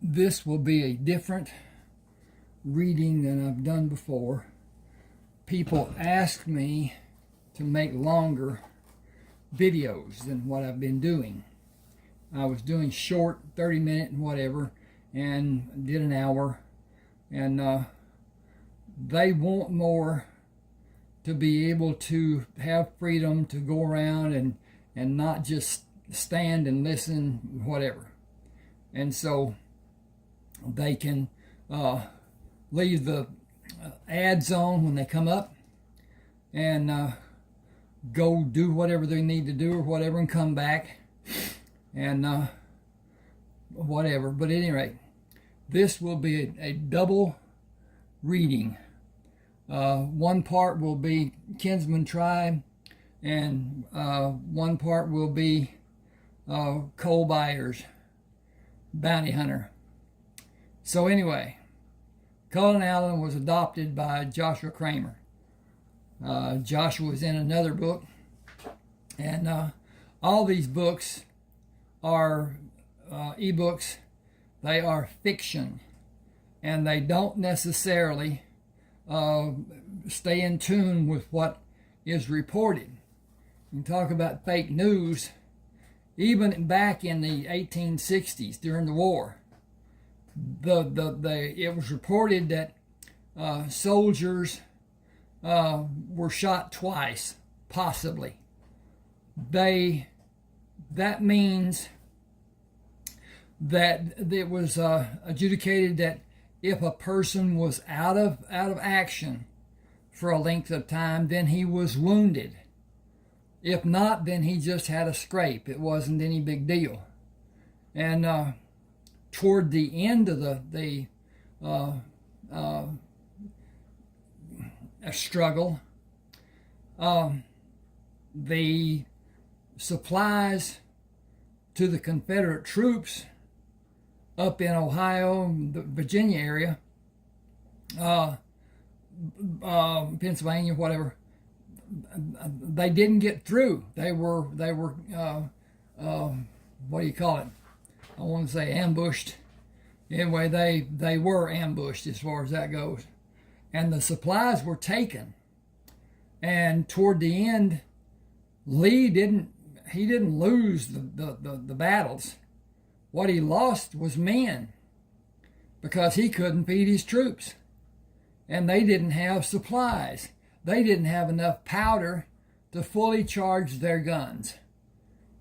This will be a different reading than I've done before. People ask me to make longer videos than what I've been doing. I was doing short 30-minute and whatever, and did an hour, and they want more, to be able to have freedom to go around and not just stand and listen, whatever. And so they can leave the ads on when they come up and go do whatever they need to do or whatever and come back and whatever. But at any rate, this will be a double reading. One part will be Kinsman Tribe, and one part will be Coal Buyers, Bounty Hunter. So anyway, Cullen Allen was adopted by Joshua Kramer. Joshua was in another book, and all these books are ebooks. They are fiction, and they don't necessarily stay in tune with what is reported. You talk about fake news. Even back in the 1860s during the war, it was reported that soldiers were shot twice, possibly. That means that it was adjudicated that if a person was out of action for a length of time, then he was wounded. If not, then he just had a scrape. It wasn't any big deal. And toward the end of the struggle, the supplies to the Confederate troops up in Ohio, the Virginia area, Pennsylvania, whatever, they didn't get through. They were what do you call it? I want to say ambushed. Anyway, they were ambushed as far as that goes, and the supplies were taken. And toward the end, Lee didn't lose the battles. What he lost was men, because he couldn't feed his troops, and they didn't have supplies. They didn't have enough powder to fully charge their guns.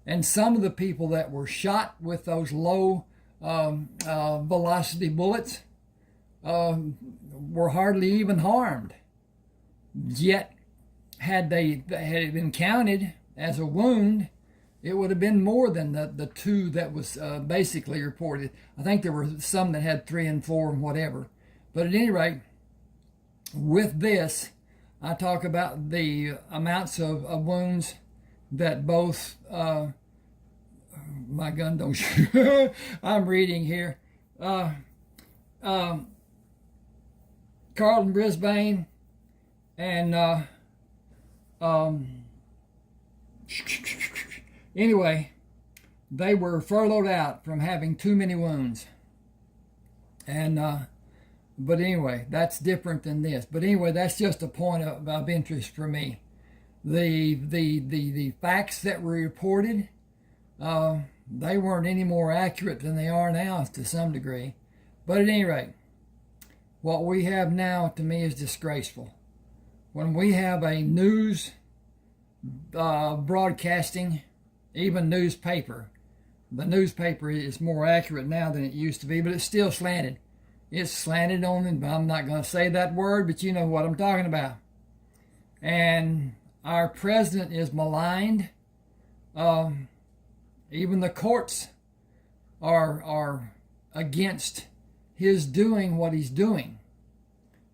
And some of the people that were shot with those low velocity bullets were hardly even harmed. Yet, had it been counted as a wound, it would have been more than the two that was basically reported. I think there were some that had 3 and 4 and whatever. But at any rate, with this, I talk about the amounts of wounds that both, my gun don't shoot, I'm reading here, Carlton Brisbane and anyway, they were furloughed out from having too many wounds. And but anyway, that's different than this. But anyway, that's just a point of interest for me. The facts that were reported, they weren't any more accurate than they are now to some degree. But at any rate, what we have now to me is disgraceful. When we have a news broadcasting, even newspaper, the newspaper is more accurate now than it used to be, but it's still slanted. It's slanted on, and I'm not going to say that word, but you know what I'm talking about. And our president is maligned. Even the courts are against his doing what he's doing.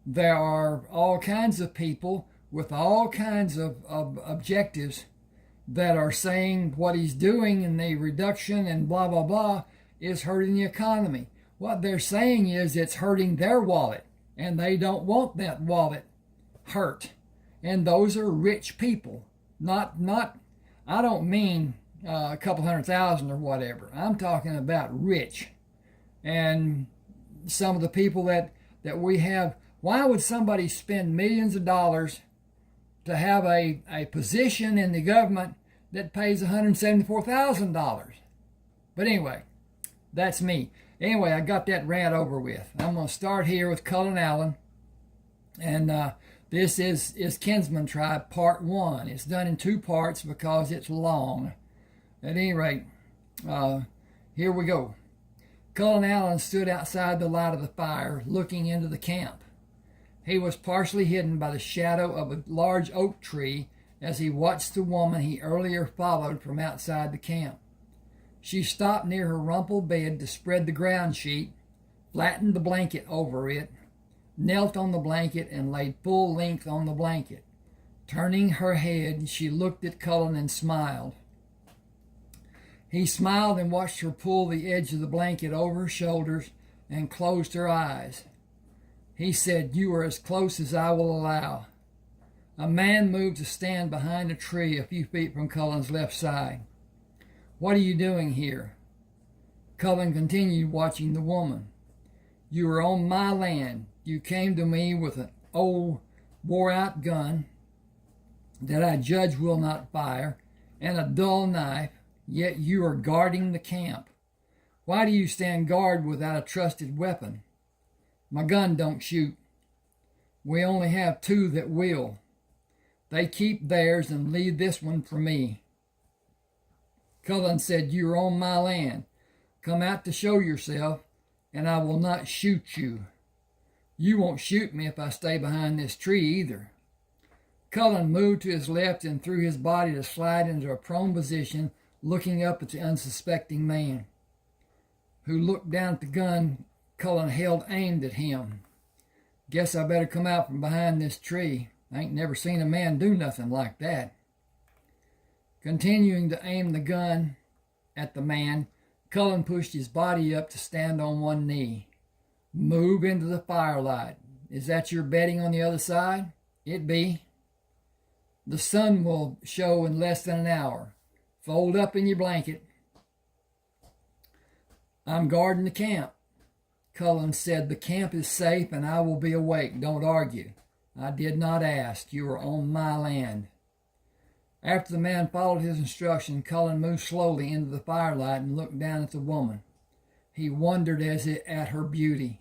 There are all kinds of people with all kinds of objectives that are saying what he's doing and the reduction and blah, blah, blah is hurting the economy. What they're saying is it's hurting their wallet, and they don't want that wallet hurt. And those are rich people. Not. I don't mean a couple 100,000 or whatever. I'm talking about rich. and some of the people that we have. Why would somebody spend millions of dollars to have a position in the government that pays $174,000? But anyway, that's me. Anyway, I got that rant over with. I'm going to start here with Cullen Allen. And this is Kinsman Tribe Part 1. It's done in 2 parts because it's long. At any rate, here we go. Cullen Allen stood outside the light of the fire, looking into the camp. He was partially hidden by the shadow of a large oak tree as he watched the woman he earlier followed from outside the camp. She stopped near her rumpled bed to spread the ground sheet, flattened the blanket over it, knelt on the blanket, and laid full length on the blanket. Turning her head, she looked at Cullen and smiled. He smiled and watched her pull the edge of the blanket over her shoulders and closed her eyes. He said, "You are as close as I will allow." A man moved to stand behind a tree a few feet from Cullen's left side. "What are you doing here?" Cullen continued watching the woman. "You are on my land. You came to me with an old, wore-out gun that I judge will not fire, and a dull knife, yet you are guarding the camp. Why do you stand guard without a trusted weapon?" "My gun don't shoot. We only have 2 that will. They keep theirs and leave this one for me." Cullen said, "You are on my land. Come out to show yourself, and I will not shoot you. You won't shoot me if I stay behind this tree either." Cullen moved to his left and threw his body to slide into a prone position, looking up at the unsuspecting man, who looked down at the gun Cullen held aimed at him. "Guess I better come out from behind this tree. I ain't never seen a man do nothing like that." Continuing to aim the gun at the man, Cullen pushed his body up to stand on one knee. "Move into the firelight. Is that your bedding on the other side?" "It be." "The sun will show in less than an hour. Fold up in your blanket." "I'm guarding the camp." Cullen said, "The camp is safe and I will be awake. Don't argue. I did not ask. You are on my land." After the man followed his instruction, Cullen moved slowly into the firelight and looked down at the woman. He wondered at her beauty.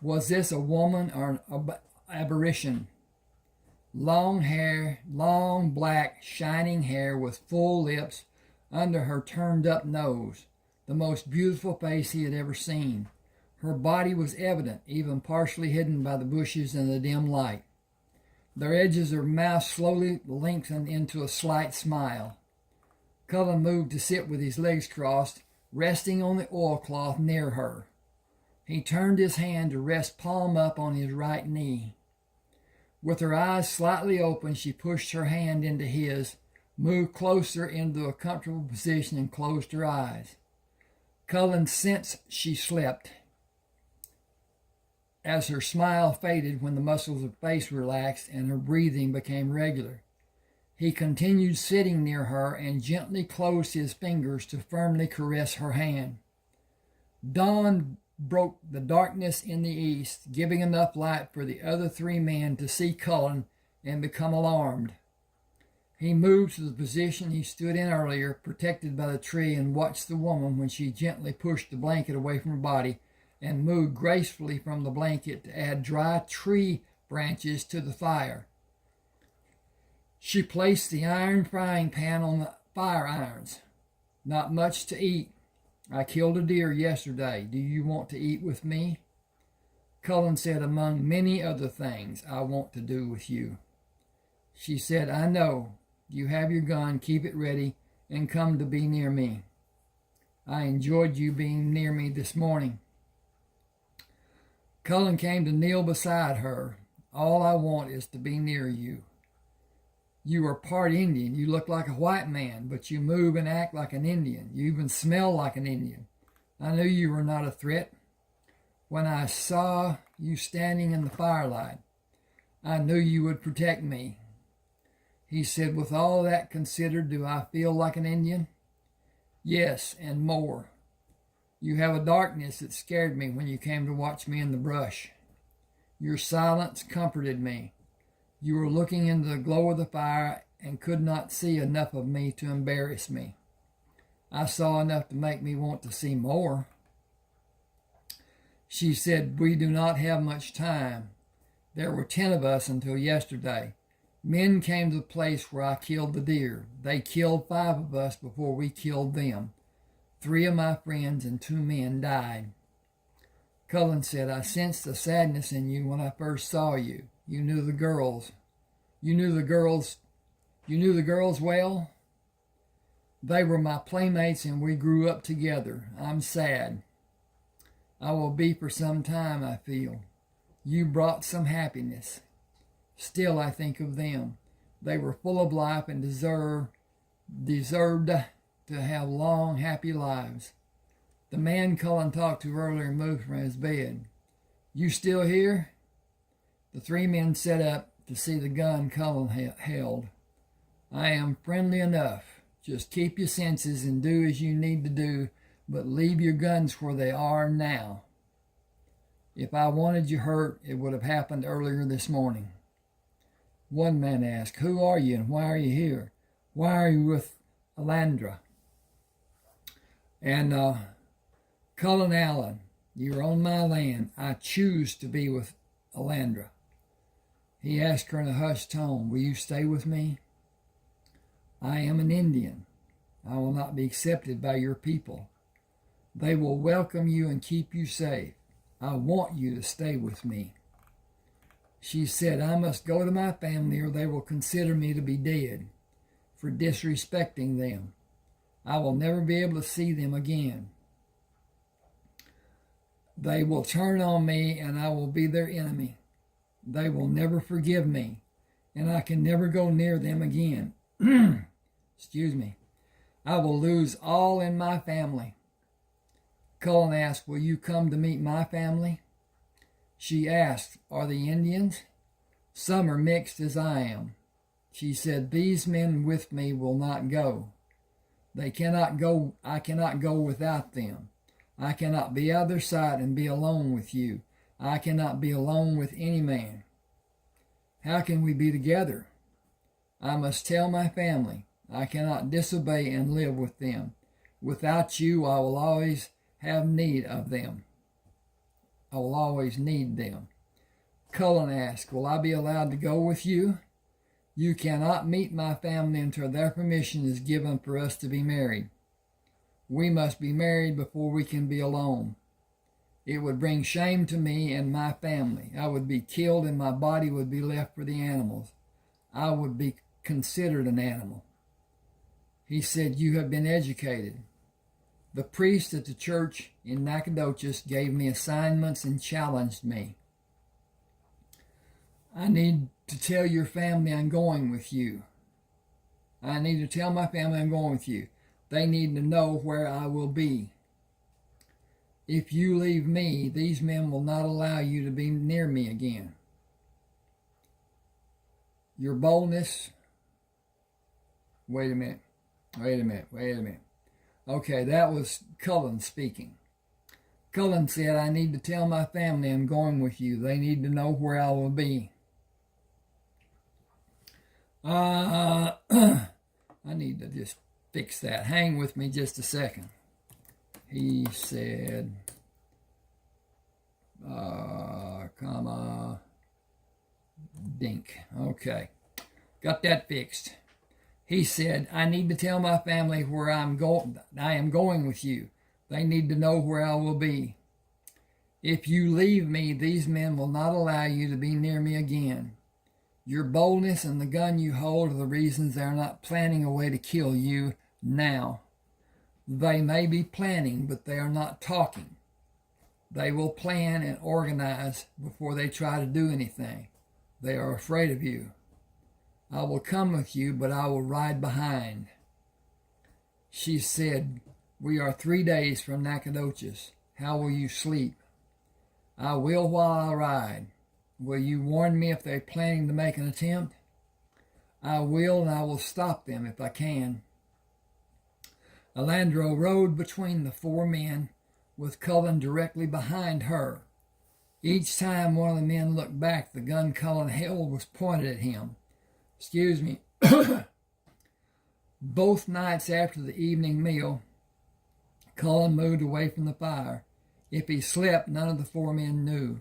Was this a woman or an aberration? Long hair, long black shining hair with full lips under her turned up nose, the most beautiful face he had ever seen. Her body was evident, even partially hidden by the bushes and the dim light. The edges of her mouth slowly lengthened into a slight smile. Cullen moved to sit with his legs crossed, resting on the oilcloth near her. He turned his hand to rest palm up on his right knee. With her eyes slightly open, she pushed her hand into his, moved closer into a comfortable position, and closed her eyes. Cullen sensed she slept. As her smile faded when the muscles of her face relaxed and her breathing became regular, he continued sitting near her and gently closed his fingers to firmly caress her hand. Dawn broke the darkness in the east, giving enough light for the other 3 men to see Cullen and become alarmed. He moved to the position he stood in earlier, protected by the tree, and watched the woman when she gently pushed the blanket away from her body and moved gracefully from the blanket to add dry tree branches to the fire. She placed the iron frying pan on the fire irons. "Not much to eat. I killed a deer yesterday. Do you want to eat with me?" Cullen said, "Among many other things I want to do with you." She said, "I know. You have your gun. Keep it ready and come to be near me. I enjoyed you being near me this morning." Cullen came to kneel beside her. "All I want is to be near you. You are part Indian. You look like a white man, but you move and act like an Indian. You even smell like an Indian. I knew you were not a threat. When I saw you standing in the firelight, I knew you would protect me." He said, "With all that considered, do I feel like an Indian?" "Yes, and more. You have a darkness that scared me when you came to watch me in the brush. Your silence comforted me. You were looking into the glow of the fire and could not see enough of me to embarrass me. I saw enough to make me want to see more. She said, we do not have much time. There were 10 of us until yesterday. Men came to the place where I killed the deer. They killed 5 of us before we killed them. 3 of my friends and 2 men died. Cullen said, I sensed the sadness in you when I first saw you. You knew the girls. You knew the girls well? They were my playmates and we grew up together. I'm sad. I will be for some time, I feel. You brought some happiness. Still, I think of them. They were full of life and deserved to have long, happy lives. The man Cullen talked to earlier moved from his bed. You still here? The 3 men sat up to see the gun Cullen held. I am friendly enough. Just keep your senses and do as you need to do, but leave your guns where they are now. If I wanted you hurt, it would have happened earlier this morning. One man asked, who are you and why are you here? Why are you with Alandra? And Cullen Allen, you're on my land. I choose to be with Alandra. He asked her in a hushed tone, will you stay with me? I am an Indian. I will not be accepted by your people. They will welcome you and keep you safe. I want you to stay with me. She said, I must go to my family or they will consider me to be dead for disrespecting them. I will never be able to see them again. They will turn on me and I will be their enemy. They will never forgive me and I can never go near them again. Excuse me. I will lose all in my family. Cullen asked, will you come to meet my family? She asked, are the Indians? Some are mixed as I am. She said, these men with me will not go. They cannot go. I cannot go without them. I cannot be out of their sight and be alone with you. I cannot be alone with any man. How can we be together? I must tell my family. I cannot disobey and live with them. Without you, I will always have need of them. I will always need them. Cullen asked, will I be allowed to go with you? You cannot meet my family until their permission is given for us to be married. We must be married before we can be alone. It would bring shame to me and my family. I would be killed and my body would be left for the animals. I would be considered an animal. He said, you have been educated. The priest at the church in Nacogdoches gave me assignments and challenged me. I need to tell your family I'm going with you. I need to tell my family I'm going with you. They need to know where I will be. If you leave me, these men will not allow you to be near me again. Your boldness... Wait a minute. Okay, that was Cullen speaking. Cullen said, I need to tell my family I'm going with you. They need to know where I will be. I need to just fix that. Hang with me just a second. He said, dink. Okay, got that fixed. He said, I need to tell my family where I am going with you. They need to know where I will be. If you leave me, these men will not allow you to be near me again. Your boldness and the gun you hold are the reasons they are not planning a way to kill you now. They may be planning, but they are not talking. They will plan and organize before they try to do anything. They are afraid of you. I will come with you, but I will ride behind. She said, we are 3 days from Nacogdoches. How will you sleep? I will while I ride. Will you warn me if they're planning to make an attempt? I will, and I will stop them if I can. Alandra rode between the 4 men with Cullen directly behind her. Each time one of the men looked back, the gun Cullen held was pointed at him. Excuse me. Both nights after the evening meal, Cullen moved away from the fire. If he slept, none of the four men knew.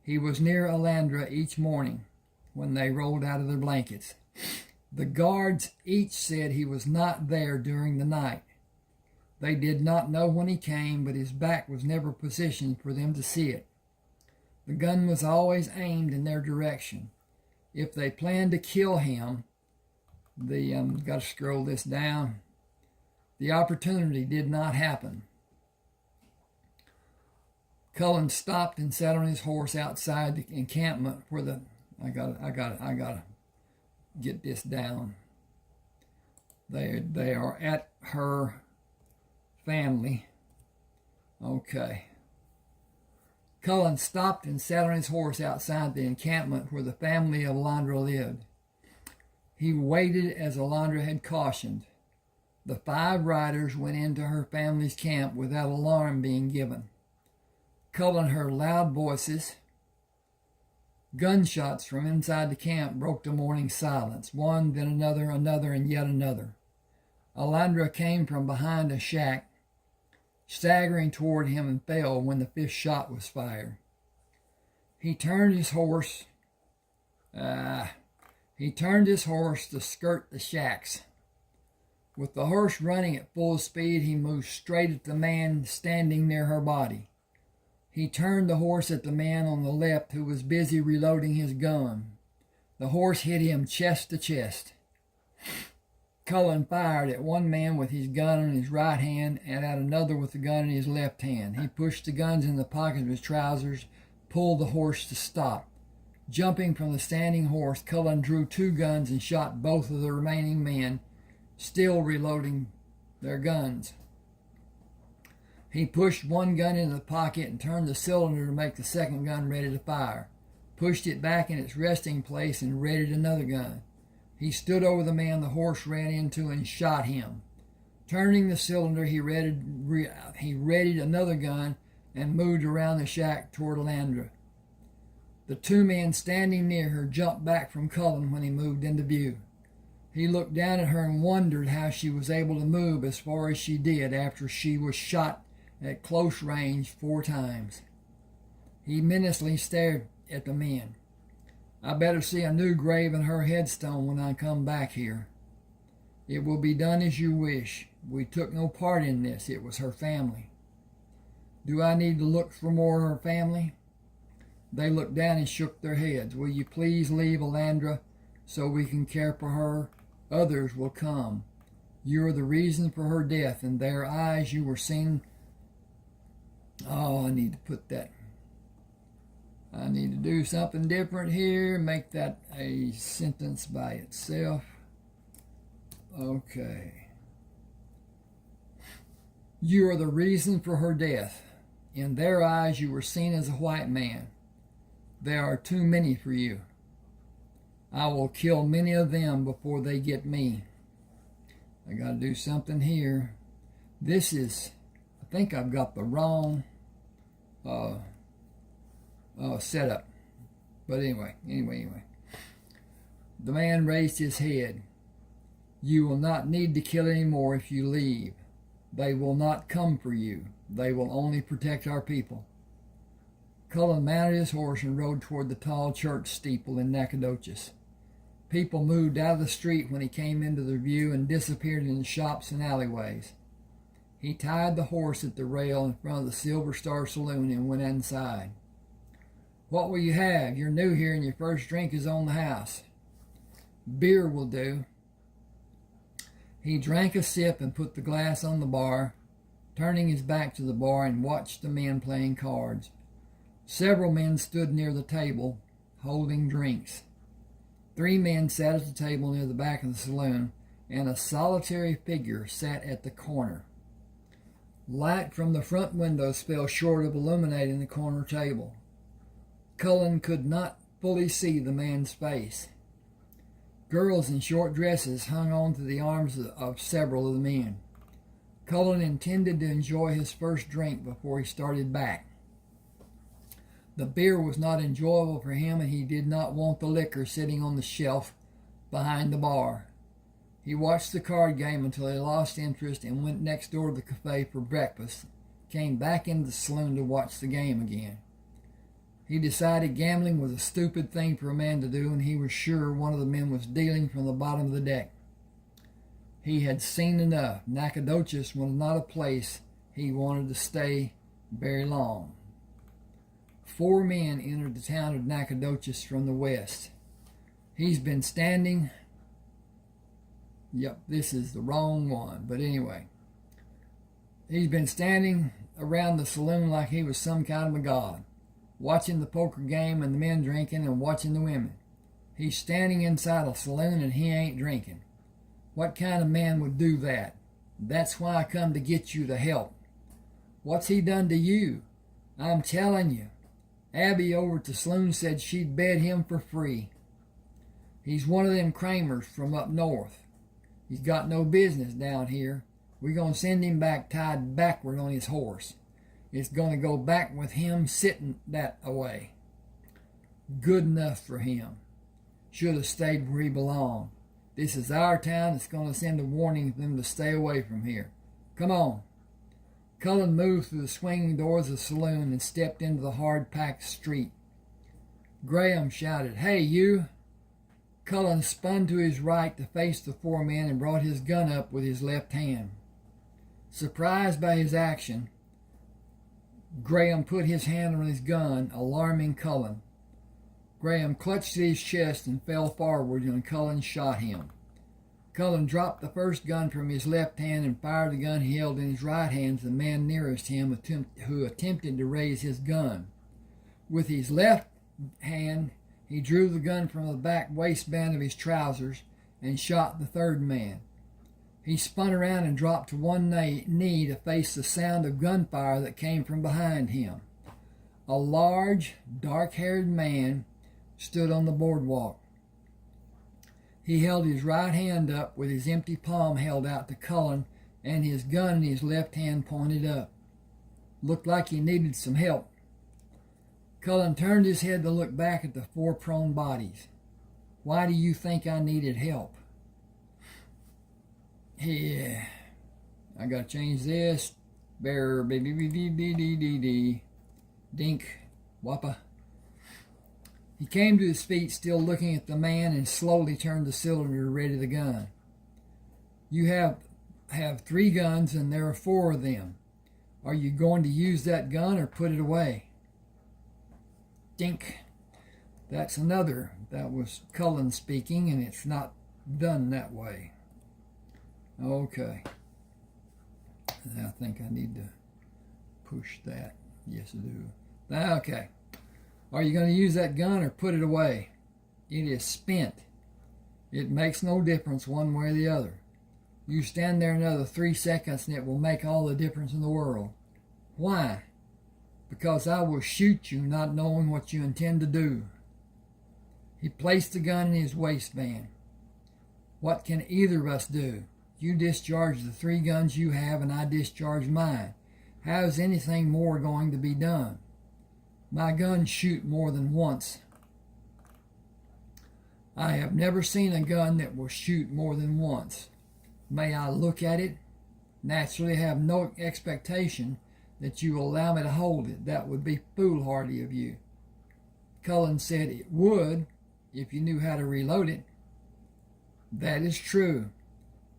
He was near Alandra each morning when they rolled out of their blankets. The guards each said he was not there during the night. They did not know when he came, but his back was never positioned for them to see it. The gun was always aimed in their direction. If they planned to kill him, got to scroll this down. The opportunity did not happen. Cullen stopped and sat on his horse outside the encampment where the I gotta get this down. They are at her family. Okay. Cullen stopped and sat on his horse outside the encampment where the family of Alandra lived. He waited as Alandra had cautioned. The 5 riders went into her family's camp without alarm being given. Cullen heard loud voices. Gunshots from inside the camp broke the morning silence. One, then another, and yet another. Alandra came from behind a shack, staggering toward him, and fell when the 5th shot was fired. He turned his horse to skirt the shacks. With the horse running at full speed, he moved straight at the man standing near her body. He turned the horse at the man on the left who was busy reloading his gun. The horse hit him chest to chest. Cullen fired at one man with his gun in his right hand and at another with the gun in his left hand. He pushed the guns in the pockets of his trousers, pulled the horse to stop. Jumping from the standing horse, Cullen drew 2 guns and shot both of the remaining men, still reloading their guns. He pushed one gun into the pocket and turned the cylinder to make the second gun ready to fire, pushed it back in its resting place and readied another gun. He stood over the man the horse ran into and shot him. Turning the cylinder, he readied another gun and moved around the shack toward Alandra. The 2 men standing near her jumped back from Cullen when he moved into view. He looked down at her and wondered how she was able to move as far as she did after she was shot at close range 4 times. He menacingly stared at the men. I better see a new grave in her headstone when I come back here. It will be done as you wish. We took no part in this. It was her family. Do I need to look for more of her family? They looked down and shook their heads. Will you please leave Alandra so we can care for her? Others will come. You are the reason for her death. In their eyes you were seen. Oh, I need to put that. I need to do something different here. Make that a sentence by itself. Okay. You are the reason for her death. In their eyes you were seen as a white man. There are too many for you. I will kill many of them before they get me. I got to do something here. This is, I think I've got the wrong setup. But anyway. The man raised his head. You will not need to kill any more if you leave. They will not come for you. They will only protect our people. Cullen mounted his horse and rode toward the tall church steeple in Nacogdoches. People moved out of the street when he came into their view and disappeared in the shops and alleyways. He tied the horse at the rail in front of the Silver Star Saloon and went inside. What will you have? You're new here and your first drink is on the house. Beer will do. He drank a sip and put the glass on the bar, turning his back to the bar, and watched the men playing cards. Several men stood near the table, holding drinks. 3 men sat at the table near the back of the saloon, and a solitary figure sat at the corner. Light from the front windows fell short of illuminating the corner table. Cullen could not fully see the man's face. Girls in short dresses hung on to the arms of several of the men. Cullen intended to enjoy his first drink before he started back. The beer was not enjoyable for him, and he did not want the liquor sitting on the shelf behind the bar. He watched the card game until he lost interest and went next door to the cafe for breakfast, came back into the saloon to watch the game again. He decided gambling was a stupid thing for a man to do, and he was sure one of the men was dealing from the bottom of the deck. He had seen enough. Nacogdoches was not a place he wanted to stay very long. 4 men entered the town of Nacogdoches from the west. He's been standing... Yep, this is the wrong one, but anyway. He's been standing around the saloon like he was some kind of a god, watching the poker game and the men drinking and watching the women. He's standing inside a saloon and he ain't drinking. What kind of man would do that? That's why I come to get you to help. What's he done to you? I'm telling you. Abby over at the saloon said she'd bet him for free. He's one of them Kramers from up north. He's got no business down here. We're going to send him back tied backward on his horse. It's going to go back with him sitting that away. Good enough for him. Should have stayed where he belonged. This is our town. It's going to send a warning to them to stay away from here. Come on. Cullen moved through the swinging doors of the saloon and stepped into the hard-packed street. Graham shouted, "Hey, you!" Cullen spun to his right to face the 4 men and brought his gun up with his left hand. Surprised by his action, Graham put his hand on his gun, alarming Cullen. Graham clutched at his chest and fell forward, and Cullen shot him. Cullen dropped the first gun from his left hand and fired the gun he held in his right hand to the man nearest him, who attempted to raise his gun. With his left hand, he drew the gun from the back waistband of his trousers and shot the 3rd man. He spun around and dropped to one knee to face the sound of gunfire that came from behind him. A large, dark-haired man stood on the boardwalk. He held his right hand up with his empty palm held out to Cullen and his gun in his left hand pointed up. Looked like he needed some help. Cullen turned his head to look back at the 4 prone bodies. "Why do you think I needed help?" Yeah, I gotta change this. Bear, baby, dink, wappa. He came to his feet, still looking at the man, and slowly turned the cylinder to ready the gun. "You have 3 guns, and there are 4 of them. Are you going to use that gun or put it away?" Dink. That's another. That was Cullen speaking, and it's not done that way. Okay. I think I need to push that. Yes, I do. Okay. Are you going to use that gun or put it away? It is spent. It makes no difference one way or the other. You stand there another 3 seconds and it will make all the difference in the world. Why? Because I will shoot you not knowing what you intend to do. He placed the gun in his waistband. What can either of us do? You discharge the 3 guns you have and I discharge mine. How is anything more going to be done? My guns shoot more than once. I have never seen a gun that will shoot more than once. May I look at it? Naturally, I have no expectation that you will allow me to hold it. That would be foolhardy of you. Cullen said it would if you knew how to reload it. That is true.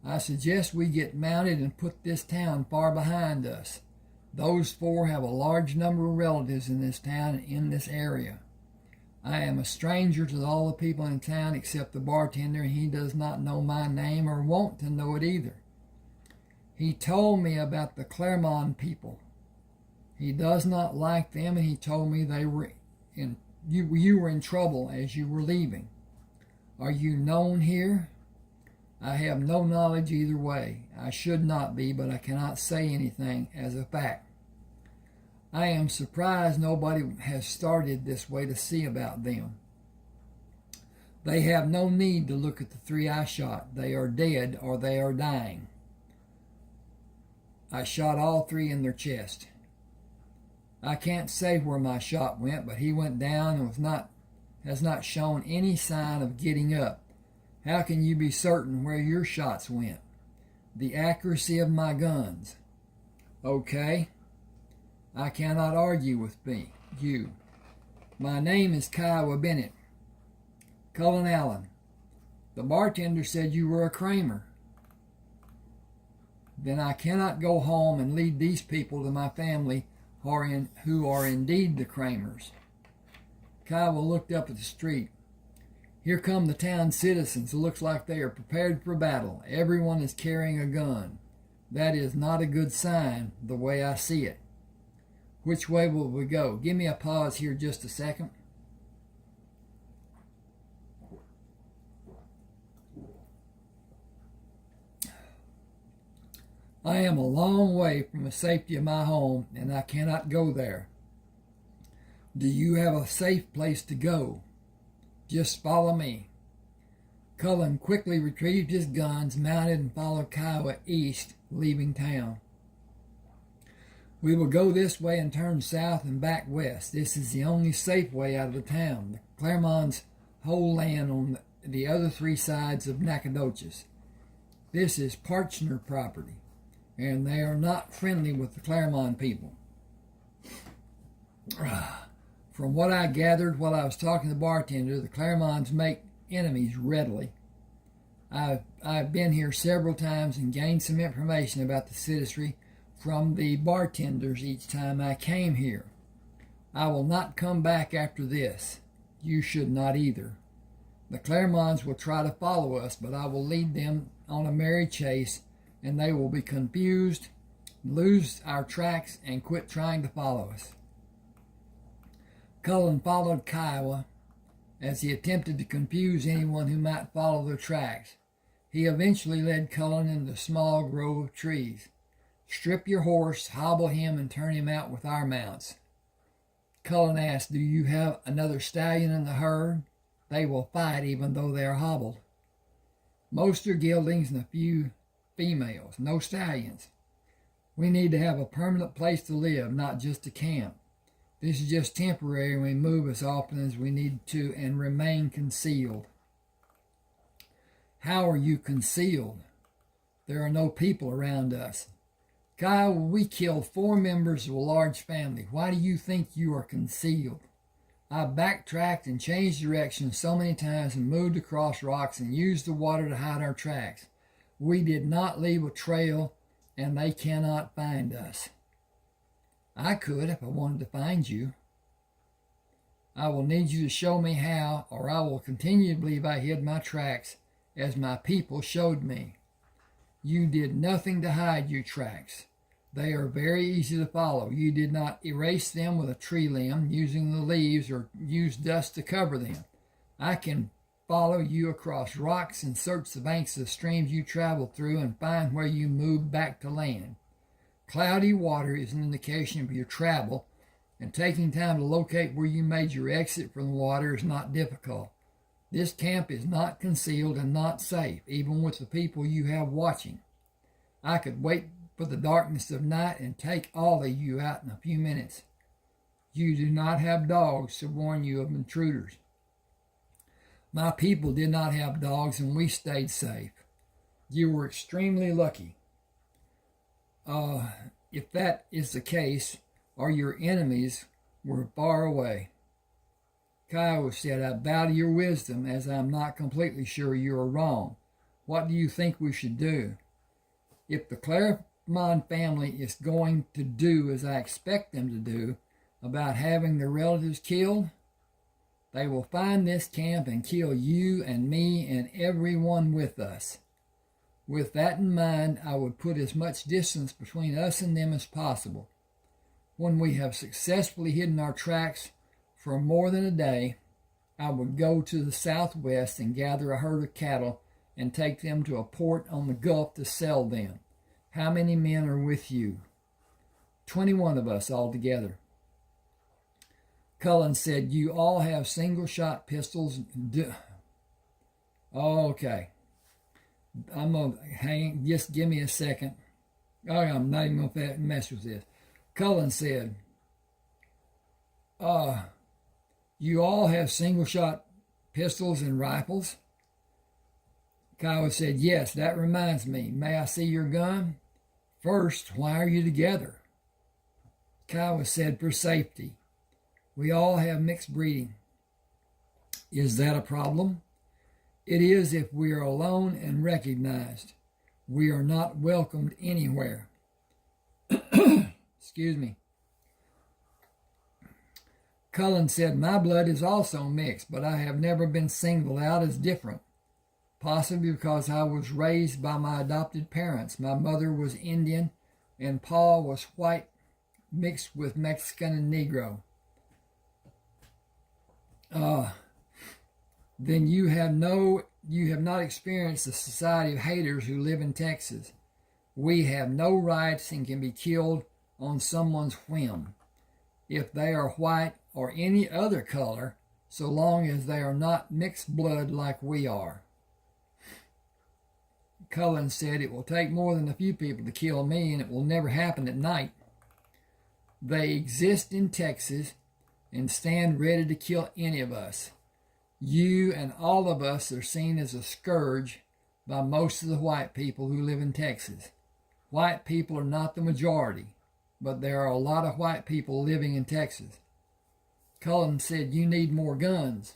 I suggest we get mounted and put this town far behind us. Those 4 have a large number of relatives in this town and in this area. I am a stranger to all the people in town except the bartender, and he does not know my name or want to know it either. He told me about the Claremont people. He does not like them, and he told me they were you were in trouble as you were leaving. Are you known here? I have no knowledge either way. I should not be, but I cannot say anything as a fact. I am surprised nobody has started this way to see about them. They have no need to look at the 3 I shot. They are dead or they are dying. I shot all three in their chest. I can't say where my shot went, but he went down and has not shown any sign of getting up. How can you be certain where your shots went? The accuracy of my guns. Okay, I cannot argue with you. My name is Kiowa Bennett. Cullen Allen. The bartender said you were a Kramer. Then I cannot go home and lead these people to my family who are indeed the Kramers. Kiowa looked up at the street. Here come the town citizens. It looks like they are prepared for battle. Everyone is carrying a gun. That is not a good sign, the way I see it. Which way will we go? Give me a pause here just a second. I am a long way from the safety of my home, and I cannot go there. Do you have a safe place to go? Just follow me. Cullen quickly retrieved his guns, mounted, and followed Kiowa east, leaving town. We will go this way and turn south and back west. This is the only safe way out of the town. The Claremons hold land on the other three sides of Nacogdoches. This is Partner property, and they are not friendly with the Claremont people. From what I gathered while I was talking to the bartender, the Claremons make enemies readily. I've been here several times and gained some information about the citizenry from the bartenders each time I came here. I will not come back after this. You should not either. The Claremons will try to follow us, but I will lead them on a merry chase, and they will be confused, lose our tracks, and quit trying to follow us. Cullen followed Kiowa as he attempted to confuse anyone who might follow their tracks. He eventually led Cullen into a small grove of trees. Strip your horse, hobble him, and turn him out with our mounts. Cullen asked, do you have another stallion in the herd? They will fight even though they are hobbled. Most are geldings and a few females, no stallions. We need to have a permanent place to live, not just a camp. This is just temporary, and we move as often as we need to and remain concealed. How are you concealed? There are no people around us. Kiowa, we killed 4 members of a large family. Why do you think you are concealed? I backtracked and changed direction so many times and moved across rocks and used the water to hide our tracks. We did not leave a trail, and they cannot find us. I could if I wanted to find you. I will need you to show me how, or I will continue to believe I hid my tracks as my people showed me. You did nothing to hide your tracks. They are very easy to follow. You did not erase them with a tree limb, using the leaves, or use dust to cover them. I can follow you across rocks and search the banks of the streams you traveled through and find where you moved back to land. Cloudy water is an indication of your travel, and taking time to locate where you made your exit from the water is not difficult. This camp is not concealed and not safe, even with the people you have watching. I could wait for the darkness of night and take all of you out in a few minutes. You do not have dogs to warn you of intruders. My people did not have dogs, and we stayed safe. You were extremely lucky. If that is the case, or your enemies were far away. Kiowa said, I bow to your wisdom, as I am not completely sure you are wrong. What do you think we should do? If the Claremont family is going to do as I expect them to do about having their relatives killed, they will find this camp and kill you and me and everyone with us. With that in mind, I would put as much distance between us and them as possible. When we have successfully hidden our tracks for more than a day, I would go to the southwest and gather a herd of cattle and take them to a port on the Gulf to sell them. How many men are with you? 21 of us altogether. Cullen said, you all have single-shot pistols. Okay. I'm going to hang, just give me a second. I'm not even going to mess with this. Cullen said, you all have single-shot pistols and rifles? Kiowa said, yes, that reminds me. May I see your gun? First, why are you together? Kiowa said, for safety. We all have mixed breeding. Is that a problem? It is if we are alone and recognized. We are not welcomed anywhere. Excuse me. Cullen said, my blood is also mixed, but I have never been singled out as different. Possibly because I was raised by my adopted parents. My mother was Indian and Pa was white mixed with Mexican and Negro. Then you have not experienced the society of haters who live in Texas. We have no rights and can be killed on someone's whim. If they are white or any other color, so long as they are not mixed blood like we are. Cullen said, it will take more than a few people to kill me, and it will never happen at night. They exist in Texas and stand ready to kill any of us. You and all of us are seen as a scourge by most of the white people who live in Texas. White people are not the majority, but there are a lot of white people living in Texas. Cullen said, you need more guns.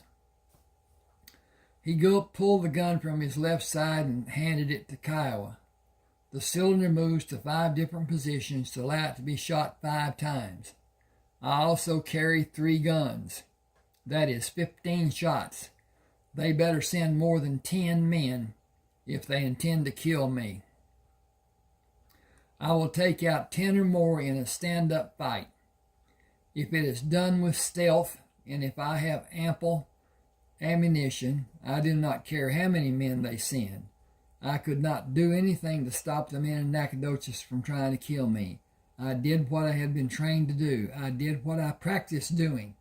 He pulled the gun from his left side and handed it to Kiowa. The cylinder moves to 5 different positions to allow it to be shot 5 times. I also carry 3 guns. That is 15 shots. They better send more than 10 men if they intend to kill me. I will take out 10 or more in a stand-up fight. If it is done with stealth, and if I have ample ammunition, I do not care how many men they send. I could not do anything to stop the men in Nacogdoches from trying to kill me. I did what I had been trained to do. I did what I practiced doing.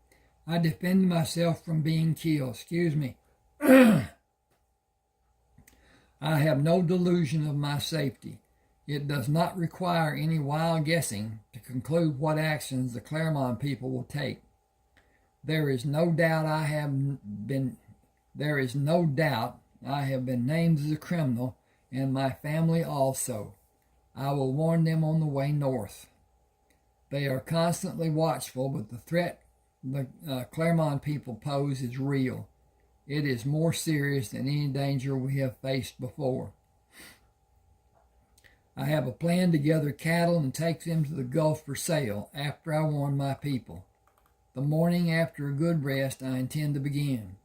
I defended myself from being killed. Excuse me. I have no delusion of my safety. It does not require any wild guessing to conclude what actions the Claremont people will take. There is no doubt I have been named as a criminal, and my family also. I will warn them on the way north. They are constantly watchful, but the threat the Claremont people pose is real. It is more serious than any danger we have faced before. I have a plan to gather cattle and take them to the Gulf for sale after I warn my people. The morning after a good rest, I intend to begin.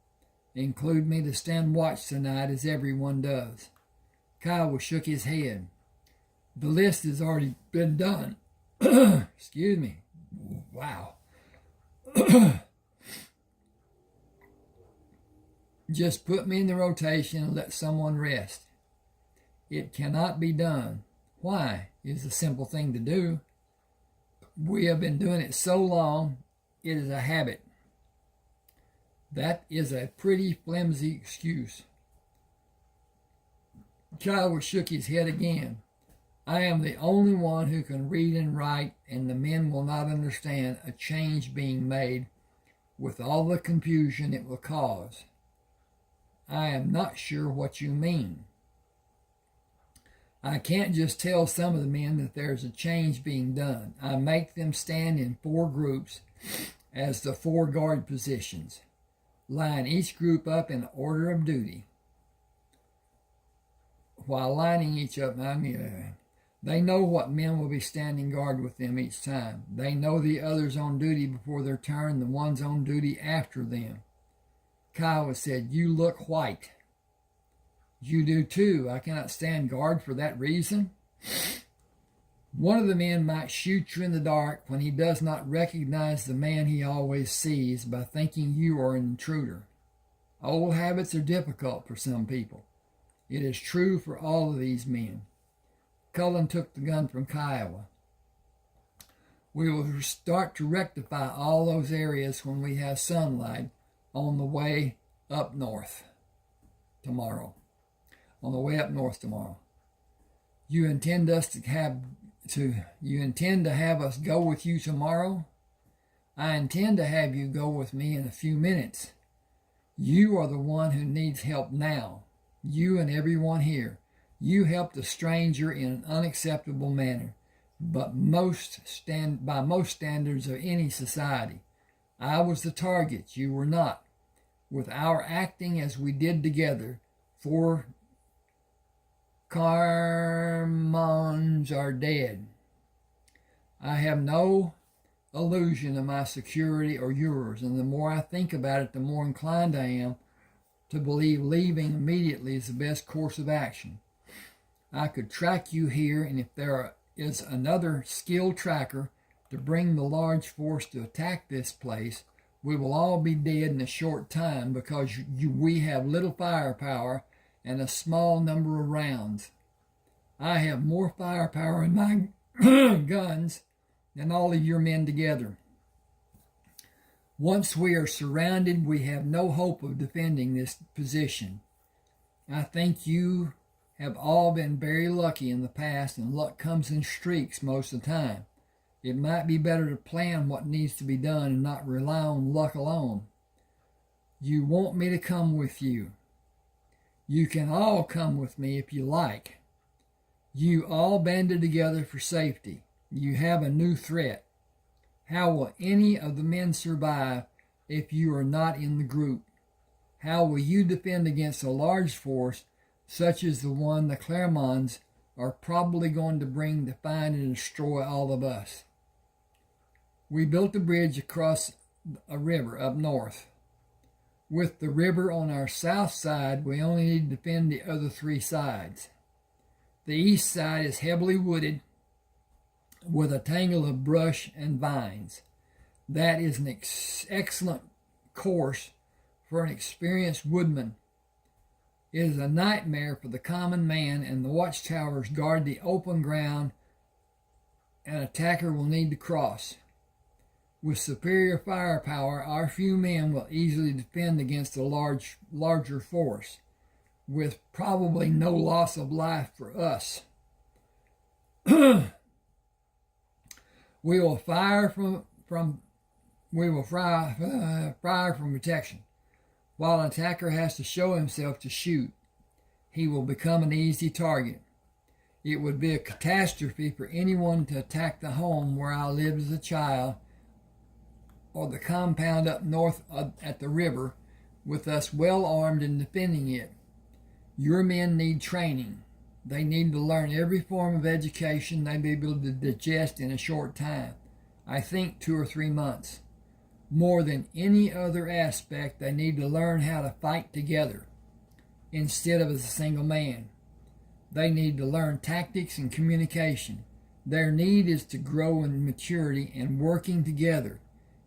Include me to stand watch tonight as everyone does. Kiowa shook his head. The list has already been done. Excuse me. Wow. Just put me in the rotation and let someone rest. It cannot be done. Why? It's a simple thing to do. We have been doing it so long, it is a habit. That is a pretty flimsy excuse. Kiowa shook his head again. I am the only one who can read and write, and the men will not understand a change being made with all the confusion it will cause. I am not sure what you mean. I can't just tell some of the men that there's a change being done. I make them stand in 4 groups as the 4 guard positions. Line each group up in order of duty. While lining each up, they know what men will be standing guard with them each time. They know the others on duty before their turn, the ones on duty after them. Kiowa said, you look white. You do too. I cannot stand guard for that reason. One of the men might shoot you in the dark when he does not recognize the man he always sees by thinking you are an intruder. Old habits are difficult for some people. It is true for all of these men. Cullen took the gun from Kiowa. We will start to rectify all those areas when we have sunlight on the way up north tomorrow. You intend us to have You intend to have us go with you tomorrow? I intend to have you go with me in a few minutes. You are the one who needs help now. You and everyone here. You helped a stranger in an unacceptable manner, but by most standards of any society. I was the target. You were not. With our acting as we did together, 4 Carmons are dead. I have no illusion of my security or yours, and the more I think about it, the more inclined I am to believe leaving immediately is the best course of action. I could track you here, and if there is another skilled tracker to bring the large force to attack this place, we will all be dead in a short time because we have little firepower and a small number of rounds. I have more firepower in my guns than all of your men together. Once we are surrounded, we have no hope of defending this position. I think you have all been very lucky in the past, and luck comes in streaks most of the time. It might be better to plan what needs to be done and not rely on luck alone. You want me to come with you. You can all come with me if you like. You all banded together for safety. You have a new threat. How will any of the men survive if you are not in the group? How will you defend against a large force such as the one the Clermonts are probably going to bring to find and destroy all of us? We built a bridge across a river up north. With the river on our south side, we only need to defend the other 3 sides. The east side is heavily wooded with a tangle of brush and vines. That is an excellent course for an experienced woodman. It is a nightmare for the common man, and the watchtowers guard the open ground an attacker will need to cross. With superior firepower, our few men will easily defend against a larger force, with probably no loss of life for us. We will fire from protection. While an attacker has to show himself to shoot, he will become an easy target. It would be a catastrophe for anyone to attack the home where I lived as a child, or the compound up north at the river, with us well armed and defending it. Your men need training. They need to learn every form of education they may be able to digest in a short time. I think 2 or 3 months. More than any other aspect, they need to learn how to fight together instead of as a single man. They need to learn tactics and communication. Their need is to grow in maturity and working together.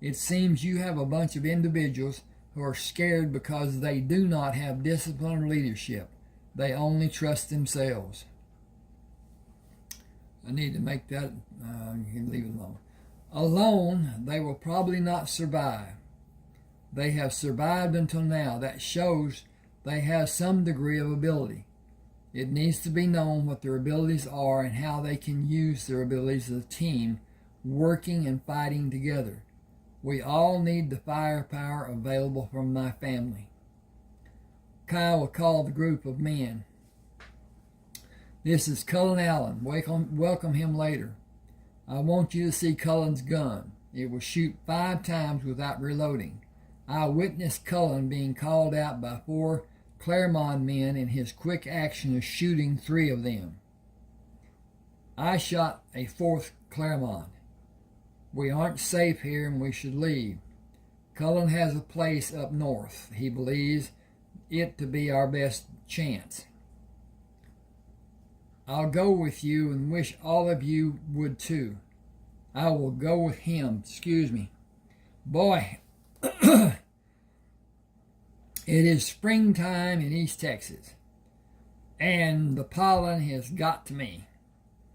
It seems you have a bunch of individuals who are scared because they do not have discipline or leadership. They only trust themselves. I need to make that, you can leave it alone. Alone, they will probably not survive. They have survived until now. That shows they have some degree of ability. It needs to be known what their abilities are and how they can use their abilities as a team, working and fighting together. We all need the firepower available from my family. Kiowa called the group of men. This is Cullen Allen. Welcome him later. I want you to see Cullen's gun. It will shoot 5 times without reloading. I witnessed Cullen being called out by 4 Clermont men in his quick action of shooting 3 of them. I shot a 4th Clermont. We aren't safe here and we should leave. Cullen has a place up north. He believes it to be our best chance. I'll go with you and wish all of you would too. I will go with him. Excuse me. Boy, it is springtime in East Texas, and the pollen has got to me.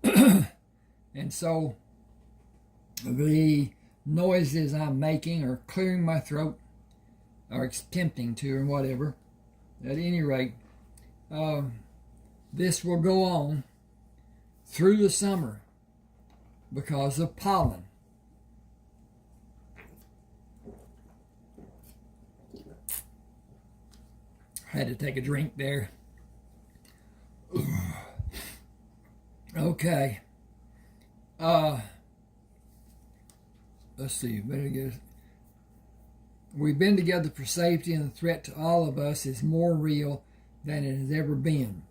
And so the noises I'm making are clearing my throat, or attempting to, or whatever. At any rate, this will go on through the summer. because of pollen. I had to take a drink there. Okay. Let's see. Better get. We've been together for safety, and the threat to all of us is more real than it has ever been.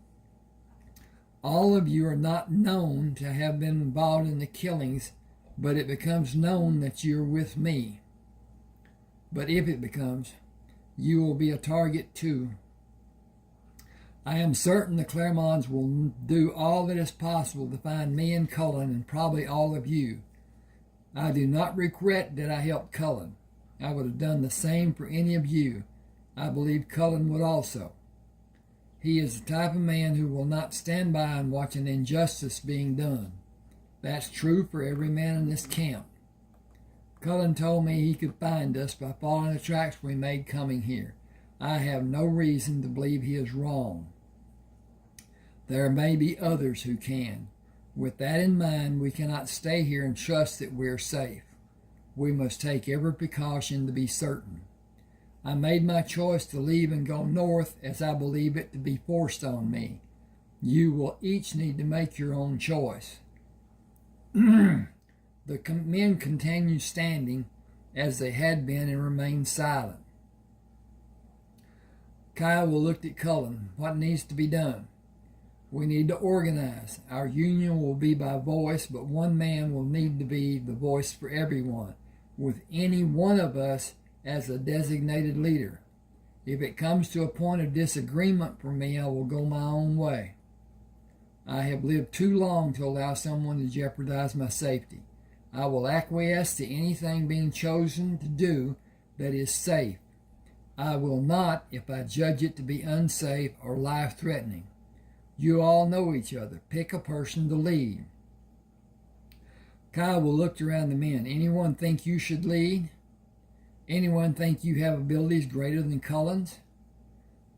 All of you are not known to have been involved in the killings, but it becomes known that you're with me. But if it becomes, you will be a target too. I am certain the Claremonts will do all that is possible to find me and Cullen, and probably all of you. I do not regret that I helped Cullen. I would have done the same for any of you. I believe Cullen would also. He is the type of man who will not stand by and watch an injustice being done. That's true for every man in this camp. Cullen told me he could find us by following the tracks we made coming here. I have no reason to believe he is wrong. There may be others who can. With that in mind, we cannot stay here and trust that we're safe. We must take every precaution to be certain. I made my choice to leave and go north as I believe it to be forced on me. You will each need to make your own choice. The men continued standing as they had been and remained silent. Kiowa looked at Cullen. What needs to be done? We need to organize. Our union will be by voice, but one man will need to be the voice for everyone, with any one of us as a designated leader. If it comes to a point of disagreement for me, I will go my own way. I have lived too long to allow someone to jeopardize my safety. I will acquiesce to anything being chosen to do that is safe. I will not if I judge it to be unsafe or life-threatening. You all know each other. Pick a person to lead. Kiowa looked around the men. Anyone think you should lead? Anyone think you have abilities greater than Cullen's?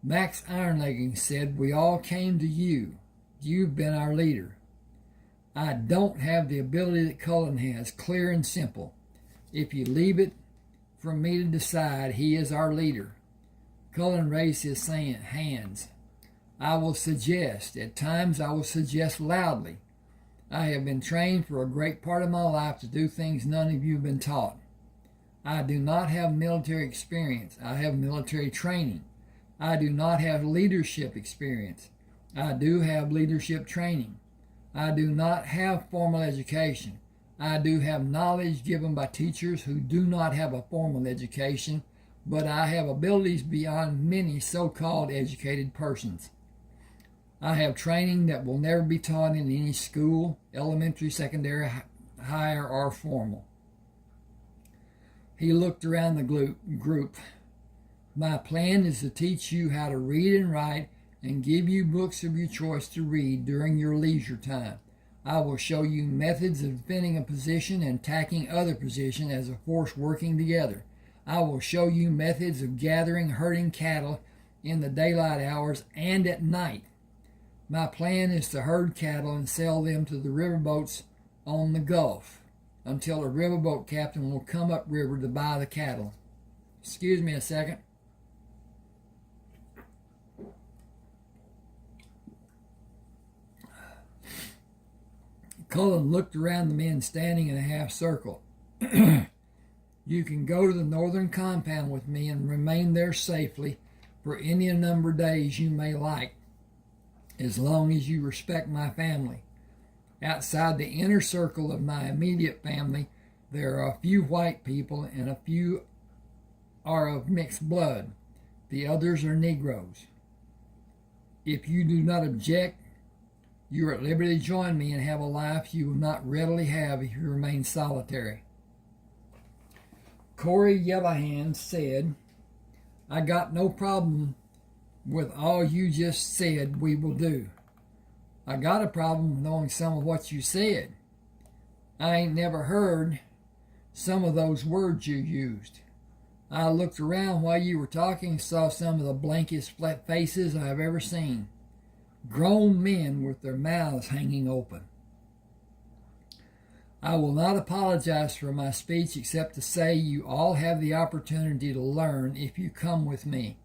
Max Ironlegging said, we all came to you. You've been our leader. I don't have the ability that Cullen has, clear and simple. If you leave it for me to decide, he is our leader. Cullen raised his hands. I will suggest. At times I will suggest loudly. I have been trained for a great part of my life to do things none of you have been taught. I do not have military experience. I have military training. I do not have leadership experience. I do have leadership training. I do not have formal education. I do have knowledge given by teachers who do not have a formal education, but I have abilities beyond many so-called educated persons. I have training that will never be taught in any school, elementary, secondary, higher, or formal. He looked around the group. My plan is to teach you how to read and write and give you books of your choice to read during your leisure time. I will show you methods of defending a position and attacking other positions as a force working together. I will show you methods of gathering, herding cattle in the daylight hours and at night. My plan is to herd cattle and sell them to the riverboats on the Gulf until a riverboat captain will come upriver to buy the cattle. Excuse me a second. Cullen looked around the men standing in a half circle. You can go to the northern compound with me and remain there safely for any number of days you may like, as long as you respect my family. Outside the inner circle of my immediate family, there are a few white people and a few are of mixed blood. The others are Negroes. If you do not object, you are at liberty to join me and have a life you will not readily have if you remain solitary. Corey Yellowhand said, I got no problem with all you just said we will do. I got a problem with knowing some of what you said. I ain't never heard some of those words you used. I looked around while you were talking and saw some of the blankest flat faces I have ever seen. Grown men with their mouths hanging open. I will not apologize for my speech except to say you all have the opportunity to learn if you come with me.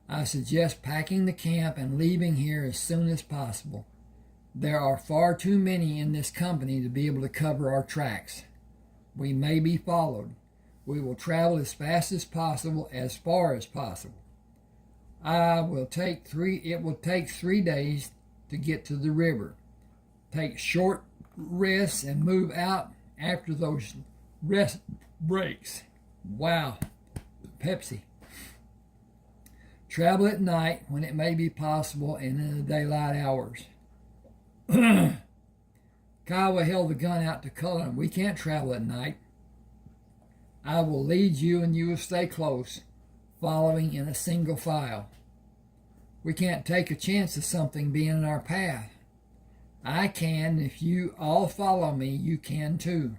I suggest packing the camp and leaving here as soon as possible. There are far too many in this company to be able to cover our tracks. We may be followed. We will travel as fast as possible, as far as possible. It will take 3 days to get to the river. Take short rests and move out after those rest breaks. Wow, Pepsi. Travel at night when it may be possible and in the daylight hours. Kiowa held the gun out to Cullen. We can't travel at night. I will lead you and you will stay close, following in a single file. We can't take a chance of something being in our path. I can. If you all follow me, you can too.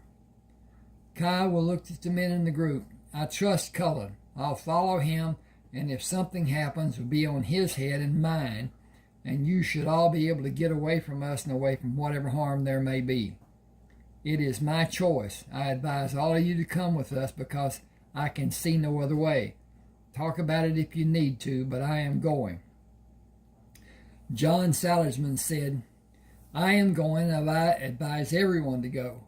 Kiowa looked at the men in the group. I trust Cullen. I'll follow him, and if something happens, it'll be on his head and mine, and you should all be able to get away from us and away from whatever harm there may be. It is my choice. I advise all of you to come with us because I can see no other way. Talk about it if you need to, but I am going. John Salisbury said, I am going, and I advise everyone to go.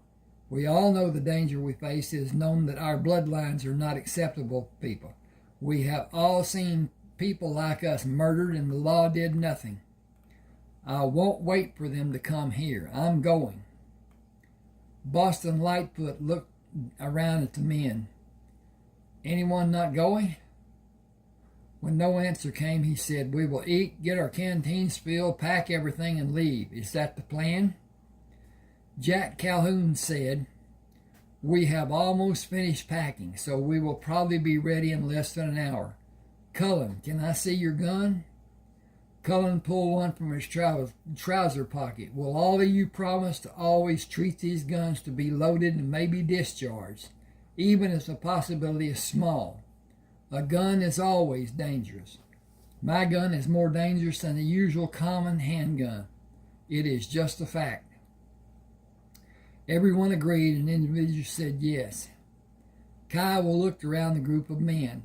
We all know the danger we face. It is known that our bloodlines are not acceptable people. We have all seen people like us murdered, and the law did nothing. I won't wait for them to come here. I'm going. Boston Lightfoot looked around at the men. Anyone not going? When no answer came, he said, we will eat, get our canteens filled, pack everything, and leave. Is that the plan? Jack Calhoun said, we have almost finished packing, so we will probably be ready in less than an hour. Cullen, can I see your gun? Cullen pulled one from his trouser pocket. Will all of you promise to always treat these guns to be loaded and maybe discharged, even if the possibility is small? A gun is always dangerous. My gun is more dangerous than the usual common handgun. It is just a fact. Everyone agreed, and individuals said yes. Kiowa looked around the group of men.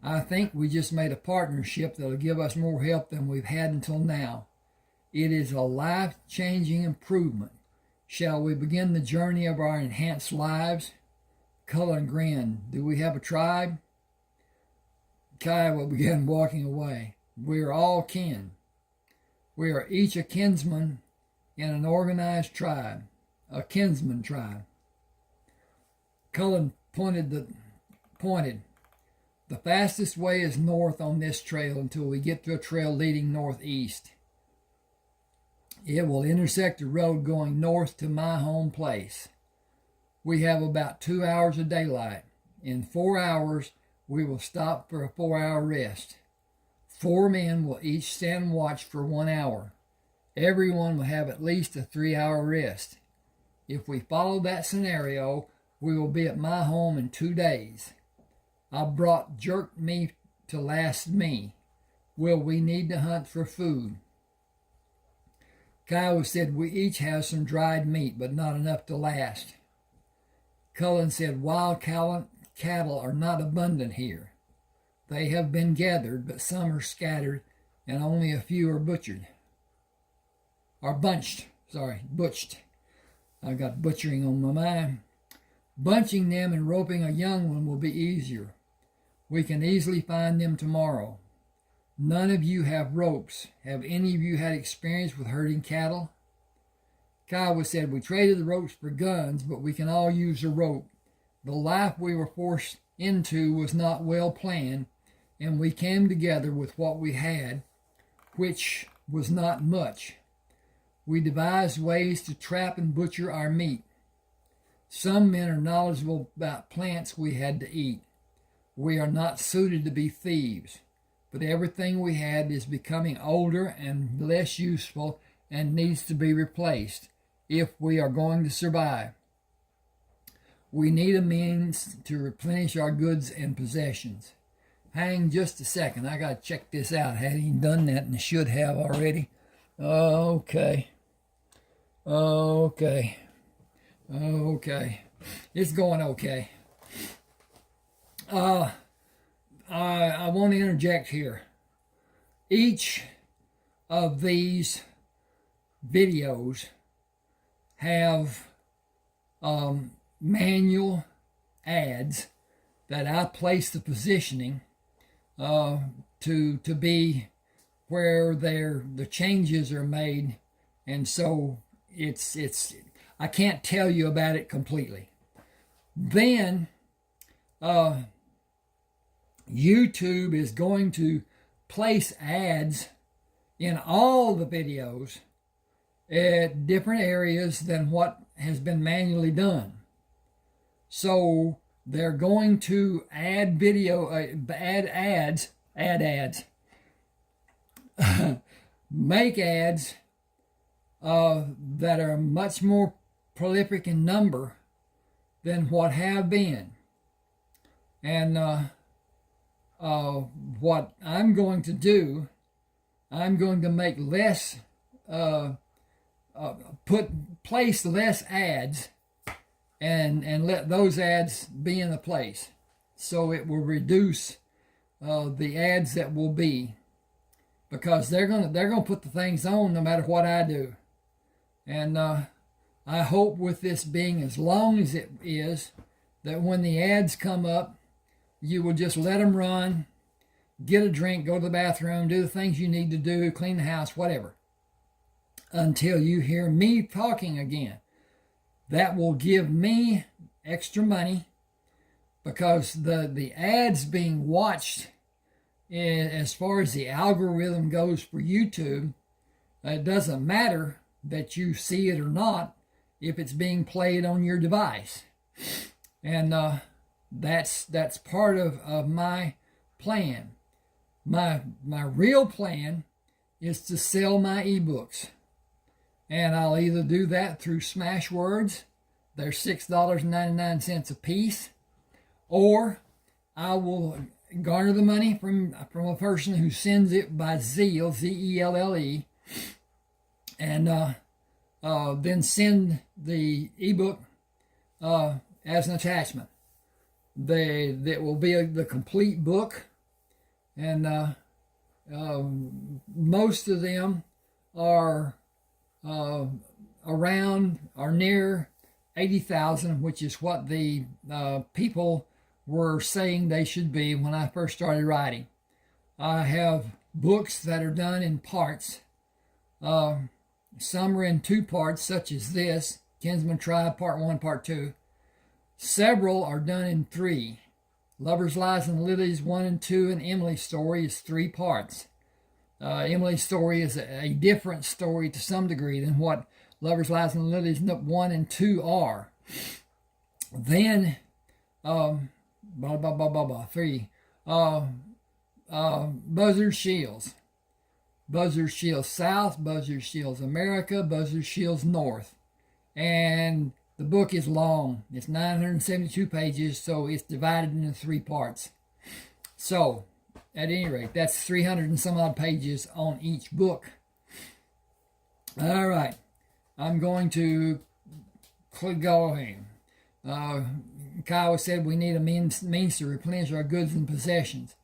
I think we just made a partnership that will give us more help than we've had until now. It is a life-changing improvement. Shall we begin the journey of our enhanced lives? Cullen grinned. Do we have a tribe? Kiowa began walking away. We are all kin. We are each a kinsman in an organized tribe, a Kinsman Tribe. Cullen pointed. The fastest way is north on this trail until we get to a trail leading northeast. It will intersect the road going north to my home place. We have about 2 hours of daylight. In 4 hours, we will stop for a 4-hour rest. 4 men will each stand watch for 1 hour. Everyone will have at least a 3-hour rest. If we follow that scenario, we will be at my home in 2 days. I brought jerk meat to last me. Will we need to hunt for food? Kiowa said we each have some dried meat, but not enough to last. Cullen said wild cattle are not abundant here. They have been gathered, but some are scattered, and only a few are butched. I got butchering on my mind. Bunching them and roping a young one will be easier. We can easily find them tomorrow. None of you have ropes. Have any of you had experience with herding cattle? Kiowa said, we traded the ropes for guns, but we can all use a rope. The life we were forced into was not well planned, and we came together with what we had, which was not much. We devised ways to trap and butcher our meat. Some men are knowledgeable about plants we had to eat. We are not suited to be thieves, but everything we had is becoming older and less useful and needs to be replaced if we are going to survive. We need a means to replenish our goods and possessions. Hang just a second. I got to check this out. I hadn't even done that and should have already. Okay. Okay. It's going okay. I want to interject here. Each of these videos have manual ads that I place the positioning to be where the changes are made, and so it's I can't tell you about it completely. Then YouTube is going to place ads in all the videos at different areas than what has been manually done. So they're going to add ads, make ads that are much more prolific in number than what have been. And what I'm going to do, I'm going to make less, place less ads and let those ads be in the place. So it will reduce the ads that will be, because they're gonna put the things on no matter what I do. And I hope with this being as long as it is, that when the ads come up, you will just let them run, get a drink, go to the bathroom, do the things you need to do, clean the house, whatever, until you hear me talking again. That will give me extra money, because the ads being watched, as far as the algorithm goes for YouTube, it doesn't matter that you see it or not if it's being played on your device. And that's part of my plan. My real plan is to sell my ebooks, and I'll either do that through Smashwords. They're $6.99 a piece, or I will garner the money from a person who sends it by Zelle, Zelle, and then send the ebook as an attachment. That will be the complete book, and most of them are around or near 80,000, which is what the people were saying they should be when I first started writing. I have books that are done in parts. Some are in 2 parts, such as this, Kinsman Tribe, Part 1, Part 2. Several are done in 3. Lovers, Lies, and Lilies 1 and 2, and Emily's Story is 3 parts. Emily's Story is a different story to some degree than what Lovers, Lies, and Lilies 1 and 2 are. Then, 3. Buzzard Shields. Buzzard Shields South, Buzzard Shields America, Buzzard Shields North. And the book is long. It's 972 pages, so it's divided into 3 parts. So, at any rate, that's 300 and some odd pages on each book. All right. I'm going to go ahead. Kiowa said we need a means to replenish our goods and possessions.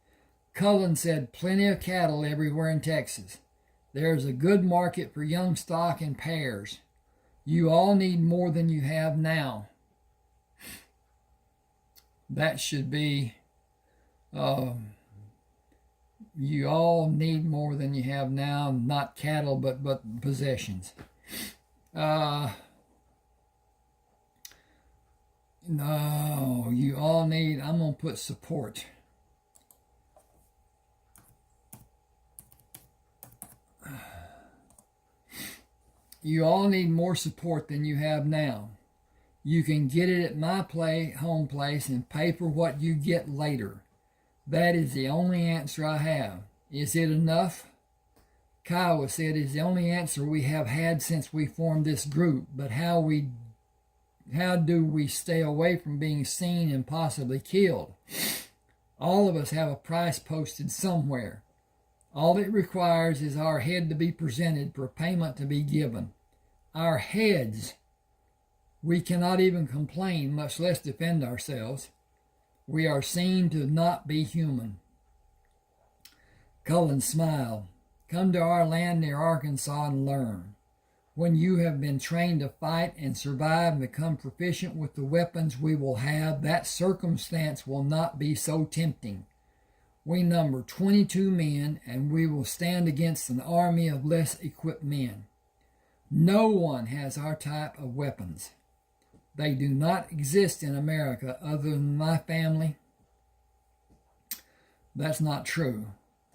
Cullen said plenty of cattle everywhere in Texas. There's a good market for young stock and pairs. You all need more than you have now. That should be, you all need more than you have now, not cattle, but possessions. No, you all need, I'm going to put support. You all need more support than you have now. You can get it at my home place and pay for what you get later. That is the only answer I have. Is it enough? Kiowa said it's the only answer we have had since we formed this group, but how do we stay away from being seen and possibly killed? All of us have a price posted somewhere. All it requires is our head to be presented for payment to be given. Our heads We cannot even complain, much less defend ourselves. We are seen to not be human. Cullen smiled. Come to our land near Arkansas and learn. When you have been trained to fight and survive and become proficient with the weapons we will have, that circumstance will not be so tempting. We number 22 men, and we will stand against an army of less equipped men. No one has our type of weapons. They do not exist in America other than my family. That's not true.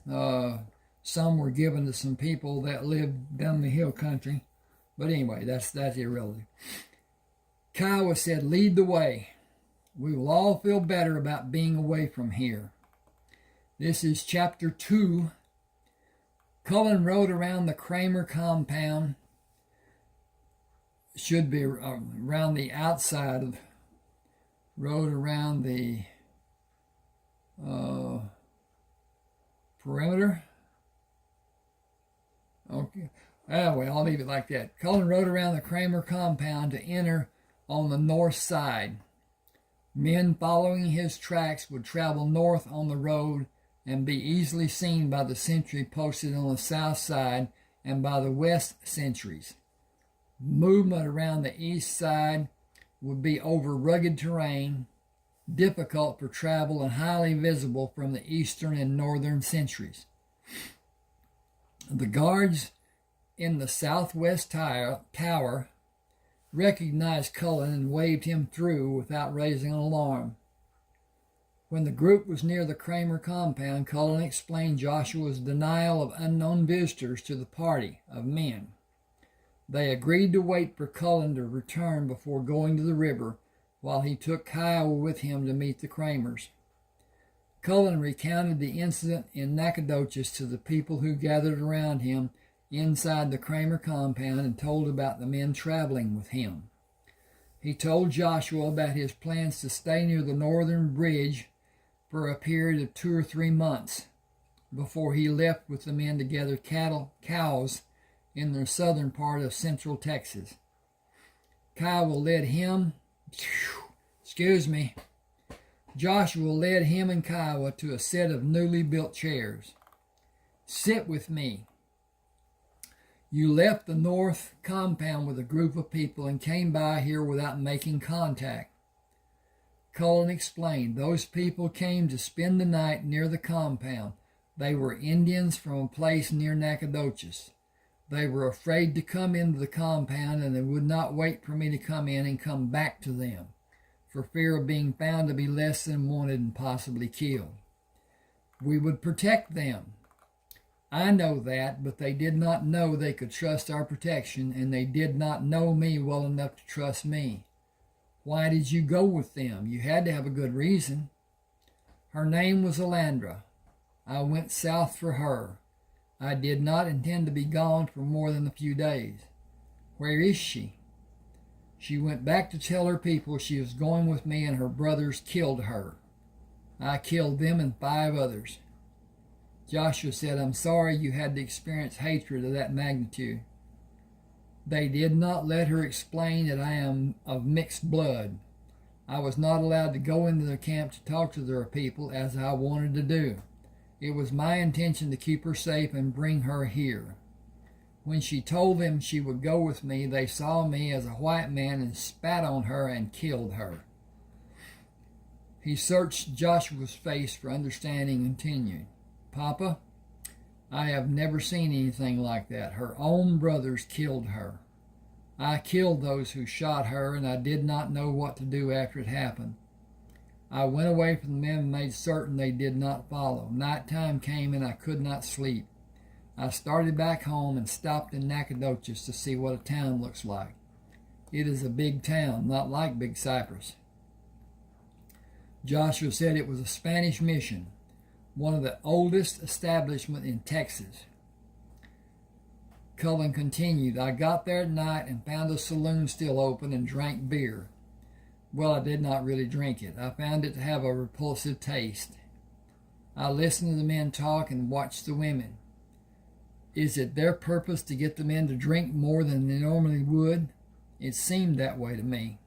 Some were given to some people that lived down the hill country. But anyway, that's irrelevant. Kiowa said, lead the way. We will all feel better about being away from here. This is chapter 2. Cullen rode around the Kramer compound. Should be around the outside of, rode around the perimeter. Okay. Anyway, I'll leave it like that. Cullen rode around the Kramer compound to enter on the north side. Men following his tracks would travel north on the road and be easily seen by the sentry posted on the south side and by the west sentries. Movement around the east side would be over rugged terrain, difficult for travel and highly visible from the eastern and northern sentries. The guards in the southwest tower recognized Cullen and waved him through without raising an alarm. When the group was near the Kramer compound, Cullen explained Joshua's denial of unknown visitors to the party of men. They agreed to wait for Cullen to return before going to the river, while he took Kiowa with him to meet the Kramers. Cullen recounted the incident in Nacogdoches to the people who gathered around him inside the Kramer compound and told about the men traveling with him. He told Joshua about his plans to stay near the northern bridge for a period of 2 or 3 months before he left with the men to gather cows in the southern part of central Texas. Joshua led him and Kiowa to a set of newly built chairs. Sit with me. You left the north compound with a group of people and came by here without making contact. Cullen explained, those people came to spend the night near the compound. They were Indians from a place near Nacogdoches. They were afraid to come into the compound, and they would not wait for me to come in and come back to them, for fear of being found to be less than wanted and possibly killed. We would protect them. I know that, but they did not know they could trust our protection, and they did not know me well enough to trust me. Why did you go with them? You had to have a good reason. Her name was Alandra. I went south for her. I did not intend to be gone for more than a few days. Where is she? She went back to tell her people she was going with me, and her brothers killed her. I killed them and 5 others. Joshua said, I'm sorry you had to experience hatred of that magnitude. They did not let her explain that I am of mixed blood. I was not allowed to go into their camp to talk to their people as I wanted to do. It was my intention to keep her safe and bring her here. When she told them she would go with me, they saw me as a white man and spat on her and killed her. He searched Joshua's face for understanding and continued. Papa, I have never seen anything like that. Her own brothers killed her. I killed those who shot her, and I did not know what to do after it happened. I went away from the men and made certain they did not follow. Nighttime came and I could not sleep. I started back home and stopped in Nacogdoches to see what a town looks like. It is a big town, not like Big Cypress. Joshua said it was a Spanish mission, one of the oldest establishments in Texas. Cullen continued, I got there at night and found a saloon still open and drank beer. Well, I did not really drink it. I found it to have a repulsive taste. I listened to the men talk and watched the women. Is it their purpose to get the men to drink more than they normally would? It seemed that way to me.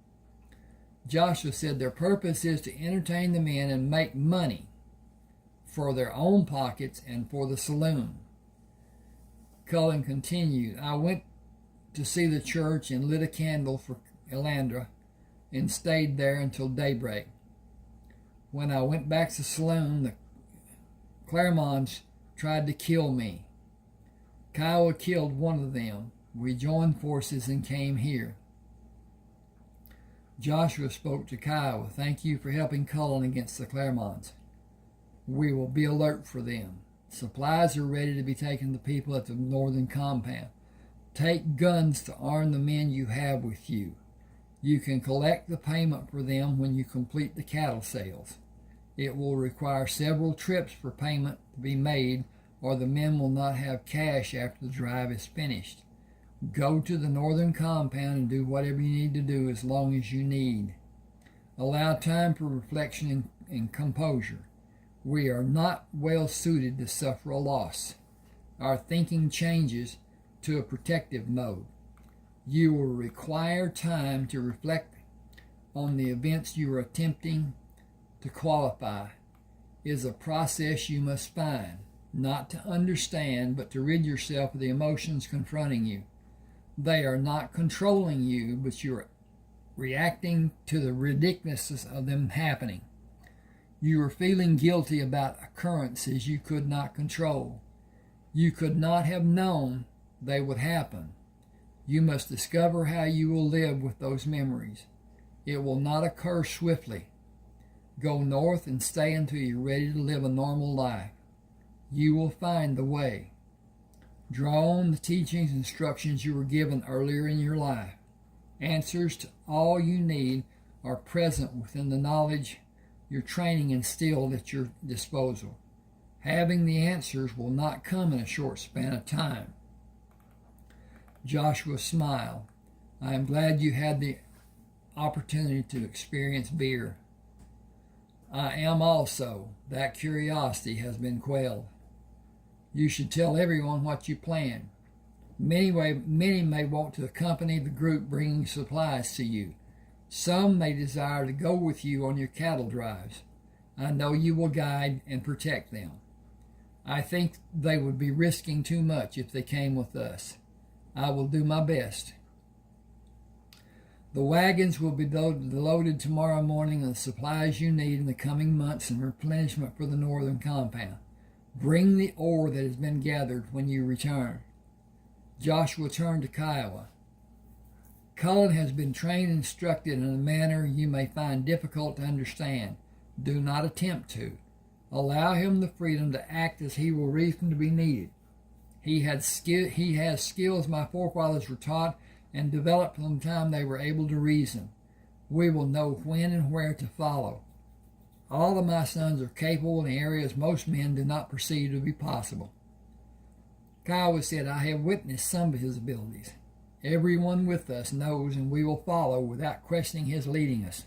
Joshua said their purpose is to entertain the men and make money for their own pockets and for the saloon. Cullen continued, I went to see the church and lit a candle for Elandra and stayed there until daybreak. When I went back to the saloon, the Claremonts tried to kill me. Kiowa killed one of them. We joined forces and came here. Joshua spoke to Kiowa. Thank you for helping Cullen against the Claremonts. We will be alert for them. Supplies are ready to be taken to people at the northern compound. Take guns to arm the men you have with you. You can collect the payment for them when you complete the cattle sales. It will require several trips for payment to be made, or the men will not have cash after the drive is finished. Go to the northern compound and do whatever you need to do as long as you need. Allow time for reflection and composure. We are not well suited to suffer a loss. Our thinking changes to a protective mode. You will require time to reflect on the events you are attempting to qualify. It is a process you must find, not to understand, but to rid yourself of the emotions confronting you. They are not controlling you, but you are reacting to the ridiculousness of them happening. You are feeling guilty about occurrences you could not control. You could not have known they would happen. You must discover how you will live with those memories. It will not occur swiftly. Go north and stay until you're ready to live a normal life. You will find the way. Draw on the teachings and instructions you were given earlier in your life. Answers to all you need are present within the knowledge your training instilled at your disposal. Having the answers will not come in a short span of time. Joshua smiled. I am glad you had the opportunity to experience beer. I am also. That curiosity has been quelled. You should tell everyone what you plan. Many may want to accompany the group bringing supplies to you. Some may desire to go with you on your cattle drives. I know you will guide and protect them. I think they would be risking too much if they came with us. I will do my best. The wagons will be loaded tomorrow morning with the supplies you need in the coming months and replenishment for the northern compound. Bring the ore that has been gathered when you return. Joshua turned to Kiowa. Cullen has been trained and instructed in a manner you may find difficult to understand. Do not attempt to. Allow him the freedom to act as he will reason to be needed. He has skills my forefathers were taught and developed from the time they were able to reason. We will know when and where to follow. All of my sons are capable in areas most men do not perceive to be possible. Kiowa said, I have witnessed some of his abilities. Everyone with us knows, and we will follow without questioning his leading us.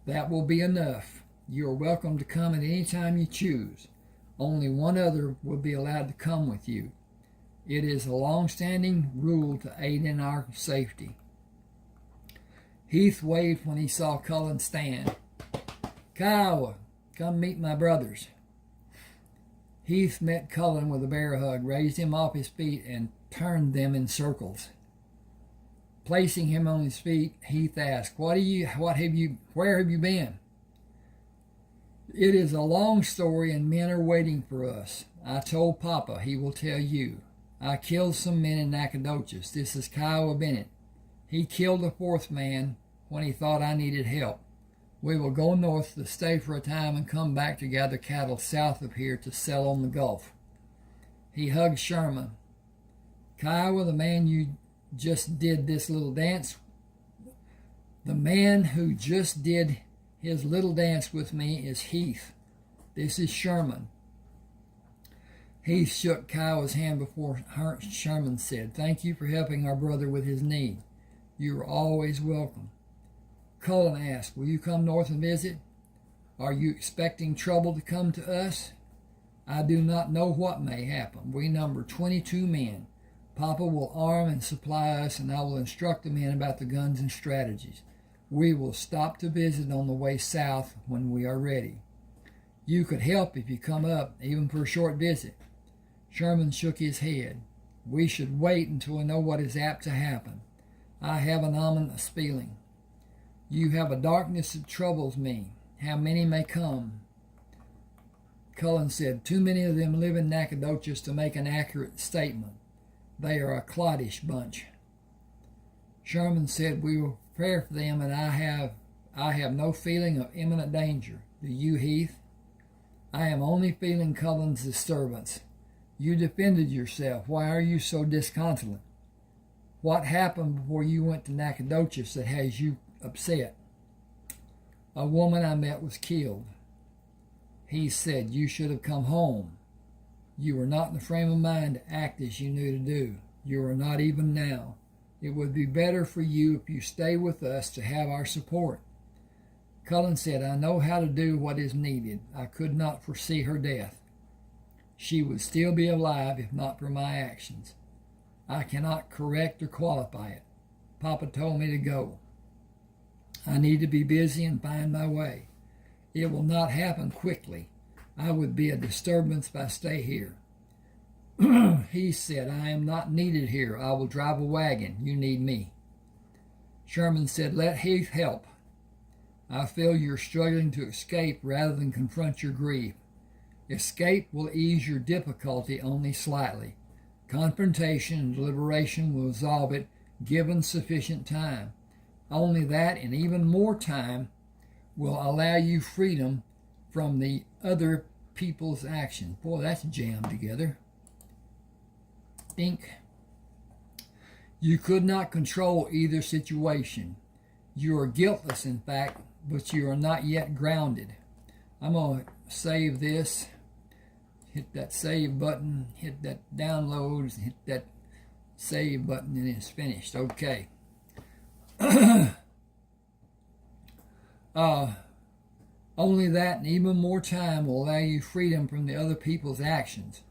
That will be enough. You are welcome to come at any time you choose. Only one other will be allowed to come with you. It is a long-standing rule to aid in our safety. Heath waved when he saw Cullen stand. Kiowa, come meet my brothers. Heath met Cullen with a bear hug, raised him off his feet, and turned them in circles. Placing him on his feet, Heath asked, where have you been? It is a long story and men are waiting for us. I told Papa, he will tell you. I killed some men in Nacogdoches. This is Kiowa Bennett. He killed the fourth man when he thought I needed help. We will go north to stay for a time and come back to gather cattle south of here to sell on the Gulf. He hugged Sherman. Kiowa, the man you just did this little dance, the man who just did his little dance with me is Heath. This is Sherman. Heath shook Kiowa's hand before Sherman said, thank you for helping our brother with his need. You are always welcome. Cullen asked, will you come north and visit? Are you expecting trouble to come to us? I do not know what may happen. We number 22 men. Papa will arm and supply us, and I will instruct the men about the guns and strategies. We will stop to visit on the way south when we are ready. You could help if you come up, even for a short visit." Sherman shook his head. "We should wait until we know what is apt to happen. I have an ominous feeling." "You have a darkness that troubles me. How many may come?" Cullen said, "Too many of them live in Nacogdoches to make an accurate statement. They are a cloddish bunch." Sherman said, "We will prepare for them, and I have no feeling of imminent danger. Do you, Heath?" "I am only feeling Cullen's disturbance. You defended yourself. Why are you so disconsolate? What happened before you went to Nacogdoches that has you upset?" "A woman I met was killed." He said, "You should have come home. You were not in the frame of mind to act as you knew to do. You are not even now. It would be better for you if you stay with us to have our support." Cullen said, "I know how to do what is needed. I could not foresee her death. She would still be alive if not for my actions. I cannot correct or qualify it. Papa told me to go. I need to be busy and find my way. It will not happen quickly. I would be a disturbance if I stay here." He said, "I am not needed here. I will drive a wagon. You need me." Sherman said, "Let Heath help. I feel you're struggling to escape rather than confront your grief. Escape will ease your difficulty only slightly. Confrontation and deliberation will resolve it, given sufficient time. Only that and even more time will allow you freedom from the other people's actions." Boy, that's jammed together. Think. "You could not control either situation. You are guiltless, in fact, but you are not yet grounded." I'm going to save this. Hit that save button, hit that downloads, hit that save button, and it's finished. Okay. Only that and even more time will allow you freedom from the other people's actions.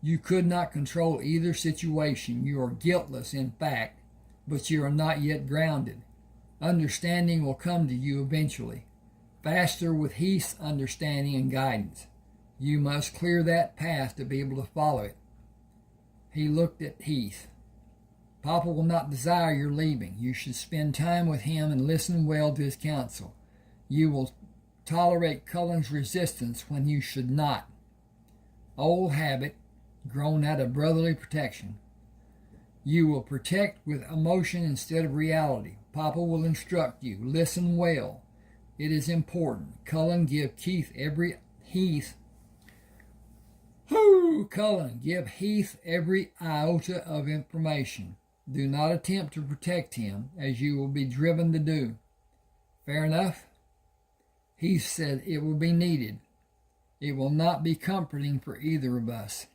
You could not control either situation. You are guiltless, in fact, but you are not yet grounded. Understanding will come to you eventually, faster with Heath's understanding and guidance. You must clear that path to be able to follow it. He looked at Heath. "Papa will not desire your leaving. You should spend time with him and listen well to his counsel. You will tolerate Cullen's resistance when you should not. Old habit, grown out of brotherly protection. You will protect with emotion instead of reality. Papa will instruct you. Listen well. It is important. Cullen, give Heath every iota of information. Do not attempt to protect him, as you will be driven to do. Fair enough?" Heath said, "It will be needed. It will not be comforting for either of us."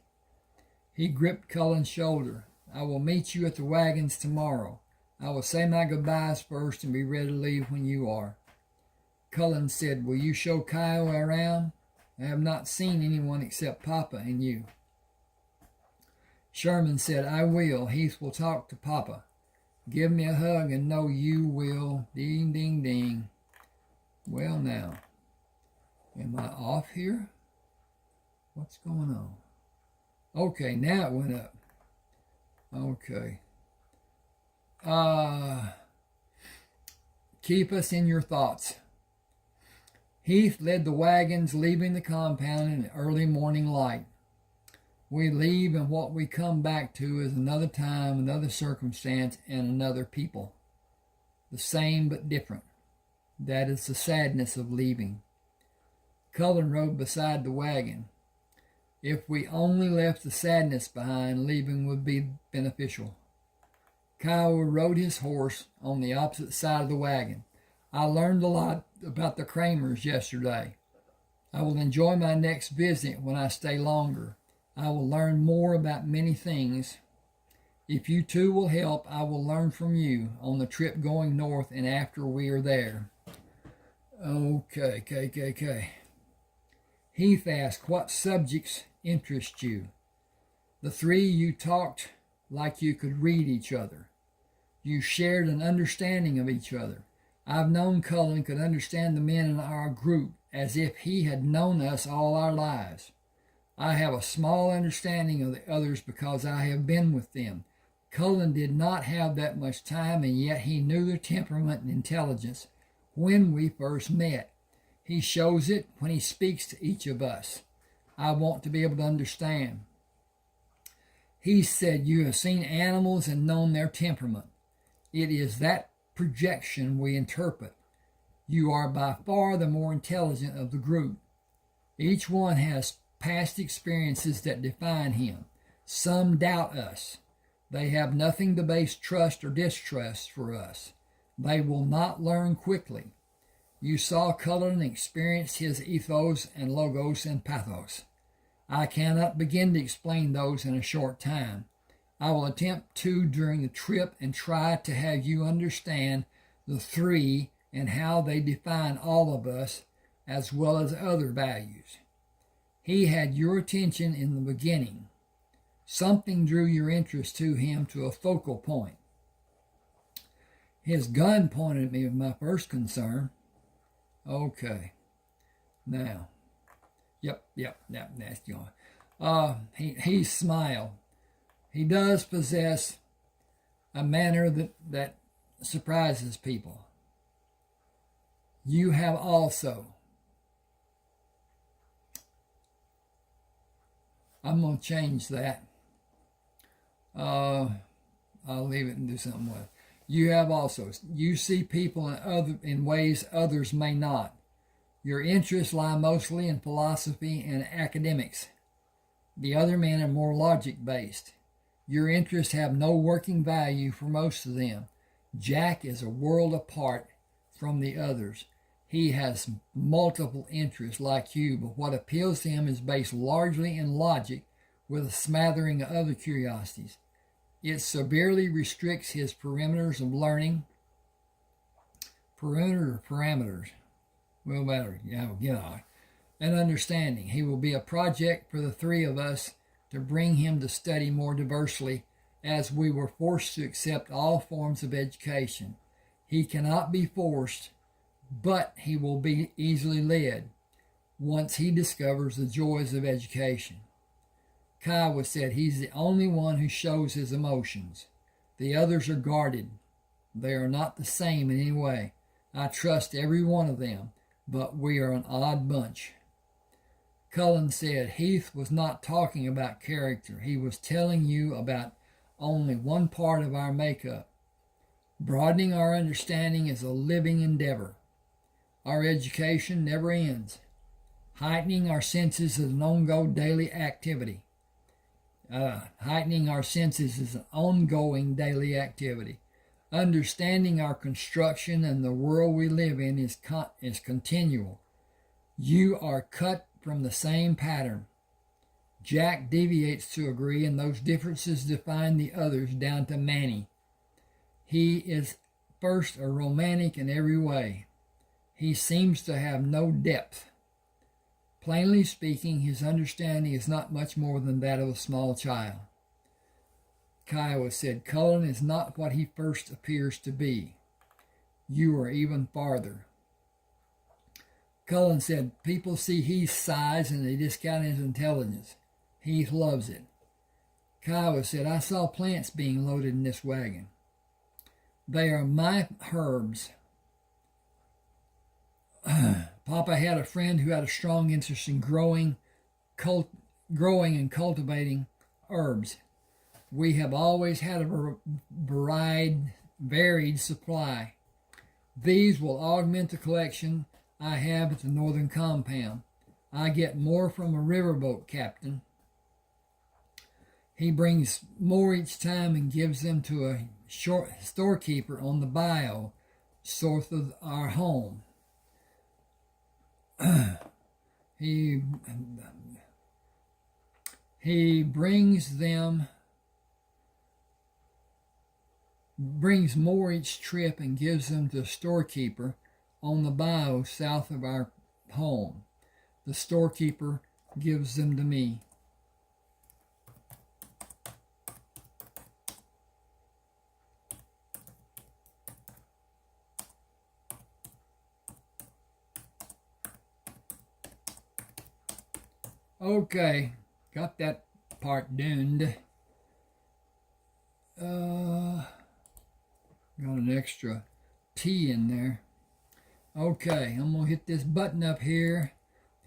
He gripped Cullen's shoulder. "I will meet you at the wagons tomorrow. I will say my goodbyes first and be ready to leave when you are." Cullen said, "Will you show Kiowa around? I have not seen anyone except Papa and you." Sherman said, "I will. Heath will talk to Papa. Give me a hug and know you will." Ding, ding, ding. Well, now, am I off here? What's going on? Okay, now it went up. Okay. Keep us in your thoughts. Heath led the wagons, leaving the compound in the early morning light. We leave, and what we come back to is another time, another circumstance, and another people. The same but different. That is the sadness of leaving. Cullen rode beside the wagon. If we only left the sadness behind, leaving would be beneficial. Kiowa rode his horse on the opposite side of the wagon. I learned a lot about the Kramers yesterday. I will enjoy my next visit when I stay longer. I will learn more about many things. If you two will help, I will learn from you on the trip going north and after we are there. Okay. Heath asked, what subjects interest you? The three you talked like you could read each other. You shared an understanding of each other. I've known Cullen could understand the men in our group as if he had known us all our lives. I have a small understanding of the others because I have been with them. Cullen did not have that much time, and yet he knew their temperament and intelligence when we first met. He shows it when he speaks to each of us. I want to be able to understand. He said, you have seen animals and known their temperament. It is that projection we interpret. You are by far the more intelligent of the group. Each one has past experiences that define him. Some doubt us. They have nothing to base trust or distrust for us. They will not learn quickly. You saw Cullen and experienced his ethos and logos and pathos. I cannot begin to explain those in a short time. I will attempt to during the trip and try to have you understand the three and how they define all of us as well as other values. He had your attention in the beginning. Something drew your interest to him to a focal point. His gun pointed at me with my first concern. Okay. Now. Yep, that's going. He smiled. He does possess a manner that surprises people. You have also. I'm going to change that. I'll leave it and do something with it. You have also. You see people in ways others may not. Your interests lie mostly in philosophy and academics. The other men are more logic-based. Your interests have no working value for most of them. Jack is a world apart from the others. He has multiple interests like you, but what appeals to him is based largely in logic with a smattering of other curiosities. It severely restricts his perimeters of learning. Parameters? Well, better, and understanding. He will be a project for the three of us to bring him to study more diversely, as we were forced to accept all forms of education. He cannot be forced, but he will be easily led once he discovers the joys of education. Kiowa said he's the only one who shows his emotions. The others are guarded. They are not the same in any way. I trust every one of them, but we are an odd bunch. Cullen said Heath was not talking about character. He was telling you about only one part of our makeup. Broadening our understanding is a living endeavor. Our education never ends. Heightening our senses is an ongoing daily activity. Understanding our construction and the world we live in is continual. You are cut from the same pattern. Jack deviates to agree, and those differences define the others down to Manny. He is first a romantic in every way. He seems to have no depth. Plainly speaking, his understanding is not much more than that of a small child. Kiowa said, Cullen is not what he first appears to be. You are even farther. Cullen said, people see Heath's size and they discount his intelligence. Heath loves it. Kiowa said, I saw plants being loaded in this wagon. They are my herbs. Papa had a friend who had a strong interest in growing and cultivating herbs. We have always had a varied supply. These will augment the collection I have at the northern compound. I get more from a riverboat captain. He brings more each time and gives them to a storekeeper on the bayou south of our home. He brings more each trip and gives them to a storekeeper on the bayou south of our home. The storekeeper gives them to me. Okay, got that part done. Got an extra T in there. Okay, I'm going to hit this button up here,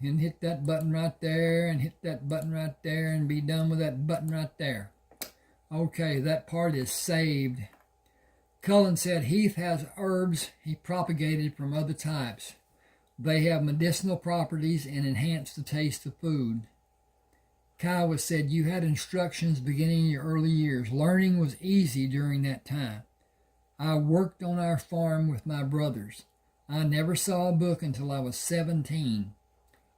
and hit that button right there, and hit that button right there, and be done with that button right there. Okay, that part is saved. Cullen said Heath has herbs he propagated from other types. They have medicinal properties and enhance the taste of food. Kiowa said you had instructions beginning in your early years. Learning was easy during that time. I worked on our farm with my brothers. I never saw a book until I was 17.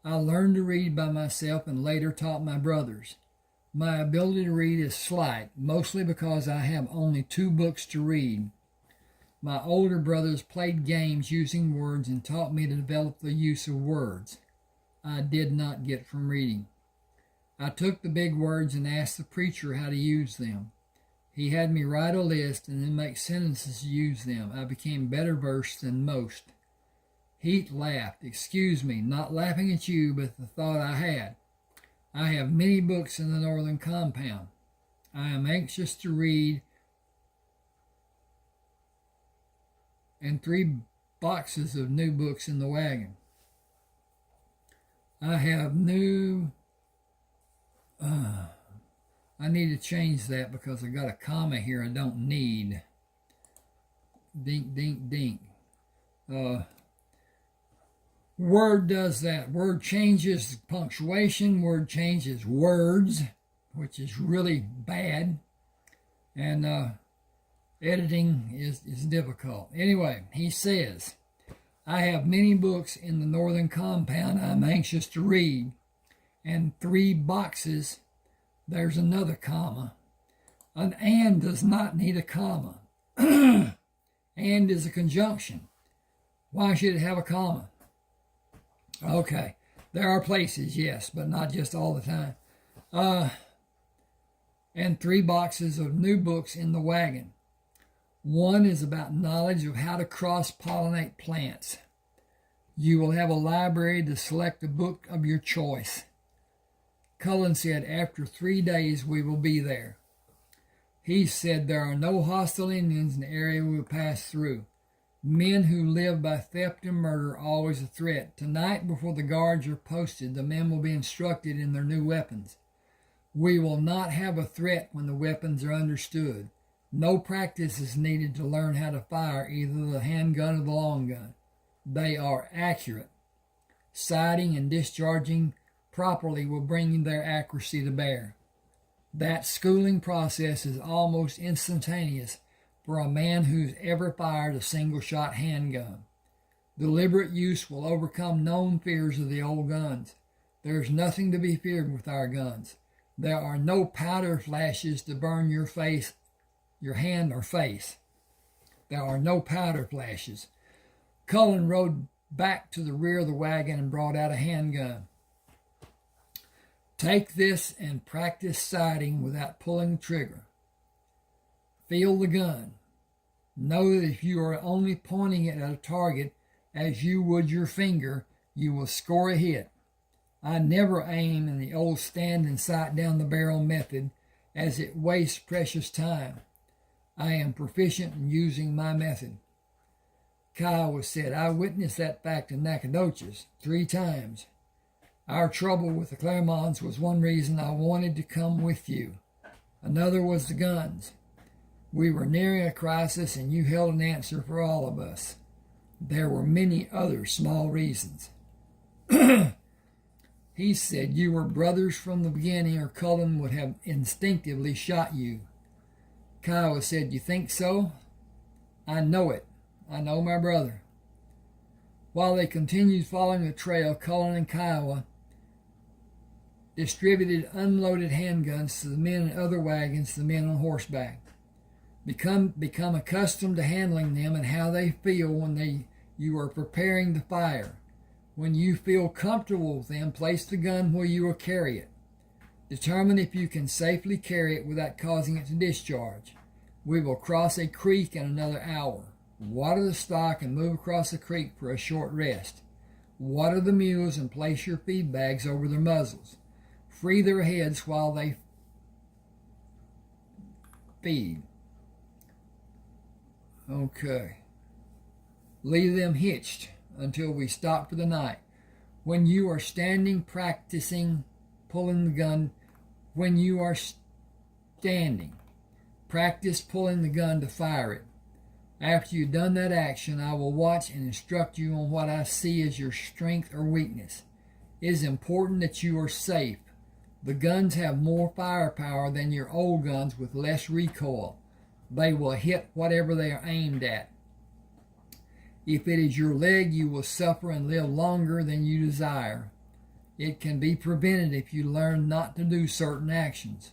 I learned to read by myself and later taught my brothers. My ability to read is slight, mostly because I have only 2 books to read. My older brothers played games using words and taught me to develop the use of words I did not get from reading. I took the big words and asked the preacher how to use them. He had me write a list and then make sentences to use them. I became better versed than most. Heath laughed. Excuse me, not laughing at you, but the thought I had. I have many books in the northern compound. I am anxious to read, and 3 boxes of new books in the wagon. I have new... I need to change that because I got a comma here I don't need. Dink, dink, dink. Word does that. Word changes punctuation. Word changes words, which is really bad. And editing is difficult. Anyway, he says, I have many books in the northern compound I'm anxious to read. And 3 boxes, there's another comma. An and does not need a comma. And is a conjunction. Why should it have a comma? Okay, there are places, yes, but not just all the time. And 3 boxes of new books in the wagon. 1 is about knowledge of how to cross-pollinate plants. You will have a library to select a book of your choice. Cullen said, after 3 days we will be there. He said there are no hostile Indians in the area we will pass through. Men who live by theft and murder are always a threat. Tonight, before the guards are posted, the men will be instructed in their new weapons. We will not have a threat when the weapons are understood. No practice is needed to learn how to fire either the handgun or the long gun. They are accurate. Sighting and discharging properly will bring their accuracy to bear. That schooling process is almost instantaneous for a man who's ever fired a single-shot handgun. Deliberate use will overcome known fears of the old guns. There's nothing to be feared with our guns. There are no powder flashes to burn your face, your hand or face. There are no powder flashes. Cullen rode back to the rear of the wagon and brought out a handgun. Take this and practice sighting without pulling the trigger. Feel the gun. Know that if you are only pointing it at a target as you would your finger, you will score a hit. I never aim in the old stand and sight down the barrel method, as it wastes precious time. I am proficient in using my method. Kiowa said, I witnessed that fact in Nacogdoches 3 times. Our trouble with the Claremonts was one reason I wanted to come with you. Another was the guns. We were nearing a crisis, and you held an answer for all of us. There were many other small reasons. He said you were brothers from the beginning, or Cullen would have instinctively shot you. Kiowa said, you think so? I know it. I know my brother. While they continued following the trail, Cullen and Kiowa distributed unloaded handguns to the men in other wagons, to the men on horseback. Become accustomed to handling them and how they feel when you are preparing to fire. When you feel comfortable with them, place the gun where you will carry it. Determine if you can safely carry it without causing it to discharge. We will cross a creek in another hour. Water the stock and move across the creek for a short rest. Water the mules and place your feed bags over their muzzles. Free their heads while they feed. Okay. Leave them hitched until we stop for the night. When you are standing practicing pulling the gun, when you are standing, practice pulling the gun to fire it. After you've done that action, I will watch and instruct you on what I see as your strength or weakness. It is important that you are safe. The guns have more firepower than your old guns with less recoil. They will hit whatever they are aimed at. If it is your leg, you will suffer and live longer than you desire. It can be prevented if you learn not to do certain actions.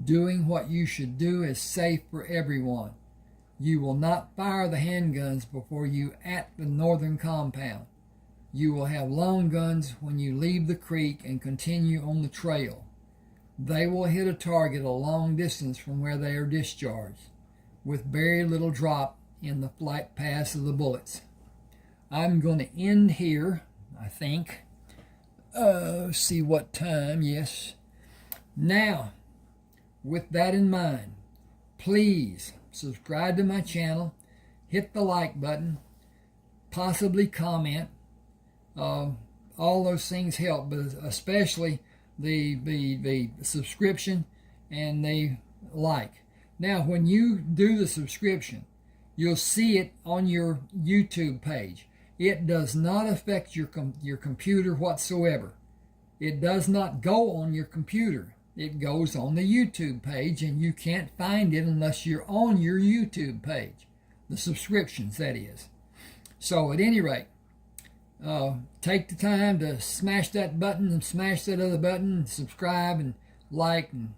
Doing what you should do is safe for everyone. You will not fire the handguns before you at the northern compound. You will have long guns when you leave the creek and continue on the trail. They will hit a target a long distance from where they are discharged, with very little drop in the flight paths of the bullets. I'm going to end here, I think. See what time, yes. Now, with that in mind, please subscribe to my channel, hit the like button, possibly comment. All those things help, but especially the subscription and the like. Now, when you do the subscription, you'll see it on your YouTube page. It does not affect your computer whatsoever. It does not go on your computer. It goes on the YouTube page, and you can't find it unless you're on your YouTube page. The subscriptions, that is. So, at any rate, take the time to smash that button and smash that other button, and subscribe and like and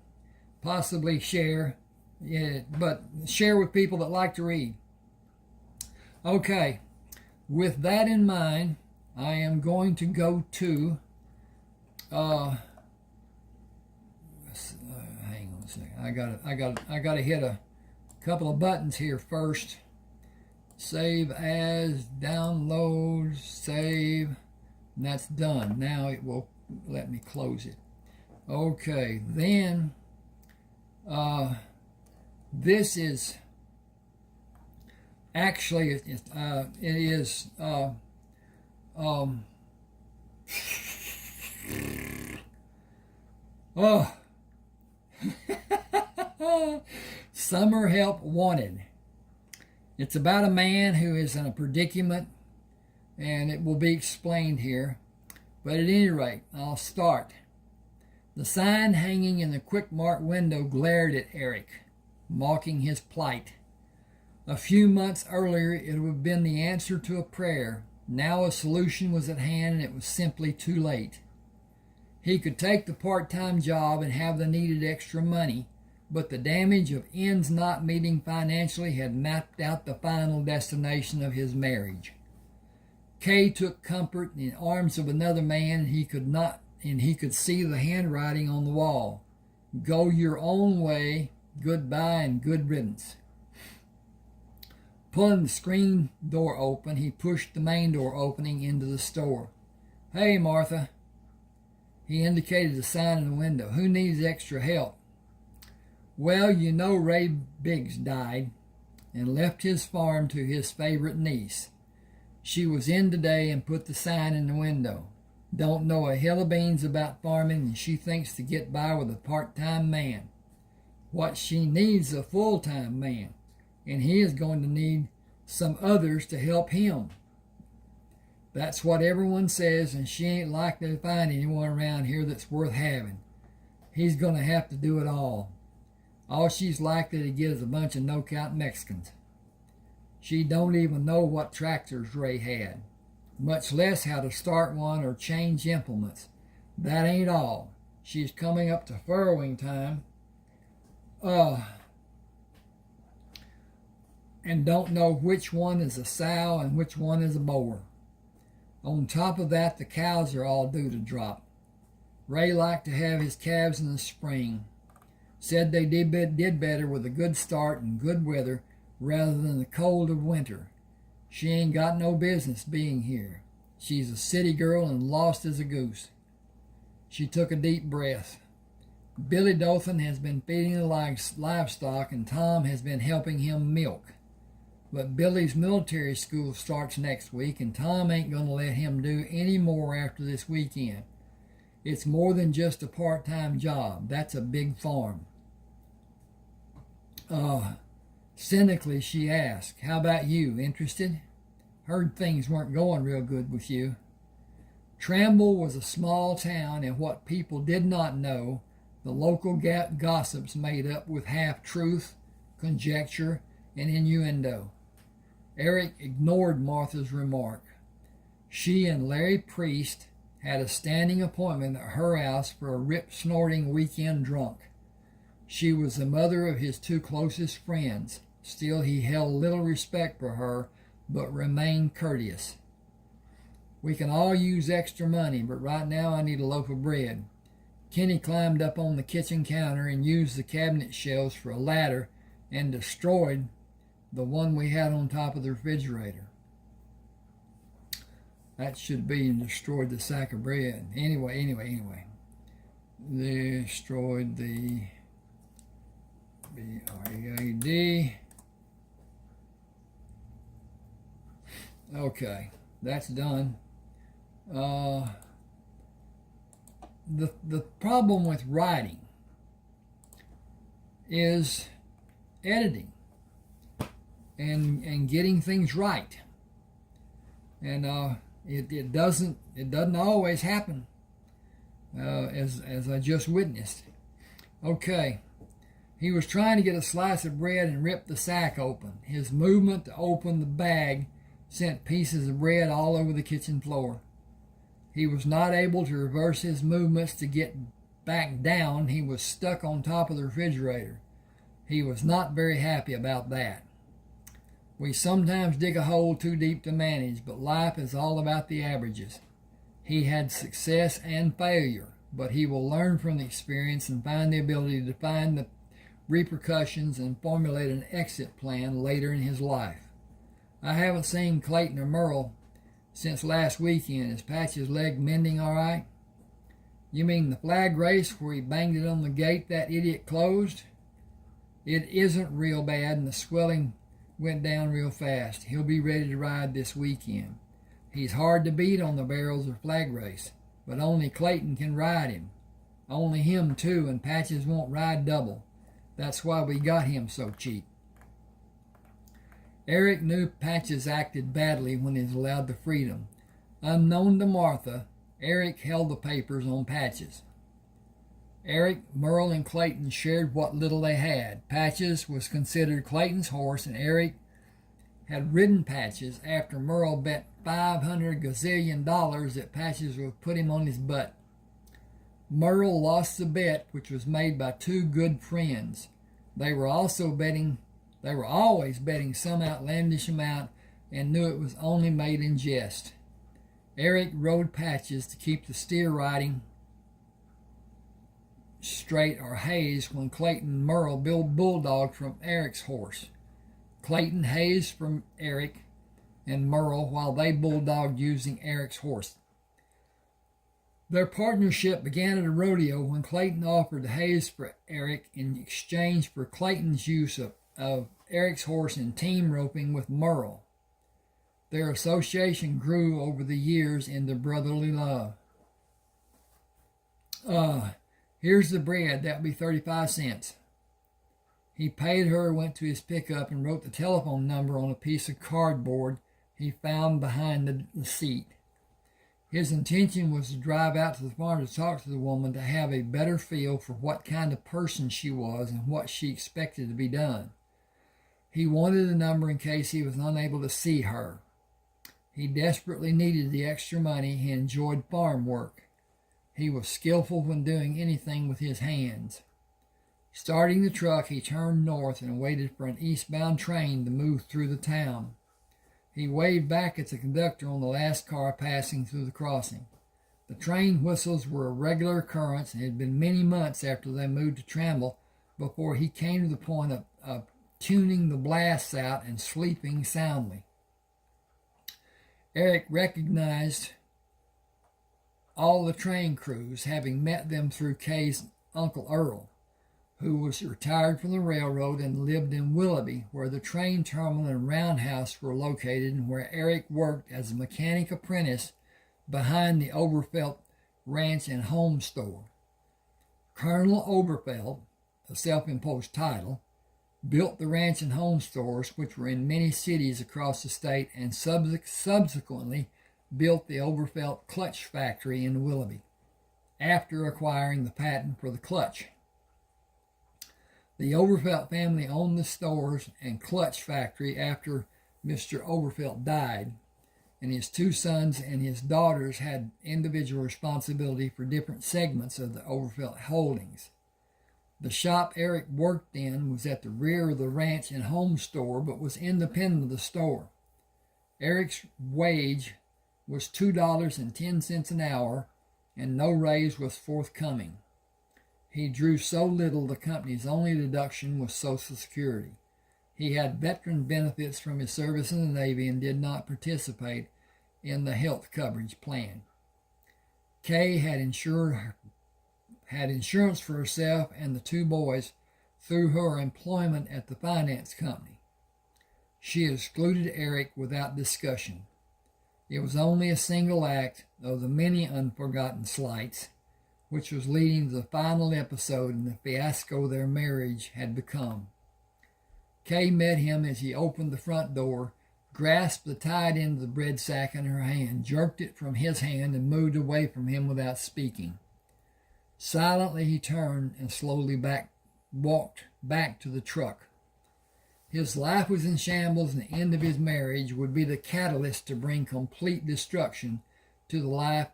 possibly share. Yeah, but share with people that like to read. Okay, with that in mind, I am going to go to hang on a second. I gotta hit a couple of buttons here first. Save as, download, save, and that's done. Now it will let me close it. Okay, then this is actually it is oh summer help wanted. It's about a man who is in a predicament, and it will be explained here. But at any rate, I'll start. The sign hanging in the Quick Mart window glared at Eric, mocking his plight. A few months earlier, it would have been the answer to a prayer. Now a solution was at hand, and it was simply too late. He could take the part-time job and have the needed extra money, but the damage of ends not meeting financially had mapped out the final destination of his marriage. Kay took comfort in the arms of another man, and he could see the handwriting on the wall. Go your own way, goodbye and good riddance. Pulling the screen door open, he pushed the main door opening into the store. Hey, Martha. He indicated the sign in the window. Who needs extra help? Well, you know Ray Biggs died and left his farm to his favorite niece. She was in today and put the sign in the window. Don't know a hill of beans about farming, and she thinks to get by with a part-time man. What she needs is a full-time man, and he is going to need some others to help him. That's what everyone says, and she ain't likely to find anyone around here that's worth having. He's going to have to do it all. All she's likely to get is a bunch of no-count Mexicans. She don't even know what tractors Ray had, much less how to start one or change implements. That ain't all. She's coming up to furrowing time, and don't know which one is a sow and which one is a mower. On top of that, the cows are all due to drop. Ray liked to have his calves in the spring. Said they did better with a good start and good weather rather than the cold of winter. She ain't got no business being here. She's a city girl and lost as a goose. She took a deep breath. Billy Dothan has been feeding the livestock, and Tom has been helping him milk. But Billy's military school starts next week, and Tom ain't going to let him do any more after this weekend. It's more than just a part-time job. That's a big farm. Cynically, she asked, how about you? Interested? Heard things weren't going real good with you. Tramble was a small town, and what people did not know, the local gossips made up with half-truth, conjecture, and innuendo. Eric ignored Martha's remark. She and Larry Priest had a standing appointment at her house for a rip-snorting weekend drunk. She was the mother of his two closest friends. Still, he held little respect for her, but remained courteous. We can all use extra money, but right now I need a loaf of bread. Kenny climbed up on the kitchen counter and used the cabinet shelves for a ladder and destroyed the one we had on top of the refrigerator. That should be destroyed the sack of bread. Anyway. Destroyed the bread. Okay, that's done. The problem with writing is editing and getting things right, and it doesn't always happen, as I just witnessed. Okay, he was trying to get a slice of bread and rip the sack open. His movement to open the bag sent pieces of bread all over the kitchen floor. He was not able to reverse his movements to get back down. He was stuck on top of the refrigerator. He was not very happy about that. We sometimes dig a hole too deep to manage, but life is all about the averages. He had success and failure, but he will learn from the experience and find the ability to define the repercussions and formulate an exit plan later in his life. I haven't seen Clayton or Merle since last weekend. Is Patch's leg mending all right? You mean the flag race where he banged it on the gate that idiot closed? It isn't real bad, and the swelling went down real fast. He'll be ready to ride this weekend. He's hard to beat on the barrels of flag race, but only Clayton can ride him. Only him, too, and Patches won't ride double. That's why we got him so cheap. Eric knew Patches acted badly when he was allowed the freedom. Unknown to Martha, Eric held the papers on Patches. Eric, Merle, and Clayton shared what little they had. Patches was considered Clayton's horse, and Eric had ridden Patches after Merle bet $500 gazillion that Patches would put him on his butt. Merle lost the bet, which was made by two good friends. They were always betting some outlandish amount and knew it was only made in jest. Eric rode Patches to keep the steer riding straight or hazed when Clayton and Merle bulldogged from Eric's horse. Clayton hazed from Eric and Merle while they bulldogged using Eric's horse. Their partnership began at a rodeo when Clayton offered to haze for Eric in exchange for Clayton's use of Eric's horse in team roping with Merle. Their association grew over the years into brotherly love. Here's the bread. That'll be 35 cents. He paid her, went to his pickup, and wrote the telephone number on a piece of cardboard he found behind the seat. His intention was to drive out to the farm to talk to the woman to have a better feel for what kind of person she was and what she expected to be done. He wanted a number in case he was unable to see her. He desperately needed the extra money. He enjoyed farm work. He was skillful when doing anything with his hands. Starting the truck, he turned north and waited for an eastbound train to move through the town. He waved back at the conductor on the last car passing through the crossing. The train whistles were a regular occurrence, and it had been many months after they moved to Tramble before he came to the point of tuning the blasts out and sleeping soundly. Eric recognized all the train crews, having met them through Kay's Uncle Earl, who was retired from the railroad and lived in Willoughby, where the train terminal and roundhouse were located, and where Eric worked as a mechanic apprentice behind the Oberfeld Ranch and Home Store. Colonel Oberfeld, a self-imposed title, built the ranch and home stores, which were in many cities across the state, and subsequently built the Oberfeld Clutch Factory in Willoughby, after acquiring the patent for the clutch. The Oberfeld family owned the stores and clutch factory after Mr. Oberfeld died, and his two sons and his daughters had individual responsibility for different segments of the Oberfeld holdings. The shop Eric worked in was at the rear of the ranch and home store, but was independent of the store. Eric's wage was $2.10 an hour, and no raise was forthcoming. He drew so little the company's only deduction was Social Security. He had veteran benefits from his service in the Navy and did not participate in the health coverage plan. Kay had insurance for herself and the two boys through her employment at the finance company. She excluded Eric without discussion. It was only a single act of the many unforgotten slights, which was leading to the final episode in the fiasco their marriage had become. Kay met him as he opened the front door, grasped the tied end of the bread sack in her hand, jerked it from his hand, and moved away from him without speaking. Silently he turned and slowly walked back to the truck. His life was in shambles, and the end of his marriage would be the catalyst to bring complete destruction to the life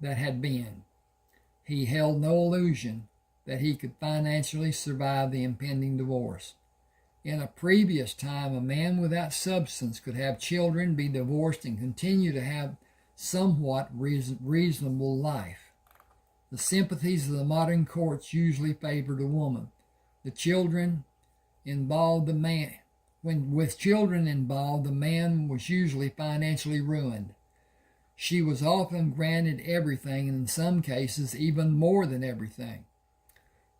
that had been. He held no illusion that he could financially survive the impending divorce. In a previous time, a man without substance could have children, be divorced, and continue to have somewhat reasonable life. The sympathies of the modern courts usually favored a woman. The children involved the man. With children involved, the man was usually financially ruined. She was often granted everything, and in some cases even more than everything.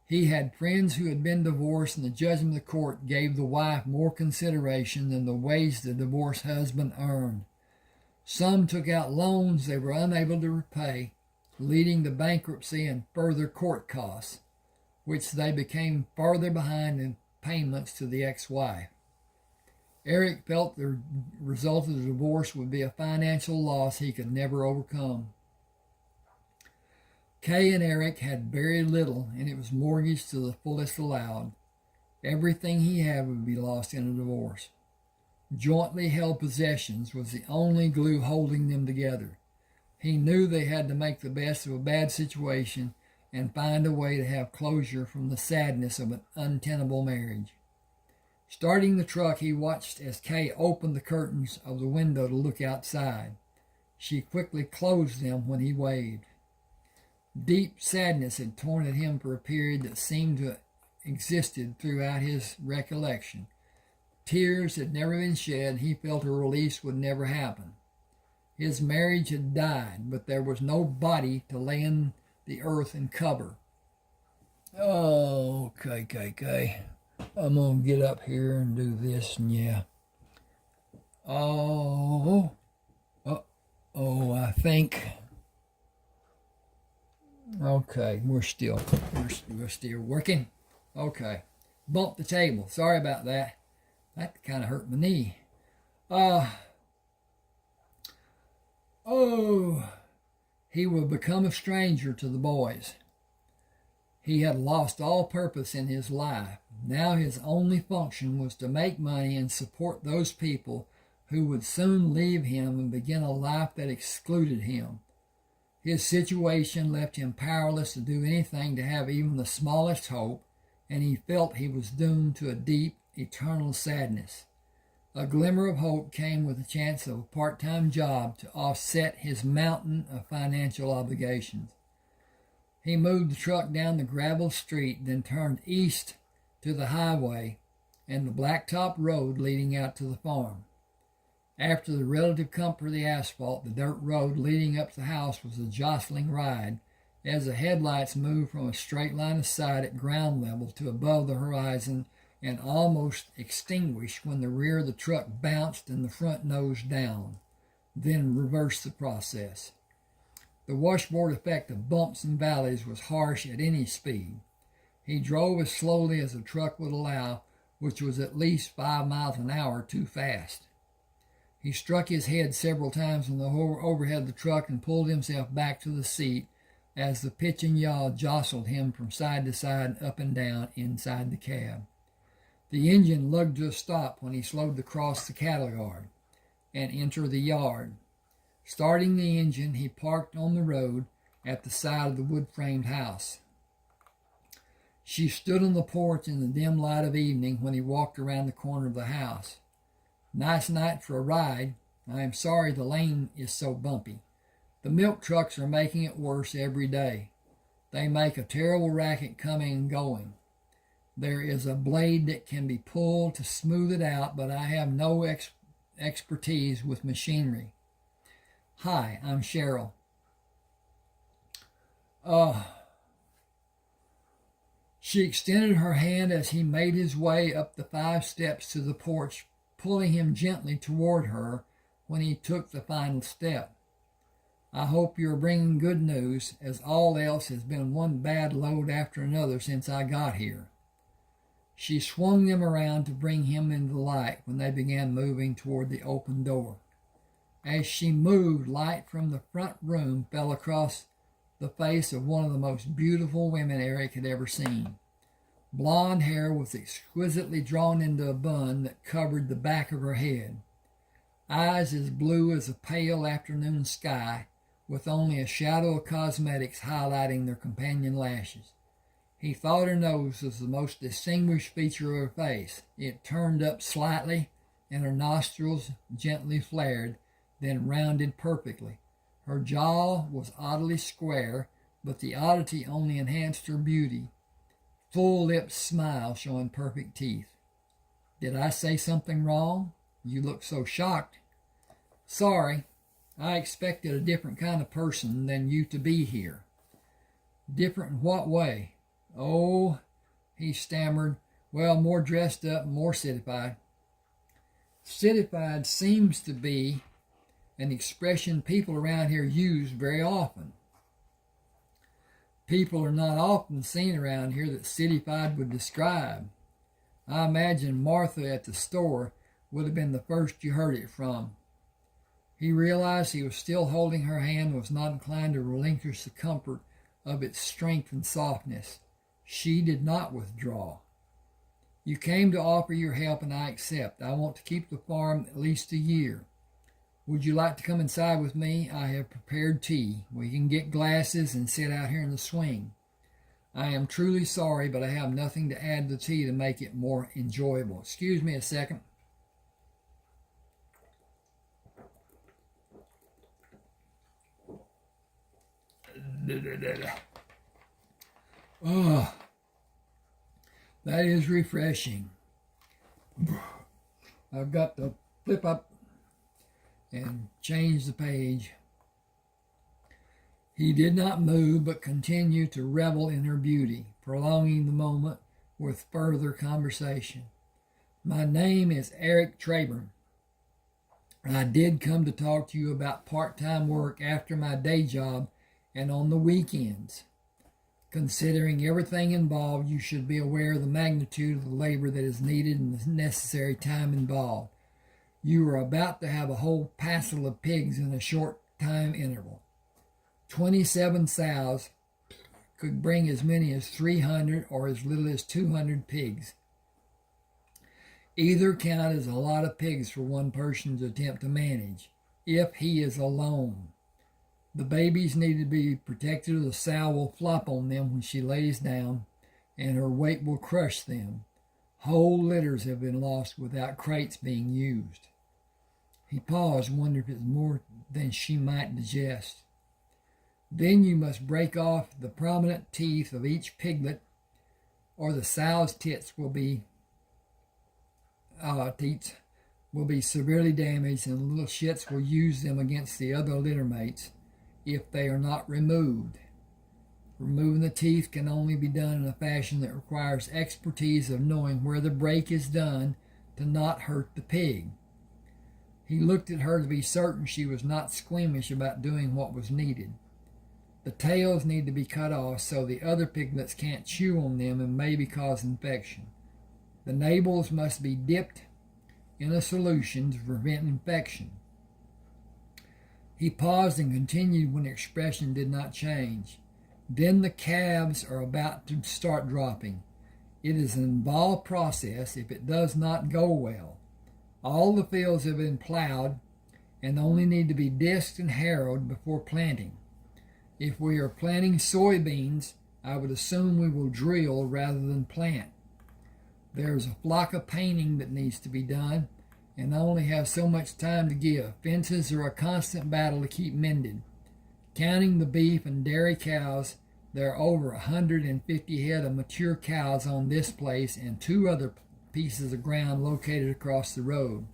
He had friends who had been divorced, and the judgment of the court gave the wife more consideration than the wage the divorced husband earned. Some took out loans they were unable to repay, leading to bankruptcy and further court costs, which they became farther behind in payments to the ex-wife. Eric felt the result of the divorce would be a financial loss he could never overcome. Kay and Eric had very little, and it was mortgaged to the fullest allowed. Everything he had would be lost in a divorce. Jointly held possessions was the only glue holding them together. He knew they had to make the best of a bad situation and find a way to have closure from the sadness of an untenable marriage. Starting the truck, he watched as Kay opened the curtains of the window to look outside. She quickly closed them when he waved. Deep sadness had torn at him for a period that seemed to have existed throughout his recollection. Tears had never been shed, and he felt a release would never happen. His marriage had died, but there was no body to lay in the earth and cover. Oh, okay. I'm going to get up here and do this, and yeah. I think... Okay, we're still working. Okay. Bumped the table. Sorry about that. That kind of hurt my knee. He would become a stranger to the boys. He had lost all purpose in his life. Now his only function was to make money and support those people who would soon leave him and begin a life that excluded him. His situation left him powerless to do anything to have even the smallest hope, and he felt he was doomed to a deep, eternal sadness. A glimmer of hope came with the chance of a part-time job to offset his mountain of financial obligations. He moved the truck down the gravel street, then turned east to the highway and the blacktop road leading out to the farm. After the relative comfort of the asphalt, the dirt road leading up to the house was a jostling ride, as the headlights moved from a straight line of sight at ground level to above the horizon and almost extinguished when the rear of the truck bounced and the front nosed down, then reversed the process. The washboard effect of bumps and valleys was harsh at any speed. He drove as slowly as the truck would allow, which was at least 5 miles an hour too fast. He struck his head several times on the overhead of the truck and pulled himself back to the seat as the pitch and yaw jostled him from side to side, up and down inside the cab. The engine lugged to a stop when he slowed to cross the cattle yard and enter the yard. Starting the engine, he parked on the road at the side of the wood-framed house. She stood on the porch in the dim light of evening when he walked around the corner of the house. "Nice night for a ride. I am sorry the lane is so bumpy. The milk trucks are making it worse every day. They make a terrible racket coming and going. There is a blade that can be pulled to smooth it out, but I have no expertise with machinery. Hi, I'm Cheryl." She extended her hand as he made his way up the 5 steps to the porch, pulling him gently toward her when he took the final step. "I hope you are bringing good news, as all else has been one bad load after another since I got here." She swung them around to bring him into the light when they began moving toward the open door. As she moved, light from the front room fell across the face of one of the most beautiful women Eric had ever seen. Blonde hair was exquisitely drawn into a bun that covered the back of her head. Eyes as blue as a pale afternoon sky, with only a shadow of cosmetics highlighting their companion lashes. He thought her nose was the most distinguished feature of her face. It turned up slightly, and her nostrils gently flared, then rounded perfectly. Her jaw was oddly square, but the oddity only enhanced her beauty. Full-lipped smile showing perfect teeth. "Did I say something wrong? You look so shocked." "Sorry. I expected a different kind of person than you to be here." "Different in what way?" "Oh," he stammered, "well, more dressed up, more citified." Citified seems to be an expression people around here use very often. People are not often seen around here that citified would describe. I imagine Martha at the store would have been the first you heard it from. He realized he was still holding her hand and was not inclined to relinquish the comfort of its strength and softness. She did not withdraw. "You came to offer your help, and I accept. I want to keep the farm at least a year. Would you like to come inside with me? I have prepared tea. We can get glasses and sit out here in the swing. I am truly sorry, but I have nothing to add to the tea to make it more enjoyable. Excuse me a second." Oh, that is refreshing. I've got to flip up and change the page. He did not move, but continued to revel in her beauty, prolonging the moment with further conversation. "My name is Eric Traber. I did come to talk to you about part-time work after my day job and on the weekends. Considering everything involved, you should be aware of the magnitude of the labor that is needed and the necessary time involved. You are about to have a whole passel of pigs in a short time interval. 27 sows could bring as many as 300 or as little as 200 pigs. Either count as a lot of pigs for one person to attempt to manage, if he is alone. The babies need to be protected, or the sow will flop on them when she lays down, and her weight will crush them. Whole litters have been lost without crates being used." He paused, wondering if it was more than she might digest. "Then you must break off the prominent teeth of each piglet, or the sow's tits will be will be severely damaged, and the little shits will use them against the other littermates if they are not removed. Removing the teeth can only be done in a fashion that requires expertise of knowing where the break is done to not hurt the pig. He looked at her to be certain she was not squeamish about doing what was needed. The tails need to be cut off so the other piglets can't chew on them and maybe cause infection. The navels must be dipped in a solution to prevent infection. He paused and continued when the expression did not change. Then the calves are about to start dropping. It is an involved process if it does not go well. All the fields have been plowed and only need to be disked and harrowed before planting. If we are planting soybeans, I would assume we will drill rather than plant. There is a flock of painting that needs to be done, and I only have so much time to give. Fences are a constant battle to keep mended. Counting the beef and dairy cows, there are over 150 head of mature cows on this place and 2 other pieces of ground located across the road.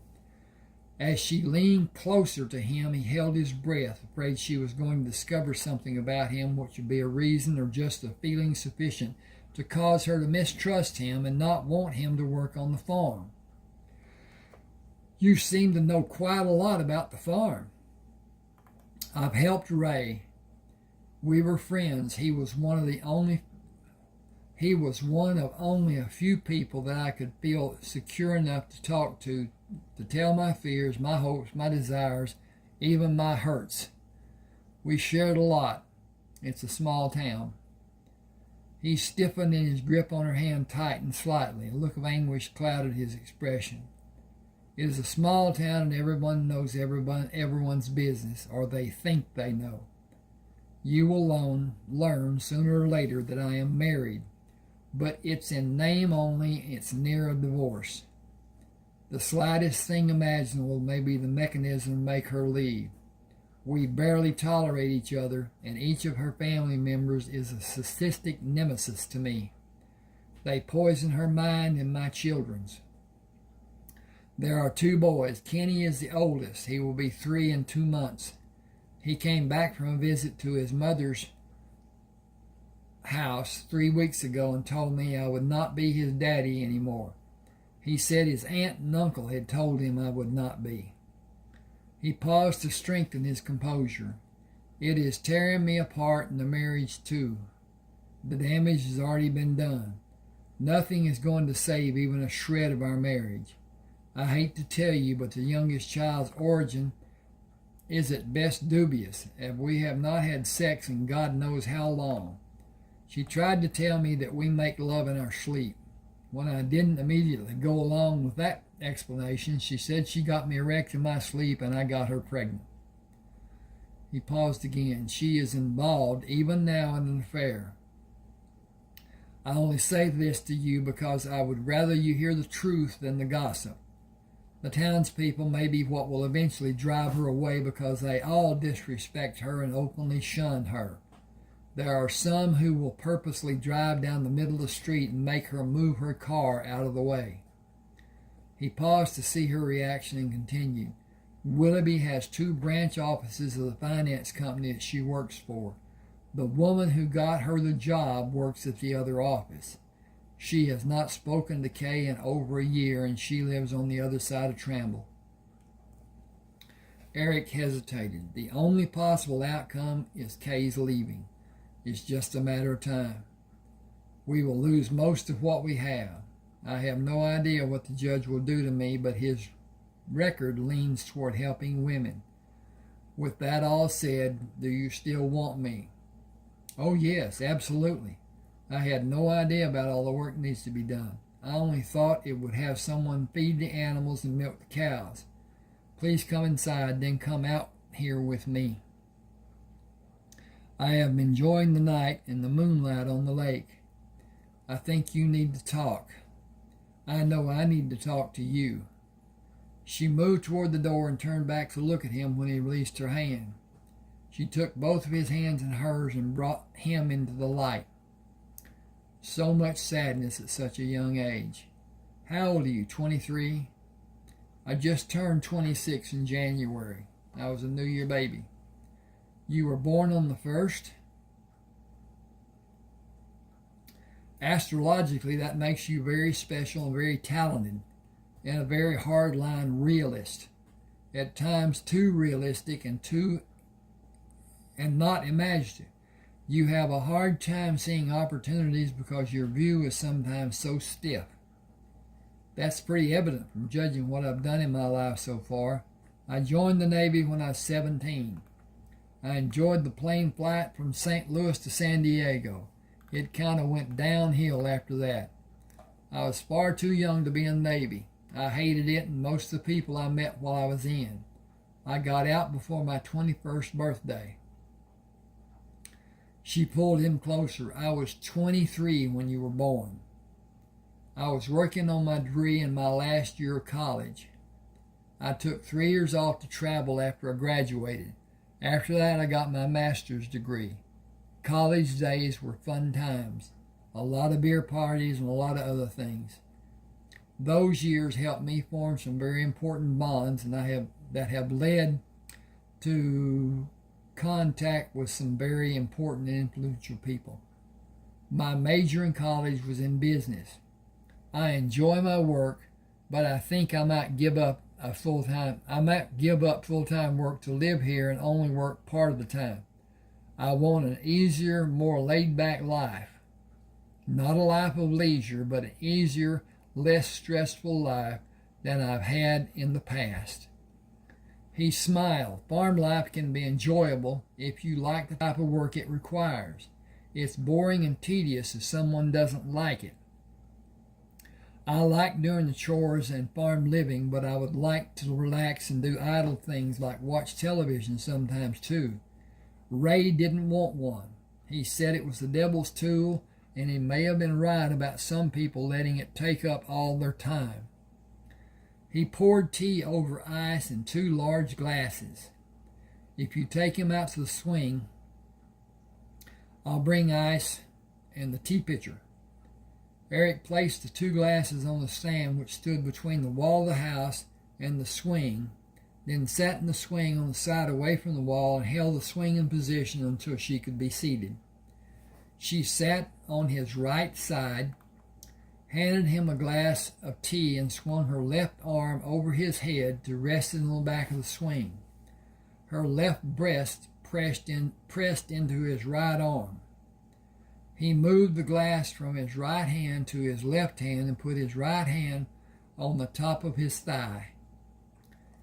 As she leaned closer to him, he held his breath, afraid she was going to discover something about him which would be a reason or just a feeling sufficient to cause her to mistrust him and not want him to work on the farm. You seem to know quite a lot about the farm. I've helped Ray. We were friends. He was one of only a few people that I could feel secure enough to talk to tell my fears, my hopes, my desires, even my hurts. We shared a lot. It's a small town. He stiffened and his grip on her hand tightened slightly. A look of anguish clouded his expression. It is a small town and everyone knows everyone's business, or they think they know. You will learn sooner or later that I am married, but it's in name only. It's near a divorce. The slightest thing imaginable may be the mechanism to make her leave. We barely tolerate each other, and each of her family members is a sadistic nemesis to me. They poison her mind and my children's. There are 2 boys. Kenny is the oldest. He will be 3 in 2 months. He came back from a visit to his mother's house 3 weeks ago and told me I would not be his daddy anymore. He said his aunt and uncle had told him I would not be. He paused to strengthen his composure. It is tearing me apart, and the marriage too. The damage has already been done. Nothing is going to save even a shred of our marriage. I hate to tell you, but the youngest child's origin is at best dubious, as we have not had sex in God knows how long. She tried to tell me that we make love in our sleep. When I didn't immediately go along with that explanation, she said she got me erect in my sleep and I got her pregnant. He paused again. She is involved even now in an affair. I only say this to you because I would rather you hear the truth than the gossip. The townspeople may be what will eventually drive her away because they all disrespect her and openly shun her. There are some who will purposely drive down the middle of the street and make her move her car out of the way. He paused to see her reaction and continued. Willoughby has 2 branch offices of the finance company that she works for. The woman who got her the job works at the other office. She has not spoken to Kay in over a year, and she lives on the other side of Tramble. Eric hesitated. The only possible outcome is Kay's leaving. It's just a matter of time. We will lose most of what we have. I have no idea what the judge will do to me, but his record leans toward helping women. With that all said, do you still want me? Oh yes, absolutely. I had no idea about all the work that needs to be done. I only thought it would have someone feed the animals and milk the cows. Please come inside, then come out here with me. I have been enjoying the night and the moonlight on the lake. I think you need to talk. I know I need to talk to you. She moved toward the door and turned back to look at him when he released her hand. She took both of his hands in hers and brought him into the light. So much sadness at such a young age. How old are you, 23? I just turned 26 in January. I was a New Year baby. You were born on the 1st. Astrologically, that makes you very special and very talented, and a very hardline realist. At times too realistic and not imaginative. You have a hard time seeing opportunities because your view is sometimes so stiff. That's pretty evident from judging what I've done in my life so far. I joined the Navy when I was 17. I enjoyed the plane flight from St. Louis to San Diego. It kind of went downhill after that. I was far too young to be in the Navy. I hated it and most of the people I met while I was in. I got out before my 21st birthday. She pulled him closer. I was 23 when you were born. I was working on my degree in my last year of college. I took 3 years off to travel after I graduated. After that, I got my master's degree. College days were fun times. A lot of beer parties and a lot of other things. Those years helped me form some very important bonds that have led to contact with some very important and influential people. My major in college was in business. I enjoy my work, but I think I might give up full-time work to live here and only work part of the time. I want an easier, more laid-back life. Not a life of leisure, but an easier, less stressful life than I've had in the past. He smiled. Farm life can be enjoyable if you like the type of work it requires. It's boring and tedious if someone doesn't like it. I like doing the chores and farm living, but I would like to relax and do idle things like watch television sometimes too. Ray didn't want one. He said it was the devil's tool, and he may have been right about some people letting it take up all their time. He poured tea over ice in 2 large glasses. If you take him out to the swing, I'll bring ice and the tea pitcher. Eric placed the 2 glasses on the stand which stood between the wall of the house and the swing, then sat in the swing on the side away from the wall and held the swing in position until she could be seated. She sat on his right side, handed him a glass of tea, and swung her left arm over his head to rest it on the back of the swing. Her left breast pressed into his right arm. He moved the glass from his right hand to his left hand and put his right hand on the top of his thigh.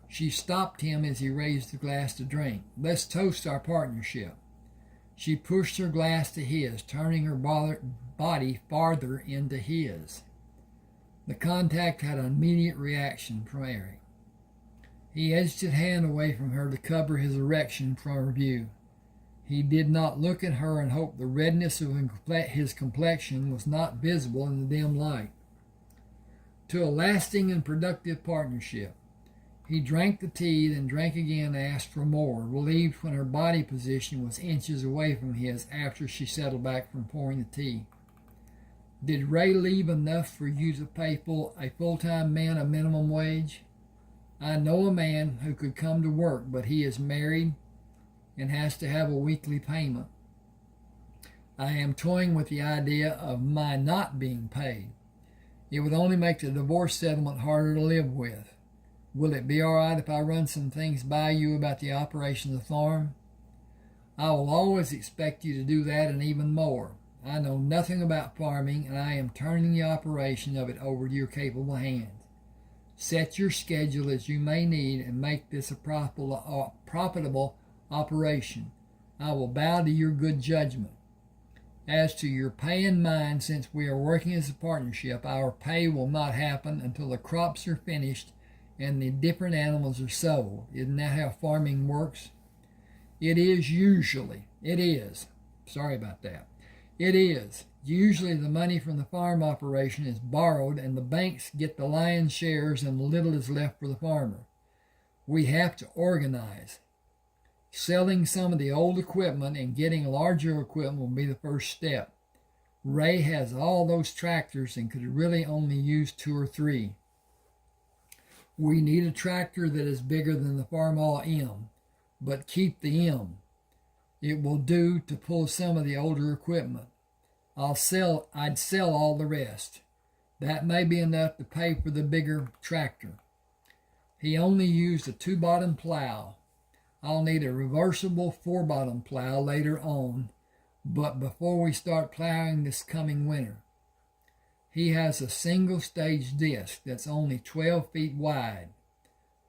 She stopped him as he raised the glass to drink. "Let's toast our partnership." She pushed her glass to his, turning her body farther into his. The contact had an immediate reaction from Eric. He edged his hand away from her to cover his erection from her view. He did not look at her and hoped the redness of his complexion was not visible in the dim light. To a lasting and productive partnership. He drank the tea, then drank again and asked for more, relieved when her body position was inches away from his after she settled back from pouring the tea. "Did Ray leave enough for you to pay a full-time man a minimum wage?" "I know a man who could come to work, but he is married and has to have a weekly payment. I am toying with the idea of my not being paid. It would only make the divorce settlement harder to live with. Will it be all right if I run some things by you about the operation of the farm?" "I will always expect you to do that and even more. I know nothing about farming, and I am turning the operation of it over to your capable hands. Set your schedule as you may need and make this a profitable operation. I will bow to your good judgment. As to your pay and mine, since we are working as a partnership, our pay will not happen until the crops are finished and the different animals are sold. Isn't that how farming works?" It is. Sorry about that. "It is. Usually the money from the farm operation is borrowed and the banks get the lion's shares and little is left for the farmer. We have to organize. Selling some of the old equipment and getting larger equipment will be the first step. Ray has all those tractors and could really only use 2 or 3. We need a tractor that is bigger than the Farmall M, but keep the M. It will do to pull some of the older equipment. I'd sell all the rest. That may be enough to pay for the bigger tractor. He only used a 2-bottom plow. I'll need a reversible 4-bottom plow later on, but before we start plowing this coming winter. He has a single-stage disc that's only 12 feet wide.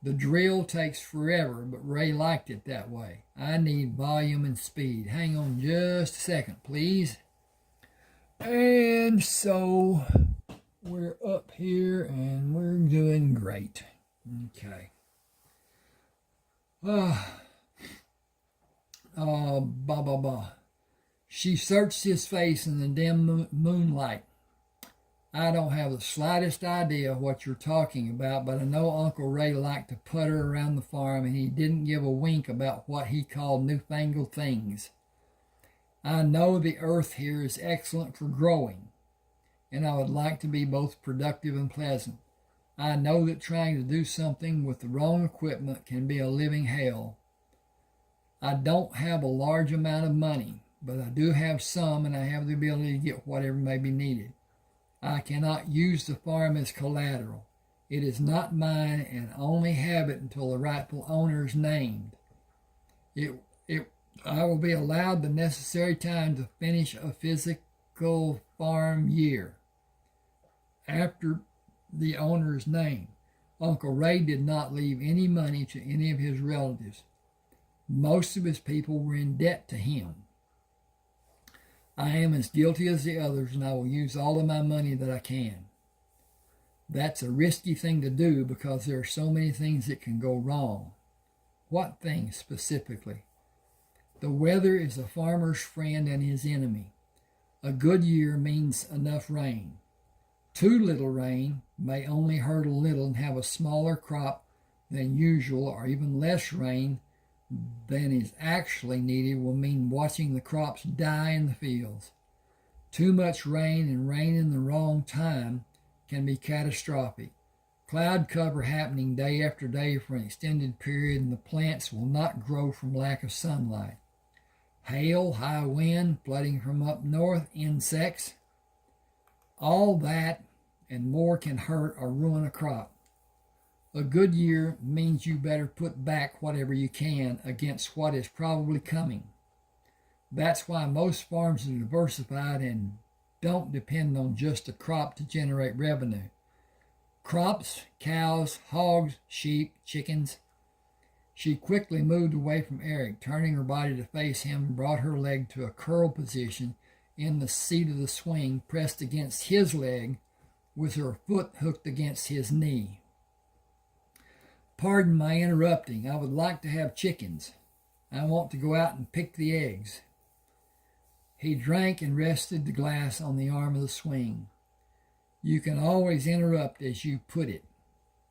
The drill takes forever, but Ray liked it that way. I need volume and speed. Hang on just a second, please. And so we're up here and we're doing great. Okay. She searched his face in the dim moonlight. I don't have the slightest idea what you're talking about, but I know Uncle Ray liked to putter around the farm, and he didn't give a wink about what he called newfangled things. I know the earth here is excellent for growing, and I would like to be both productive and pleasant. I know that trying to do something with the wrong equipment can be a living hell. I don't have a large amount of money, but I do have some, and I have the ability to get whatever may be needed. I cannot use the farm as collateral. It is not mine, and only have it until the rightful owner is named. I will be allowed the necessary time to finish a physical farm year. After the owner's name, Uncle Ray did not leave any money to any of his relatives. Most of his people were in debt to him. I am as guilty as the others, and I will use all of my money that I can. That's a risky thing to do because there are so many things that can go wrong. What things specifically? The weather is a farmer's friend and his enemy. A good year means enough rain. Too little rain may only hurt a little and have a smaller crop than usual, or even less rain than is actually needed will mean watching the crops die in the fields. Too much rain and rain in the wrong time can be catastrophic. Cloud cover happening day after day for an extended period, and the plants will not grow from lack of sunlight. Hail, high wind, flooding from up north, insects, all that and more can hurt or ruin a crop. A good year means you better put back whatever you can against what is probably coming. That's why most farms are diversified and don't depend on just a crop to generate revenue. Crops, cows, hogs, sheep, chickens. She quickly moved away from Eric, turning her body to face him, and brought her leg to a curl position in the seat of the swing, pressed against his leg with her foot hooked against his knee. Pardon my interrupting. I would like to have chickens. I want to go out and pick the eggs. He drank and rested the glass on the arm of the swing. You can always interrupt as you put it.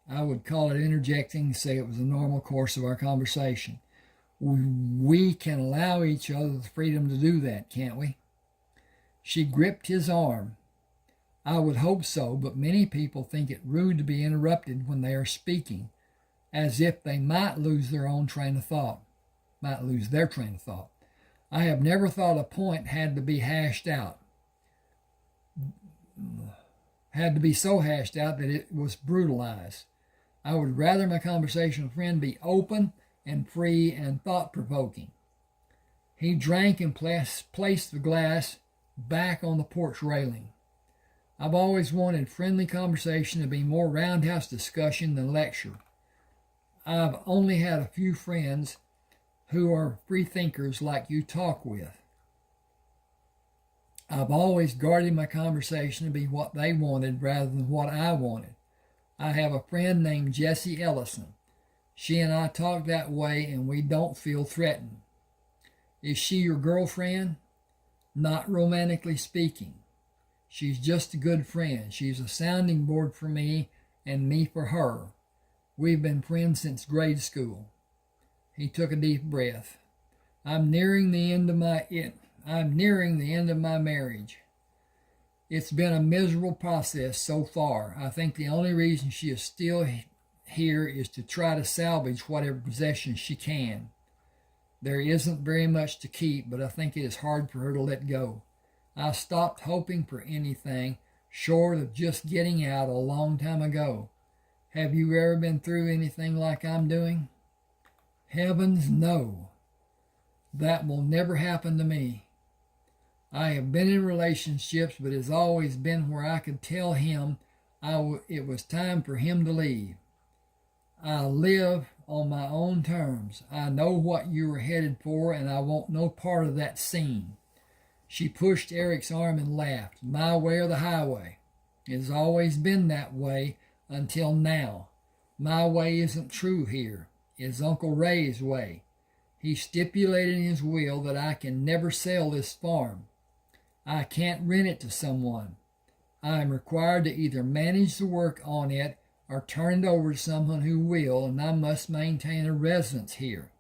I would call it interjecting, say it was a normal course of our conversation. We can allow each other the freedom to do that, can't we? She gripped his arm. I would hope so, but many people think it rude to be interrupted when they are speaking, as if they might lose their train of thought. I have never thought a point had to be so hashed out that it was brutalized. I would rather my conversational friend be open and free and thought-provoking. He drank and placed the glass back on the porch railing. I've always wanted friendly conversation to be more roundhouse discussion than lecture. I've only had a few friends who are free thinkers like you talk with. I've always guarded my conversation to be what they wanted rather than what I wanted. I have a friend named Jessie Ellison. She and I talk that way, and we don't feel threatened. Is she your girlfriend? Not romantically speaking. She's just a good friend. She's a sounding board for me and me for her. We've been friends since grade school. He took a deep breath. I'm nearing the end of my marriage. It's been a miserable process so far. I think the only reason she is still here is to try to salvage whatever possessions she can. There isn't very much to keep, but I think it is hard for her to let go. I stopped hoping for anything short of just getting out a long time ago. Have you ever been through anything like I'm doing? Heavens, no. That will never happen to me. I have been in relationships, but it's always been where I could tell him it was time for him to leave. I live on my own terms. I know what you are headed for, and I want no part of that scene. She pushed Eric's arm and laughed. My way or the highway. It has always been that way until now. My way isn't true here. It's Uncle Ray's way. He stipulated in his will that I can never sell this farm. I can't rent it to someone. I am required to either manage the work on it or turn it over to someone who will, and I must maintain a residence here.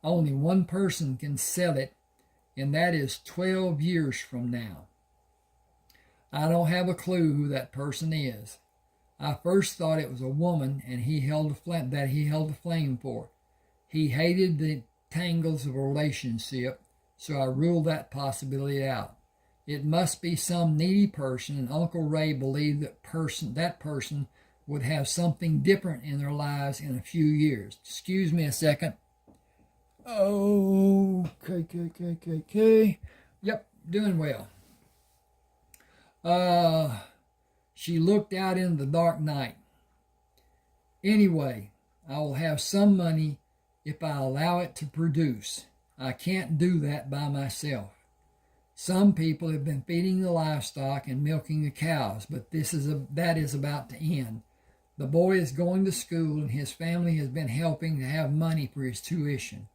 Only one person can sell it, and that is 12 years from now. I don't have a clue who that person is. I first thought it was a woman, and he held the flame for. He hated the tangles of a relationship, so I ruled that possibility out. It must be some needy person, and Uncle Ray believed that person would have something different in their lives in a few years. Excuse me a second. Oh, okay. Yep, doing well. She looked out into the dark night. Anyway, I will have some money if I allow it to produce. I can't do that by myself. Some people have been feeding the livestock and milking the cows, but that is about to end. The boy is going to school, and his family has been helping to have money for his tuition.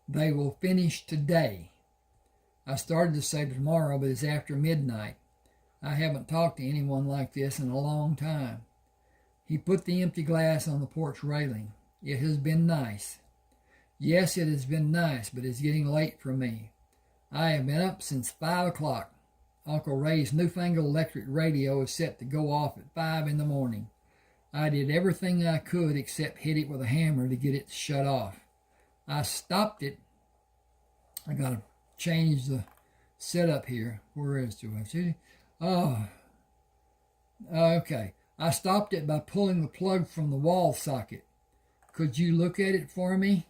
They will finish today. I started to say tomorrow, but it's after midnight. I haven't talked to anyone like this in a long time. He put the empty glass on the porch railing. It has been nice. Yes, it has been nice, but it's getting late for me. I have been up since 5 o'clock. Uncle Ray's newfangled electric radio is set to go off at 5 in the morning. I did everything I could except hit it with a hammer to get it to shut off. I stopped it. I got to change the setup here. Where is it? Oh, okay. I stopped it by pulling the plug from the wall socket. Could you look at it for me?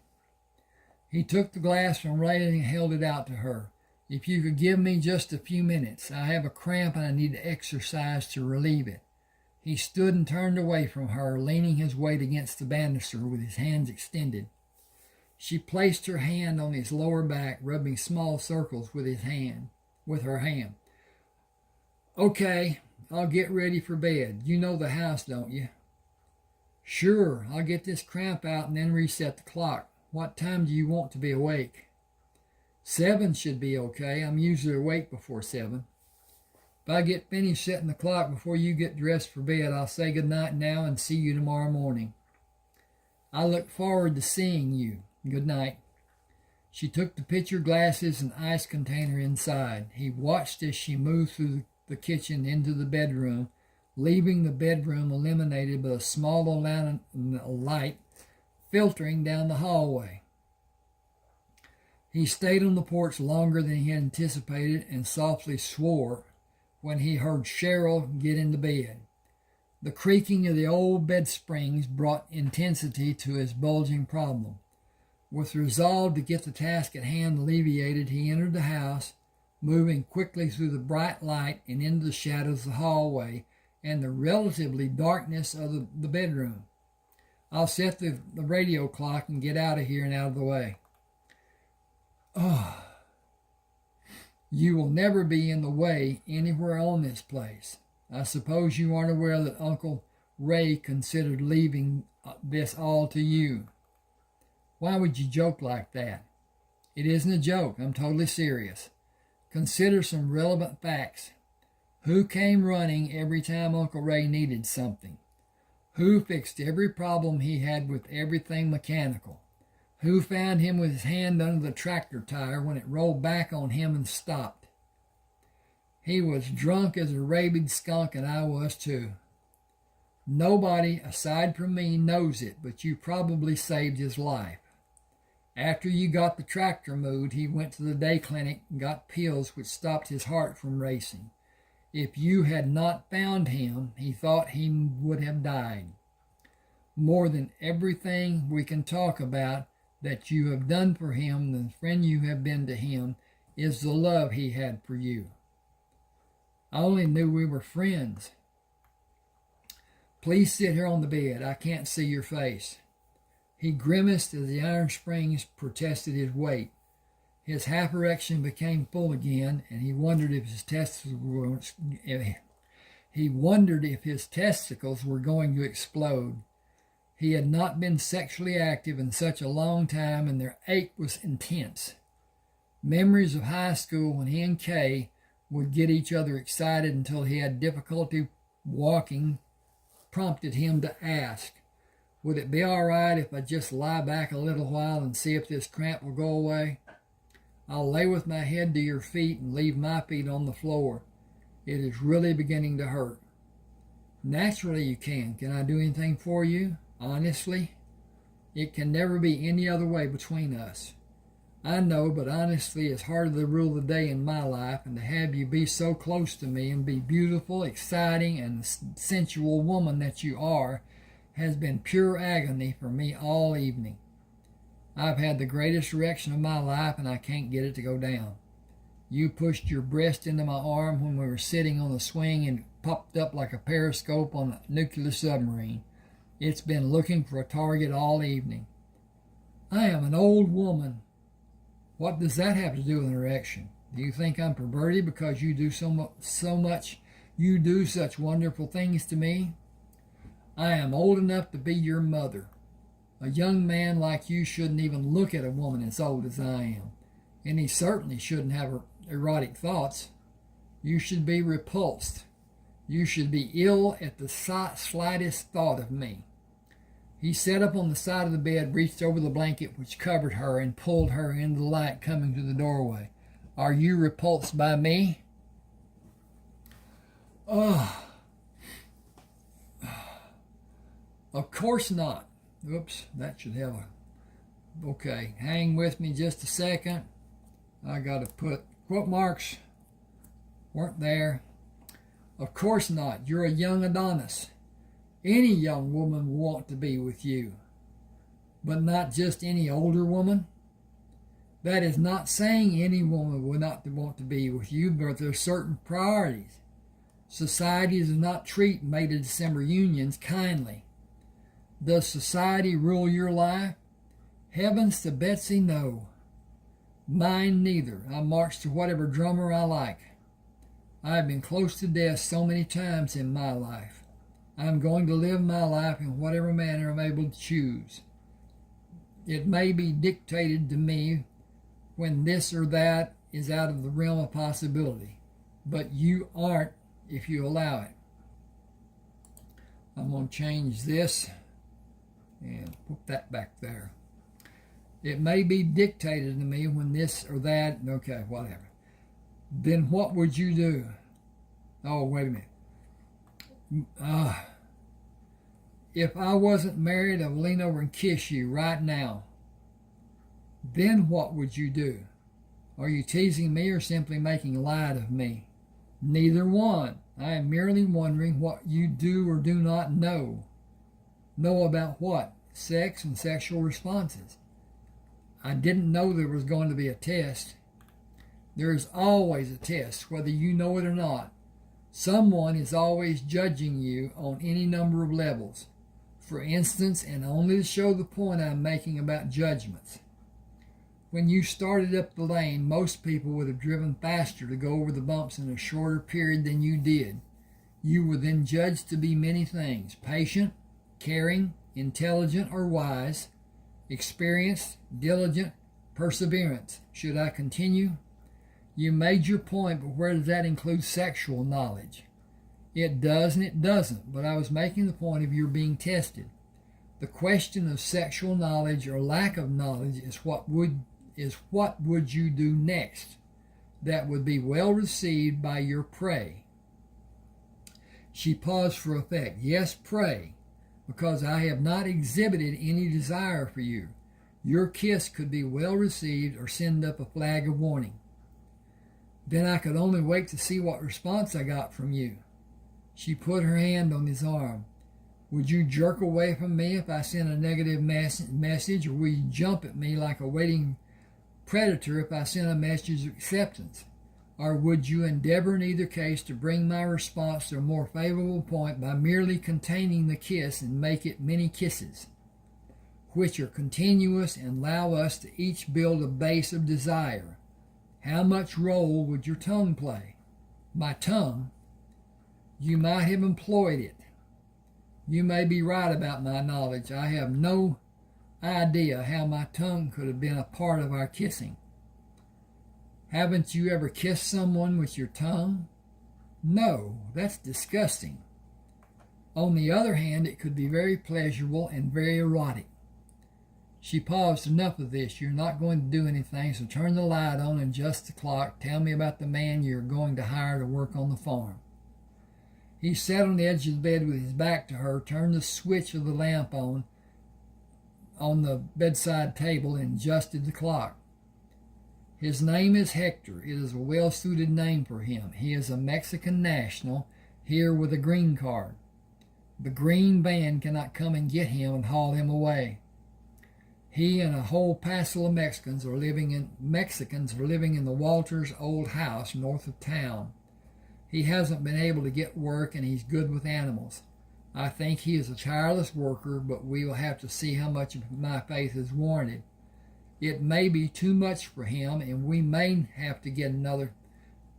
He took the glass from railing and held it out to her. If you could give me just a few minutes. I have a cramp and I need to exercise to relieve it. He stood and turned away from her, leaning his weight against the banister with his hands extended. She placed her hand on his lower back, rubbing small circles with her hand. Okay, I'll get ready for bed. You know the house, don't you? Sure, I'll get this cramp out and then reset the clock. What time do you want to be awake? 7 should be okay. I'm usually awake before 7. If I get finished setting the clock before you get dressed for bed, I'll say good night now and see you tomorrow morning. I look forward to seeing you. Good night. She took the pitcher glasses and ice container inside. He watched as she moved through the kitchen into the bedroom, leaving the bedroom illuminated by a small amount of light filtering down the hallway. He stayed on the porch longer than he had anticipated and softly swore when he heard Cheryl get into bed. The creaking of the old bed springs brought intensity to his bulging problem. With resolve to get the task at hand alleviated, he entered the house, moving quickly through the bright light and into the shadows of the hallway and the relatively darkness of the bedroom. I'll set the radio clock and get out of here and out of the way. Oh, you will never be in the way anywhere on this place. I suppose you aren't aware that Uncle Ray considered leaving this all to you. Why would you joke like that? It isn't a joke. I'm totally serious. Consider some relevant facts. Who came running every time Uncle Ray needed something? Who fixed every problem he had with everything mechanical? Who found him with his hand under the tractor tire when it rolled back on him and stopped? He was drunk as a rabid skunk, and I was too. Nobody aside from me knows it, but you probably saved his life. After you got the tractor moved, he went to the day clinic and got pills which stopped his heart from racing. If you had not found him, he thought he would have died. More than everything we can talk about that you have done for him, the friend you have been to him, is the love he had for you. I only knew we were friends. Please sit here on the bed. I can't see your face. He grimaced as the iron springs protested his weight. His half erection became full again, and he wondered if his testicles were going to explode. He had not been sexually active in such a long time, and their ache was intense. Memories of high school when he and Kay would get each other excited until he had difficulty walking prompted him to ask, would it be all right if I just lie back a little while and see if this cramp will go away? I'll lay with my head to your feet and leave my feet on the floor. It is really beginning to hurt. Naturally you can. Can I do anything for you? Honestly? It can never be any other way between us. I know, but honestly it's harder to rule the day in my life, and to have you be so close to me and be beautiful, exciting, and sensual woman that you are has been pure agony for me all evening. I've had the greatest erection of my life, and I can't get it to go down. You pushed your breast into my arm when we were sitting on the swing and popped up like a periscope on a nuclear submarine. It's been looking for a target all evening. I am an old woman. What does that have to do with an erection? Do you think I'm perverted because you do you do such wonderful things to me? I am old enough to be your mother. A young man like you shouldn't even look at a woman as old as I am, and he certainly shouldn't have erotic thoughts. You should be repulsed. You should be ill at the slightest thought of me. He sat up on the side of the bed, reached over the blanket which covered her, and pulled her into the light coming to the doorway. Are you repulsed by me? Of course not. Oops, that should have a... Okay, hang with me just a second. I got to put quote marks. Weren't there. Of course not. You're a young Adonis. Any young woman will want to be with you, but not just any older woman. That is not saying any woman will not want to be with you, but there are certain priorities. Society does not treat mated December unions kindly. Does society rule your life? Heavens to Betsy, no. Mine neither. I march to whatever drummer I like. I have been close to death so many times in my life. I am going to live my life in whatever manner I'm able to choose. It may be dictated to me when this or that is out of the realm of possibility, but you aren't if you allow it. I'm going to change this and put that back there. It may be dictated to me when this or that, okay, whatever. Then what would you do? Oh, wait a minute. If I wasn't married, I would lean over and kiss you right now. Then what would you do? Are you teasing me or simply making light of me? Neither one. I am merely wondering what you do or do not know. Know about what? Sex and sexual responses. I didn't know there was going to be a test. There is always a test, whether you know it or not. Someone is always judging you on any number of levels. For instance, and only to show the point I'm making about judgments. When you started up the lane, most people would have driven faster to go over the bumps in a shorter period than you did. You were then judged to be many things: patient, caring, intelligent or wise, experienced, diligent, perseverance. Should I continue? You made your point, but where does that include sexual knowledge? It does and it doesn't, but I was making the point of your being tested. The question of sexual knowledge or lack of knowledge is what would you do next that would be well received by your prey? She paused for effect. Yes, pray, because I have not exhibited any desire for you. Your kiss could be well received or send up a flag of warning. Then I could only wait to see what response I got from you. She put her hand on his arm. Would you jerk away from me if I sent a negative message, or would you jump at me like a waiting predator if I sent a message of acceptance? Or would you endeavor in either case to bring my response to a more favorable point by merely containing the kiss and make it many kisses, which are continuous and allow us to each build a base of desire? How much role would your tongue play? My tongue? You might have employed it. You may be right about my knowledge. I have no idea how my tongue could have been a part of our kissing. Haven't you ever kissed someone with your tongue? No, that's disgusting. On the other hand, it could be very pleasurable and very erotic. She paused. Enough of this. You're not going to do anything, so turn the light on and adjust the clock. Tell me about the man you're going to hire to work on the farm. He sat on the edge of the bed with his back to her, turned the switch of the lamp on the bedside table, and adjusted the clock. His name is Hector. It is a well-suited name for him. He is a Mexican national, here with a green card. The green van cannot come and get him and haul him away. He and a whole passel of Mexicans are living in the Walters' old house north of town. He hasn't been able to get work, and he's good with animals. I think he is a tireless worker, but we will have to see how much of my faith is warranted. It may be too much for him, and we may have to get another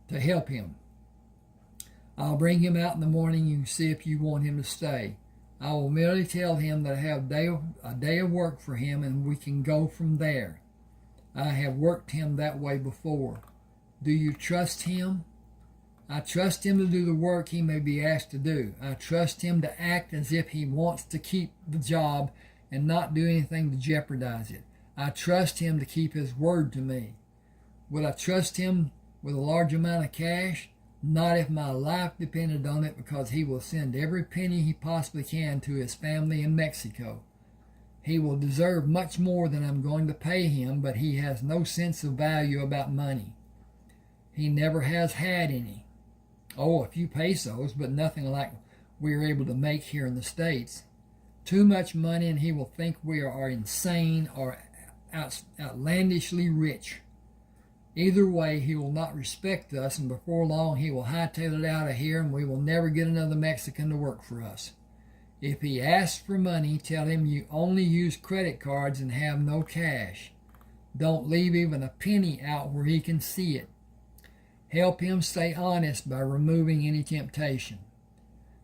to help him. I'll bring him out in the morning. You can see if you want him to stay. I will merely tell him that I have a day of work for him, and we can go from there. I have worked him that way before. Do you trust him? I trust him to do the work he may be asked to do. I trust him to act as if he wants to keep the job and not do anything to jeopardize it. I trust him to keep his word to me. Would I trust him with a large amount of cash? Not if my life depended on it, because he will send every penny he possibly can to his family in Mexico. He will deserve much more than I'm going to pay him, but he has no sense of value about money. He never has had any. Oh, a few pesos, but nothing like we are able to make here in the States. Too much money, and he will think we are insane or outlandishly rich. Either way, he will not respect us, and before long he will hightail it out of here, and we will never get another Mexican to work for us. If he asks for money, tell him you only use credit cards and have no cash. Don't leave even a penny out where he can see it. Help him stay honest by removing any temptation.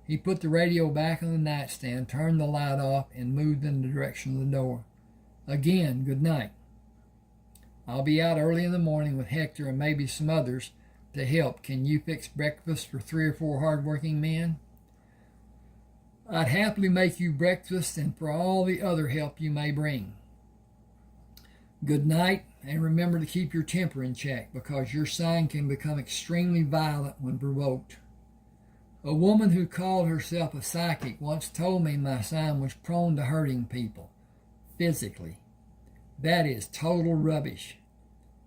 He put the radio back on the nightstand, turned the light off, and moved in the direction of the door. Again, good night. I'll be out early in the morning with Hector and maybe some others to help. Can you fix breakfast for 3 or 4 hard-working men? I'd happily make you breakfast and for all the other help you may bring. Good night, and remember to keep your temper in check, because your sign can become extremely violent when provoked. A woman who called herself a psychic once told me my sign was prone to hurting people, physically. That is total rubbish.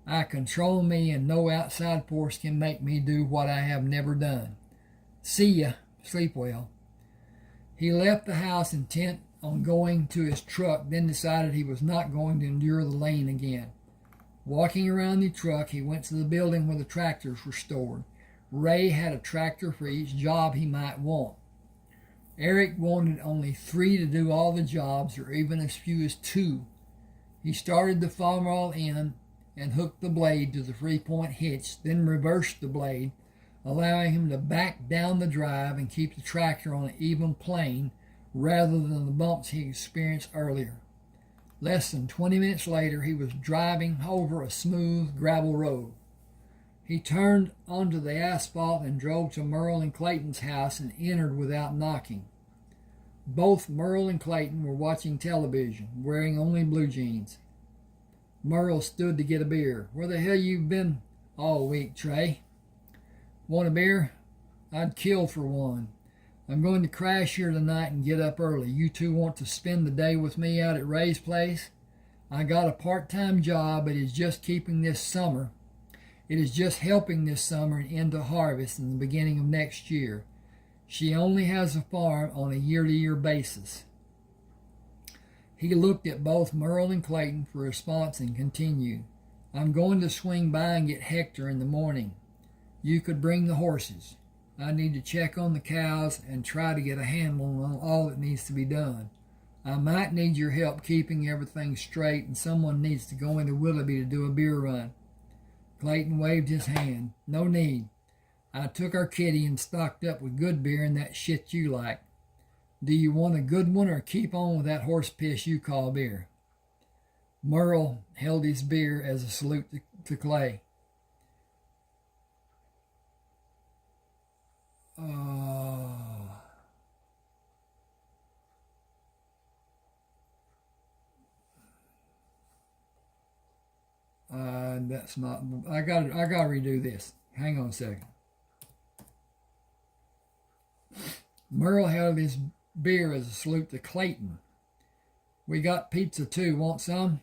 I control me, and no outside force can make me do what I have never done. See ya. Sleep well. He left the house intent on going to his truck, then decided he was not going to endure the lane again. Walking around the truck, he went to the building where the tractors were stored. Ray had a tractor for each job he might want. Eric wanted only 3 to do all the jobs, or even as few as 2. He started the farm in and hooked the blade to the 3-point hitch, then reversed the blade, allowing him to back down the drive and keep the tractor on an even plane rather than the bumps he experienced earlier. Less than 20 minutes later, he was driving over a smooth gravel road. He turned onto the asphalt and drove to Merle and Clayton's house and entered without knocking. Both Merle and Clayton were watching television, wearing only blue jeans. Merle stood to get a beer. Where the hell you been all week, Trey? Want a beer? I'd kill for one. I'm going to crash here tonight and get up early. You two want to spend the day with me out at Ray's place? I got a part-time job, but it's just keeping this summer. It is just helping this summer and into harvest in the beginning of next year. She only has a farm on a year-to-year basis. He looked at both Merle and Clayton for a response and continued. I'm going to swing by and get Hector in the morning. You could bring the horses. I need to check on the cows and try to get a handle on all that needs to be done. I might need your help keeping everything straight, and someone needs to go into Willoughby to do a beer run. Clayton waved his hand. No need. I took our kitty and stocked up with good beer and that shit you like. Do you want a good one or keep on with that horse piss you call beer? Merle held his beer as a salute to Clay. That's not. I got to redo this. Hang on a second. Merle held his beer as a salute to Clayton. We got pizza too. Want some?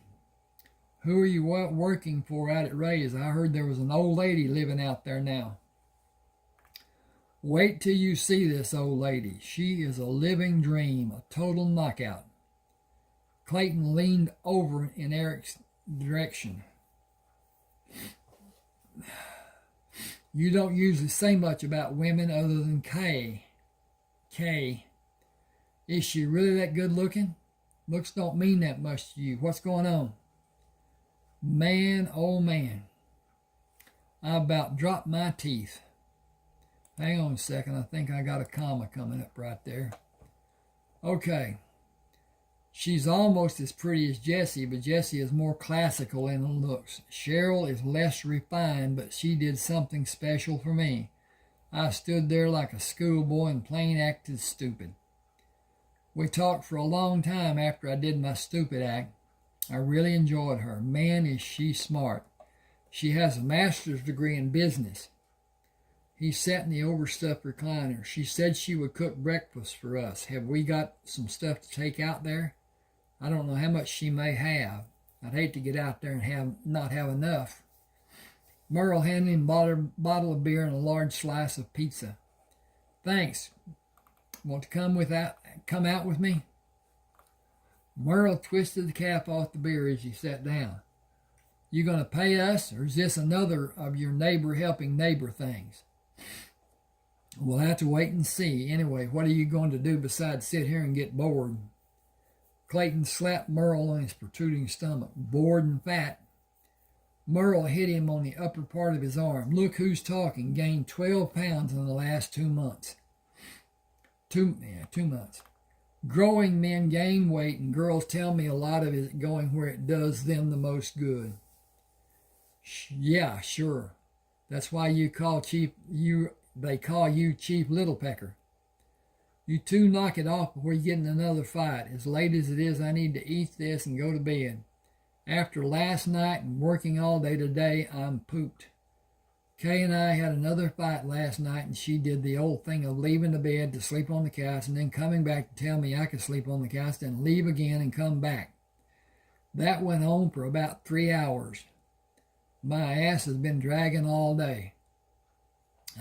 Who are you working for out at Ray's? I heard there was an old lady living out there now. Wait till you see this old lady. She is a living dream, a total knockout. Clayton leaned over in Eric's direction. You don't usually say much about women other than Kay. Is she really that good looking? Looks don't mean that much to you. What's going on? Man, oh man. I about dropped my teeth. Hang on a second. I think I got a comma coming up right there. Okay. She's almost as pretty as Jessie, but Jessie is more classical in her looks. Cheryl is less refined, but she did something special for me. I stood there like a schoolboy and plain acted stupid. We talked for a long time after I did my stupid act. I really enjoyed her. Man, is she smart. She has a master's degree in business. He sat in the overstuffed recliner. She said she would cook breakfast for us. Have we got some stuff to take out there? I don't know how much she may have. I'd hate to get out there and not have enough. Merle handed him a bottle of beer and a large slice of pizza. Thanks. Want to come out with me? Merle twisted the cap off the beer as he sat down. You going to pay us, or is this another of your neighbor helping neighbor things? We'll have to wait and see. Anyway, what are you going to do besides sit here and get bored? Clayton slapped Merle on his protruding stomach. Bored and fat. Merle hit him on the upper part of his arm. Look who's talking. Gained 12 pounds in the last 2 months. 2 months. Growing men gain weight, and girls tell me a lot of it is going where it does them the most good. Yeah, sure. That's why they call you Chief Littlepecker. You two knock it off before you get in another fight. As late as it is, I need to eat this and go to bed. After last night and working all day today, I'm pooped. Kay and I had another fight last night, and she did the old thing of leaving the bed to sleep on the couch and then coming back to tell me I could sleep on the couch, then leave again and come back. That went on for about 3 hours. My ass has been dragging all day.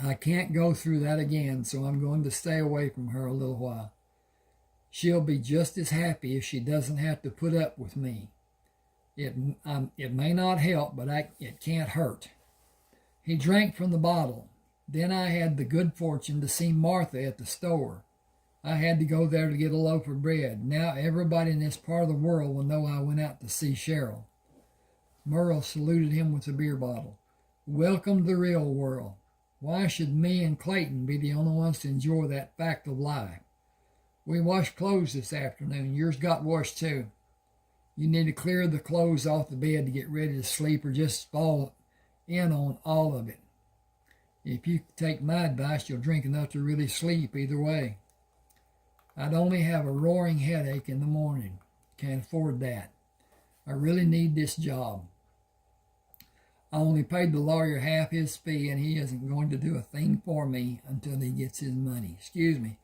I can't go through that again, so I'm going to stay away from her a little while. She'll be just as happy if she doesn't have to put up with me. It may not help, but it can't hurt. He drank from the bottle. Then I had the good fortune to see Martha at the store. I had to go there to get a loaf of bread. Now everybody in this part of the world will know I went out to see Cheryl. Merle saluted him with a beer bottle. Welcome to the real world. Why should me and Clayton be the only ones to enjoy that fact of life? We washed clothes this afternoon. Yours got washed too. You need to clear the clothes off the bed to get ready to sleep, or just fall in on all of it. If you take my advice, you'll drink enough to really sleep either way. I'd only have a roaring headache in the morning. Can't afford that. I really need this job. I only paid the lawyer half his fee, and he isn't going to do a thing for me until he gets his money. Excuse me.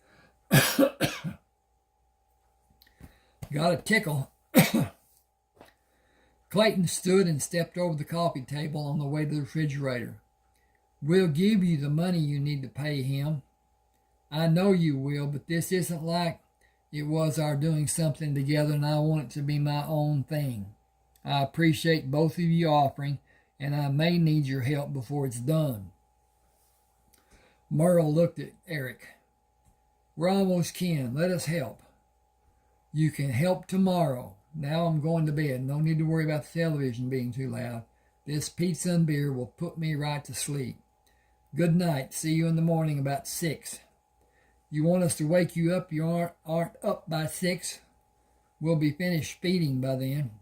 Got a tickle. Clayton stood and stepped over the coffee table on the way to the refrigerator. We'll give you the money you need to pay him. I know you will, but this isn't like it was our doing something together, and I want it to be my own thing. I appreciate both of you offering, and I may need your help before it's done. Merle looked at Eric. We're almost kin. Let us help. You can help tomorrow. Now I'm going to bed. No need to worry about the television being too loud. This pizza and beer will put me right to sleep. Good night. See you in the morning about 6. You want us to wake you up? You aren't up by 6. We'll be finished feeding by then.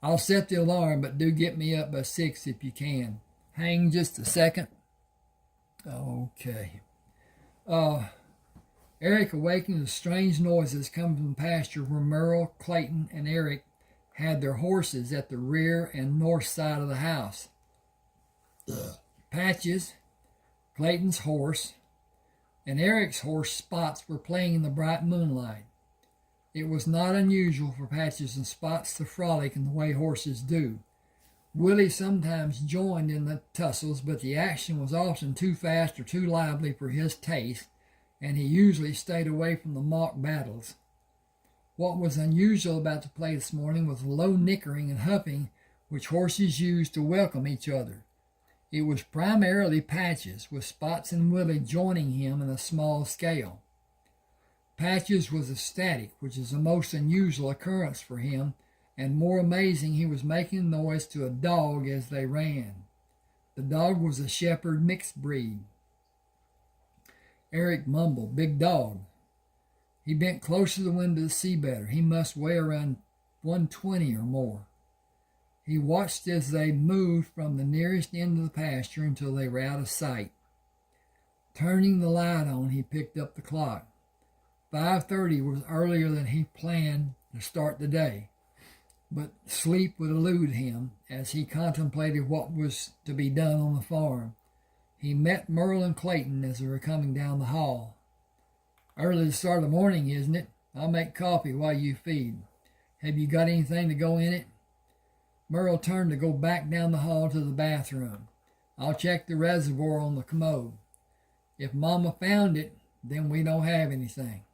I'll set the alarm, but do get me up by 6 if you can. Hang just a second. Okay. Eric awakened to strange noises coming from the pasture where Merle, Clayton, and Eric had their horses at the rear and north side of the house. Patches, Clayton's horse, and Eric's horse Spots were playing in the bright moonlight. It was not unusual for Patches and Spots to frolic in the way horses do. Willie sometimes joined in the tussles, but the action was often too fast or too lively for his taste, and he usually stayed away from the mock battles. What was unusual about the play this morning was the low nickering and huffing which horses used to welcome each other. It was primarily Patches, with Spots and Willie joining him in a small scale. Patches was ecstatic, which is a most unusual occurrence for him, and more amazing, he was making noise to a dog as they ran. The dog was a shepherd mixed breed. Eric mumbled, "Big dog." He bent close to the window to see better. He must weigh around 120 or more. He watched as they moved from the nearest end of the pasture until they were out of sight. Turning the light on, he picked up the clock. 5:30 was earlier than he planned to start the day, but sleep would elude him as he contemplated what was to be done on the farm. He met Merle and Clayton as they were coming down the hall. "Early to start the morning, isn't it? I'll make coffee while you feed. Have you got anything to go in it?" Merle turned to go back down the hall to the bathroom. "I'll check the reservoir on the commode. If Mama found it, then we don't have anything."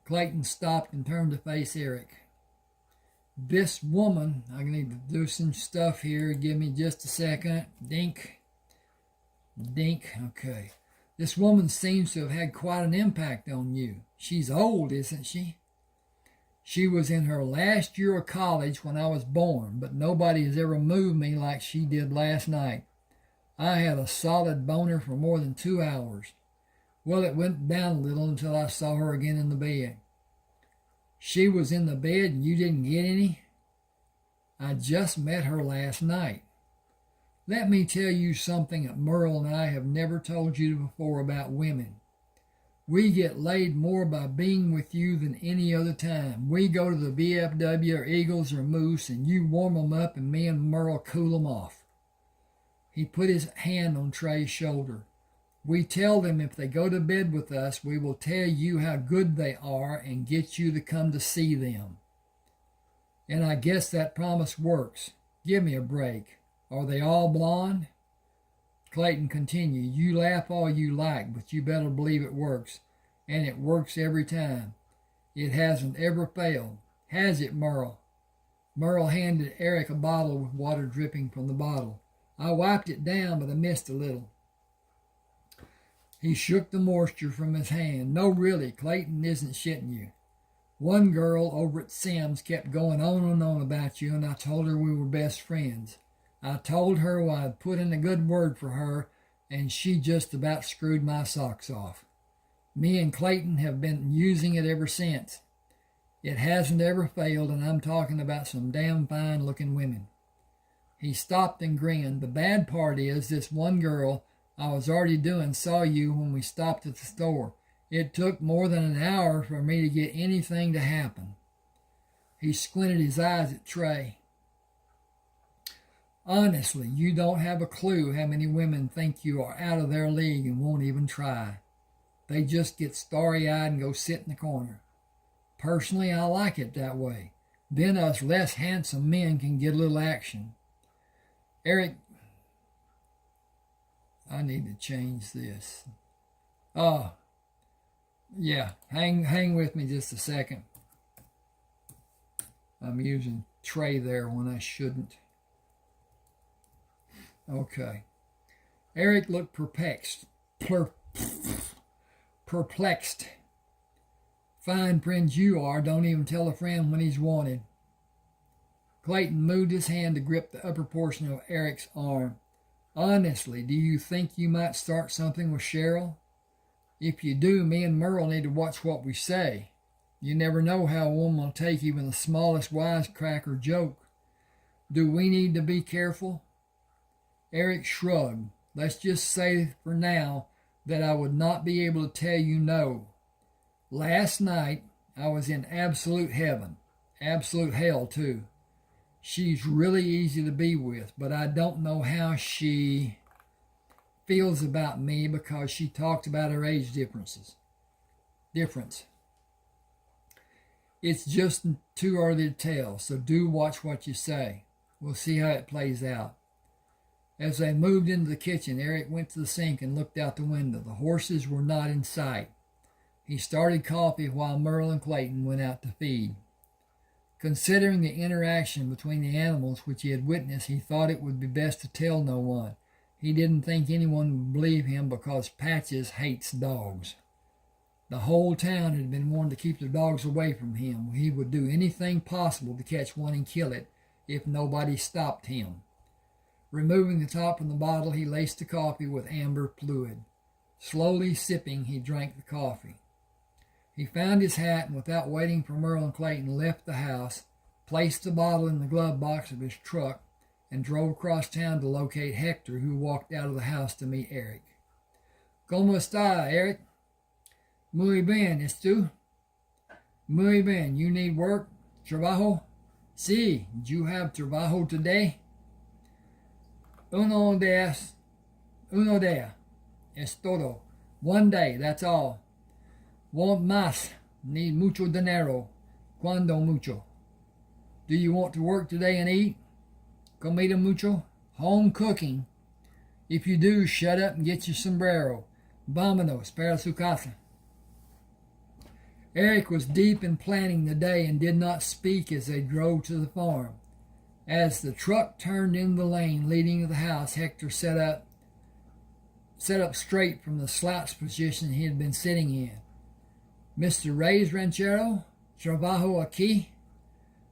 Clayton stopped and turned to face Eric. "This woman," I need to do some stuff here. Give me just a second. Dink. Okay. "This woman seems to have had quite an impact on you. She's old, isn't she?" "She was in her last year of college when I was born, but nobody has ever moved me like she did last night. I had a solid boner for more than 2 hours. Well, it went down a little until I saw her again in the bed." "She was in the bed and you didn't get any?" "I just met her last night. Let me tell you something that Merle and I have never told you before about women. We get laid more by being with you than any other time. We go to the VFW or Eagles or Moose, and you warm them up, and me and Merle cool them off." He put his hand on Trey's shoulder. "We tell them if they go to bed with us, we will tell you how good they are and get you to come to see them. And I guess that promise works. Give me a break. Are they all blonde?" Clayton continued, "You laugh all you like, but you better believe it works. And it works every time. It hasn't ever failed. Has it, Merle?" Merle handed Eric a bottle with water dripping from the bottle. "I wiped it down, but I missed a little." He shook the moisture from his hand. "No, really, Clayton isn't shitting you. One girl over at Sims kept going on and on about you, and I told her we were best friends. I told her I'd put in a good word for her, and she just about screwed my socks off. Me and Clayton have been using it ever since. It hasn't ever failed, and I'm talking about some damn fine-looking women." He stopped and grinned. "The bad part is this one girl I was already doing saw you when we stopped at the store. It took more than an hour for me to get anything to happen." He squinted his eyes at Trey. "Honestly, you don't have a clue how many women think you are out of their league and won't even try." They just get starry-eyed and go sit in the corner. Personally, I like it that way. Then us less handsome men can get a little action. Eric, I need to change this. Yeah, hang with me just a second. I'm using tray there when I shouldn't. Okay. Eric looked perplexed. Fine friends you are, don't even tell a friend when he's wanted. Clayton moved his hand to grip the upper portion of Eric's arm. Honestly, do you think you might start something with Cheryl? If you do, me and Merle need to watch what we say. You never know how a woman will take even the smallest wisecrack or joke. Do we need to be careful? Eric shrugged. Let's just say for now that I would not be able to tell you no. Last night, I was in absolute heaven. Absolute hell, too. She's really easy to be with, but I don't know how she feels about me because she talked about her age difference. It's just too early to tell, so do watch what you say. We'll see how it plays out. As they moved into the kitchen, Eric went to the sink and looked out the window. The horses were not in sight. He started coffee while Merle and Clayton went out to feed. Considering the interaction between the animals which he had witnessed, he thought it would be best to tell no one. He didn't think anyone would believe him because Patches hates dogs. The whole town had been warned to keep their dogs away from him. He would do anything possible to catch one and kill it if nobody stopped him. Removing the top from the bottle, he laced the coffee with amber fluid. Slowly sipping, he drank the coffee. He found his hat and, without waiting for Merle and Clayton, left the house, placed the bottle in the glove box of his truck, and drove across town to locate Hector, who walked out of the house to meet Eric. ¿Cómo está, Eric? Muy bien, ¿es tú? Muy bien. You need work? Trabajo? Sí. Do you have trabajo today? Uno día. Es todo. One day, that's all. Want más. Need mucho dinero. Cuando mucho. Do you want to work today and eat? Comida mucho? Home cooking. If you do, shut up and get your sombrero. Vámonos para su casa. Eric was deep in planning the day and did not speak as they drove to the farm. As the truck turned into the lane leading to the house, Hector sat up straight from the slouch position he had been sitting in. Mr. Ray's ranchero, trabajo aquí.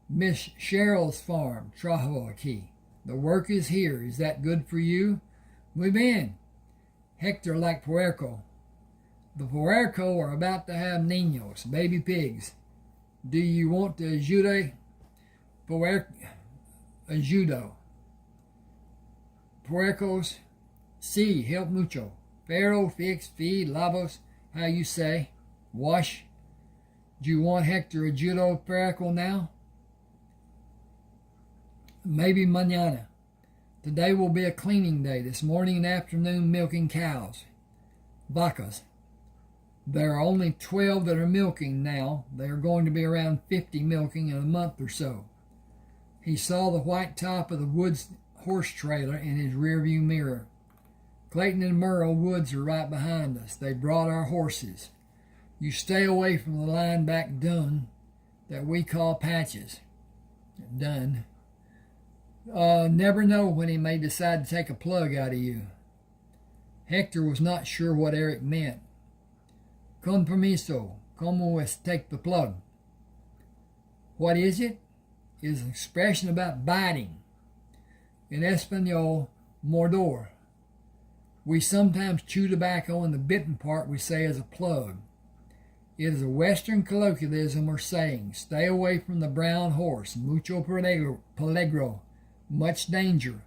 Miss Cheryl's farm, trabajo aquí. The work is here. Is that good for you? Muy bien. Hector like puerco. The puerco are about to have niños, baby pigs. Do you want to ayudo? Puercos? Sí, help mucho. Pero, fix, feed, lavos, how you say. Wash. Do you want Hector ayudo puerco now? Maybe mañana. Today will be a cleaning day. This morning and afternoon milking cows. Vacas. There are only 12 that are milking now. There are going to be around 50 milking in a month or so. He saw the white top of the Woods horse trailer in his rearview mirror. Clayton and Merle Woods are right behind us. They brought our horses. You stay away from the line back dun that we call Patches. Dun. Never know when he may decide to take a plug out of you. Hector was not sure what Eric meant. Con permiso, como es take the plug? What is it? It is an expression about biting. In Espanol, mordor. We sometimes chew tobacco, and the bitten part we say is a plug. It is a Western colloquialism or saying. Stay away from the brown horse. Mucho peligro. Much danger.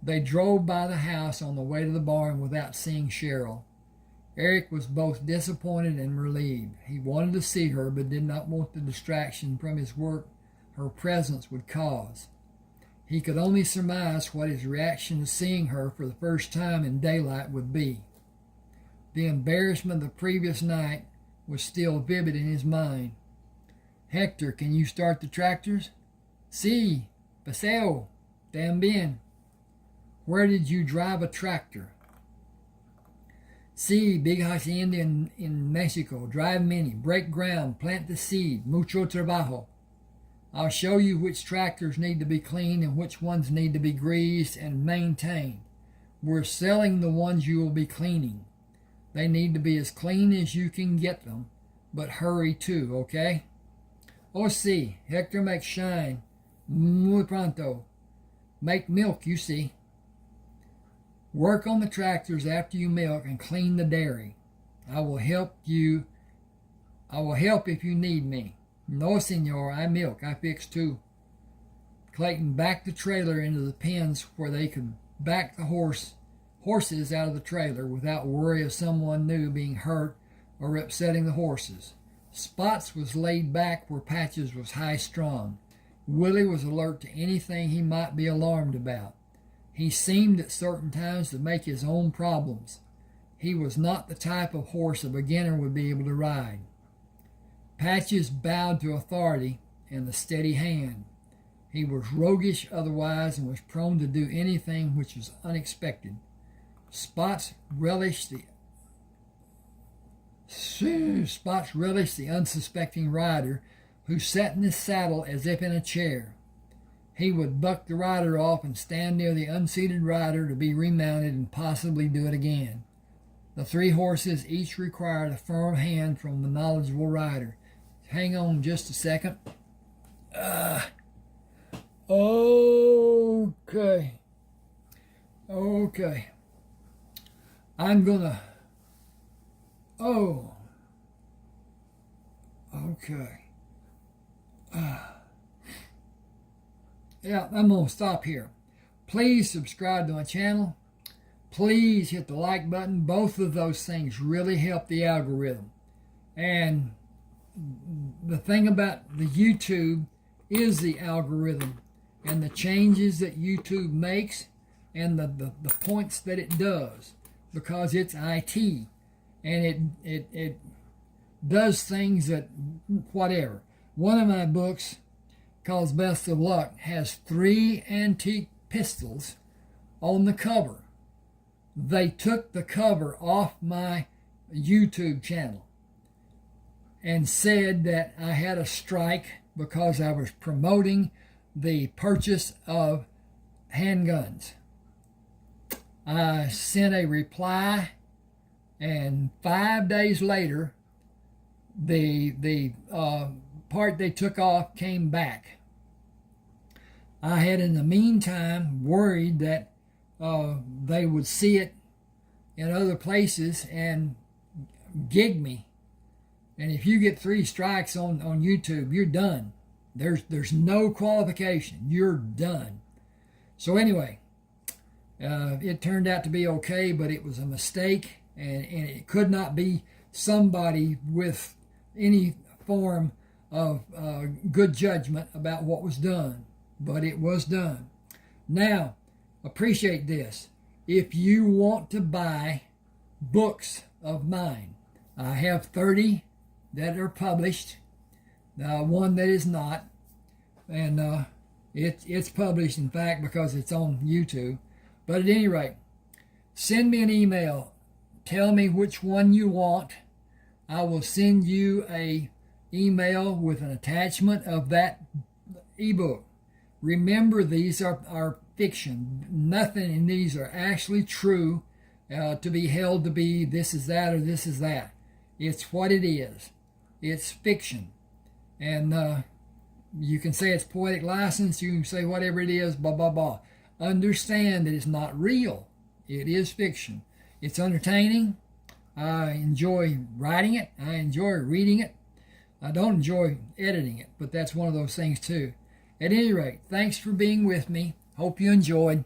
They drove by the house on the way to the barn without seeing Cheryl. Eric was both disappointed and relieved. He wanted to see her, but did not want the distraction from his work her presence would cause. He could only surmise what his reaction to seeing her for the first time in daylight would be. The embarrassment of the previous night was still vivid in his mind. Hector, can you start the tractors? Sí, paseo, también. Where did you drive a tractor? Sí, big hacienda in Mexico. Drive many, break ground, plant the seed, mucho trabajo. I'll show you which tractors need to be cleaned and which ones need to be greased and maintained. We're selling the ones you will be cleaning. They need to be as clean as you can get them, but hurry too, okay? Oh, sí, Hector makes shine. Muy pronto. Make milk, you see. Work on the tractors after you milk and clean the dairy. I will help if you need me. No, senor, I milk. I fix too. Clayton backed the trailer into the pens where they could back the horses out of the trailer without worry of someone new being hurt or upsetting the horses. Spots was laid back where Patches was high-strung. Willie was alert to anything he might be alarmed about. He seemed at certain times to make his own problems. He was not the type of horse a beginner would be able to ride. Patches bowed to authority and the steady hand. He was roguish otherwise and was prone to do anything which was unexpected. Spots relished the unsuspecting rider who sat in his saddle as if in a chair. He would buck the rider off and stand near the unseated rider to be remounted and possibly do it again. The three horses each required a firm hand from the knowledgeable rider. Hang on just a second. Okay. I'm gonna... Okay. Yeah, I'm gonna stop here. Please subscribe to my channel. Please hit the like button. Both of those things really help the algorithm. And the thing about the YouTube is the algorithm and the changes that YouTube makes and the points that it does, because it's IT and it does things that whatever. One of my books, called Best of Luck, has 3 antique pistols on the cover. They took the cover off my YouTube channel and said that I had a strike because I was promoting the purchase of handguns. I sent a reply, and 5 days later, the part they took off came back. I had in the meantime worried that they would see it in other places and gig me. And if you get 3 strikes on YouTube, you're done. There's no qualification. You're done. So anyway, it turned out to be okay, but it was a mistake, and it could not be somebody with any form of good judgment about what was done. But it was done. Now, appreciate this. If you want to buy books of mine, I have 30 that are published, one that is not, and it's published, in fact, because it's on YouTube. But at any rate, send me an email. Tell me which one you want. I will send you a email with an attachment of that ebook. Remember, these are fiction. Nothing in these are actually true to be held to be this is that or this is that. It's what it is. It's fiction. And you can say it's poetic license. You can say whatever it is, blah, blah, blah. Understand that it's not real. It is fiction. It's entertaining. I enjoy writing it. I enjoy reading it. I don't enjoy editing it, but that's one of those things too. At any rate, thanks for being with me. Hope you enjoyed.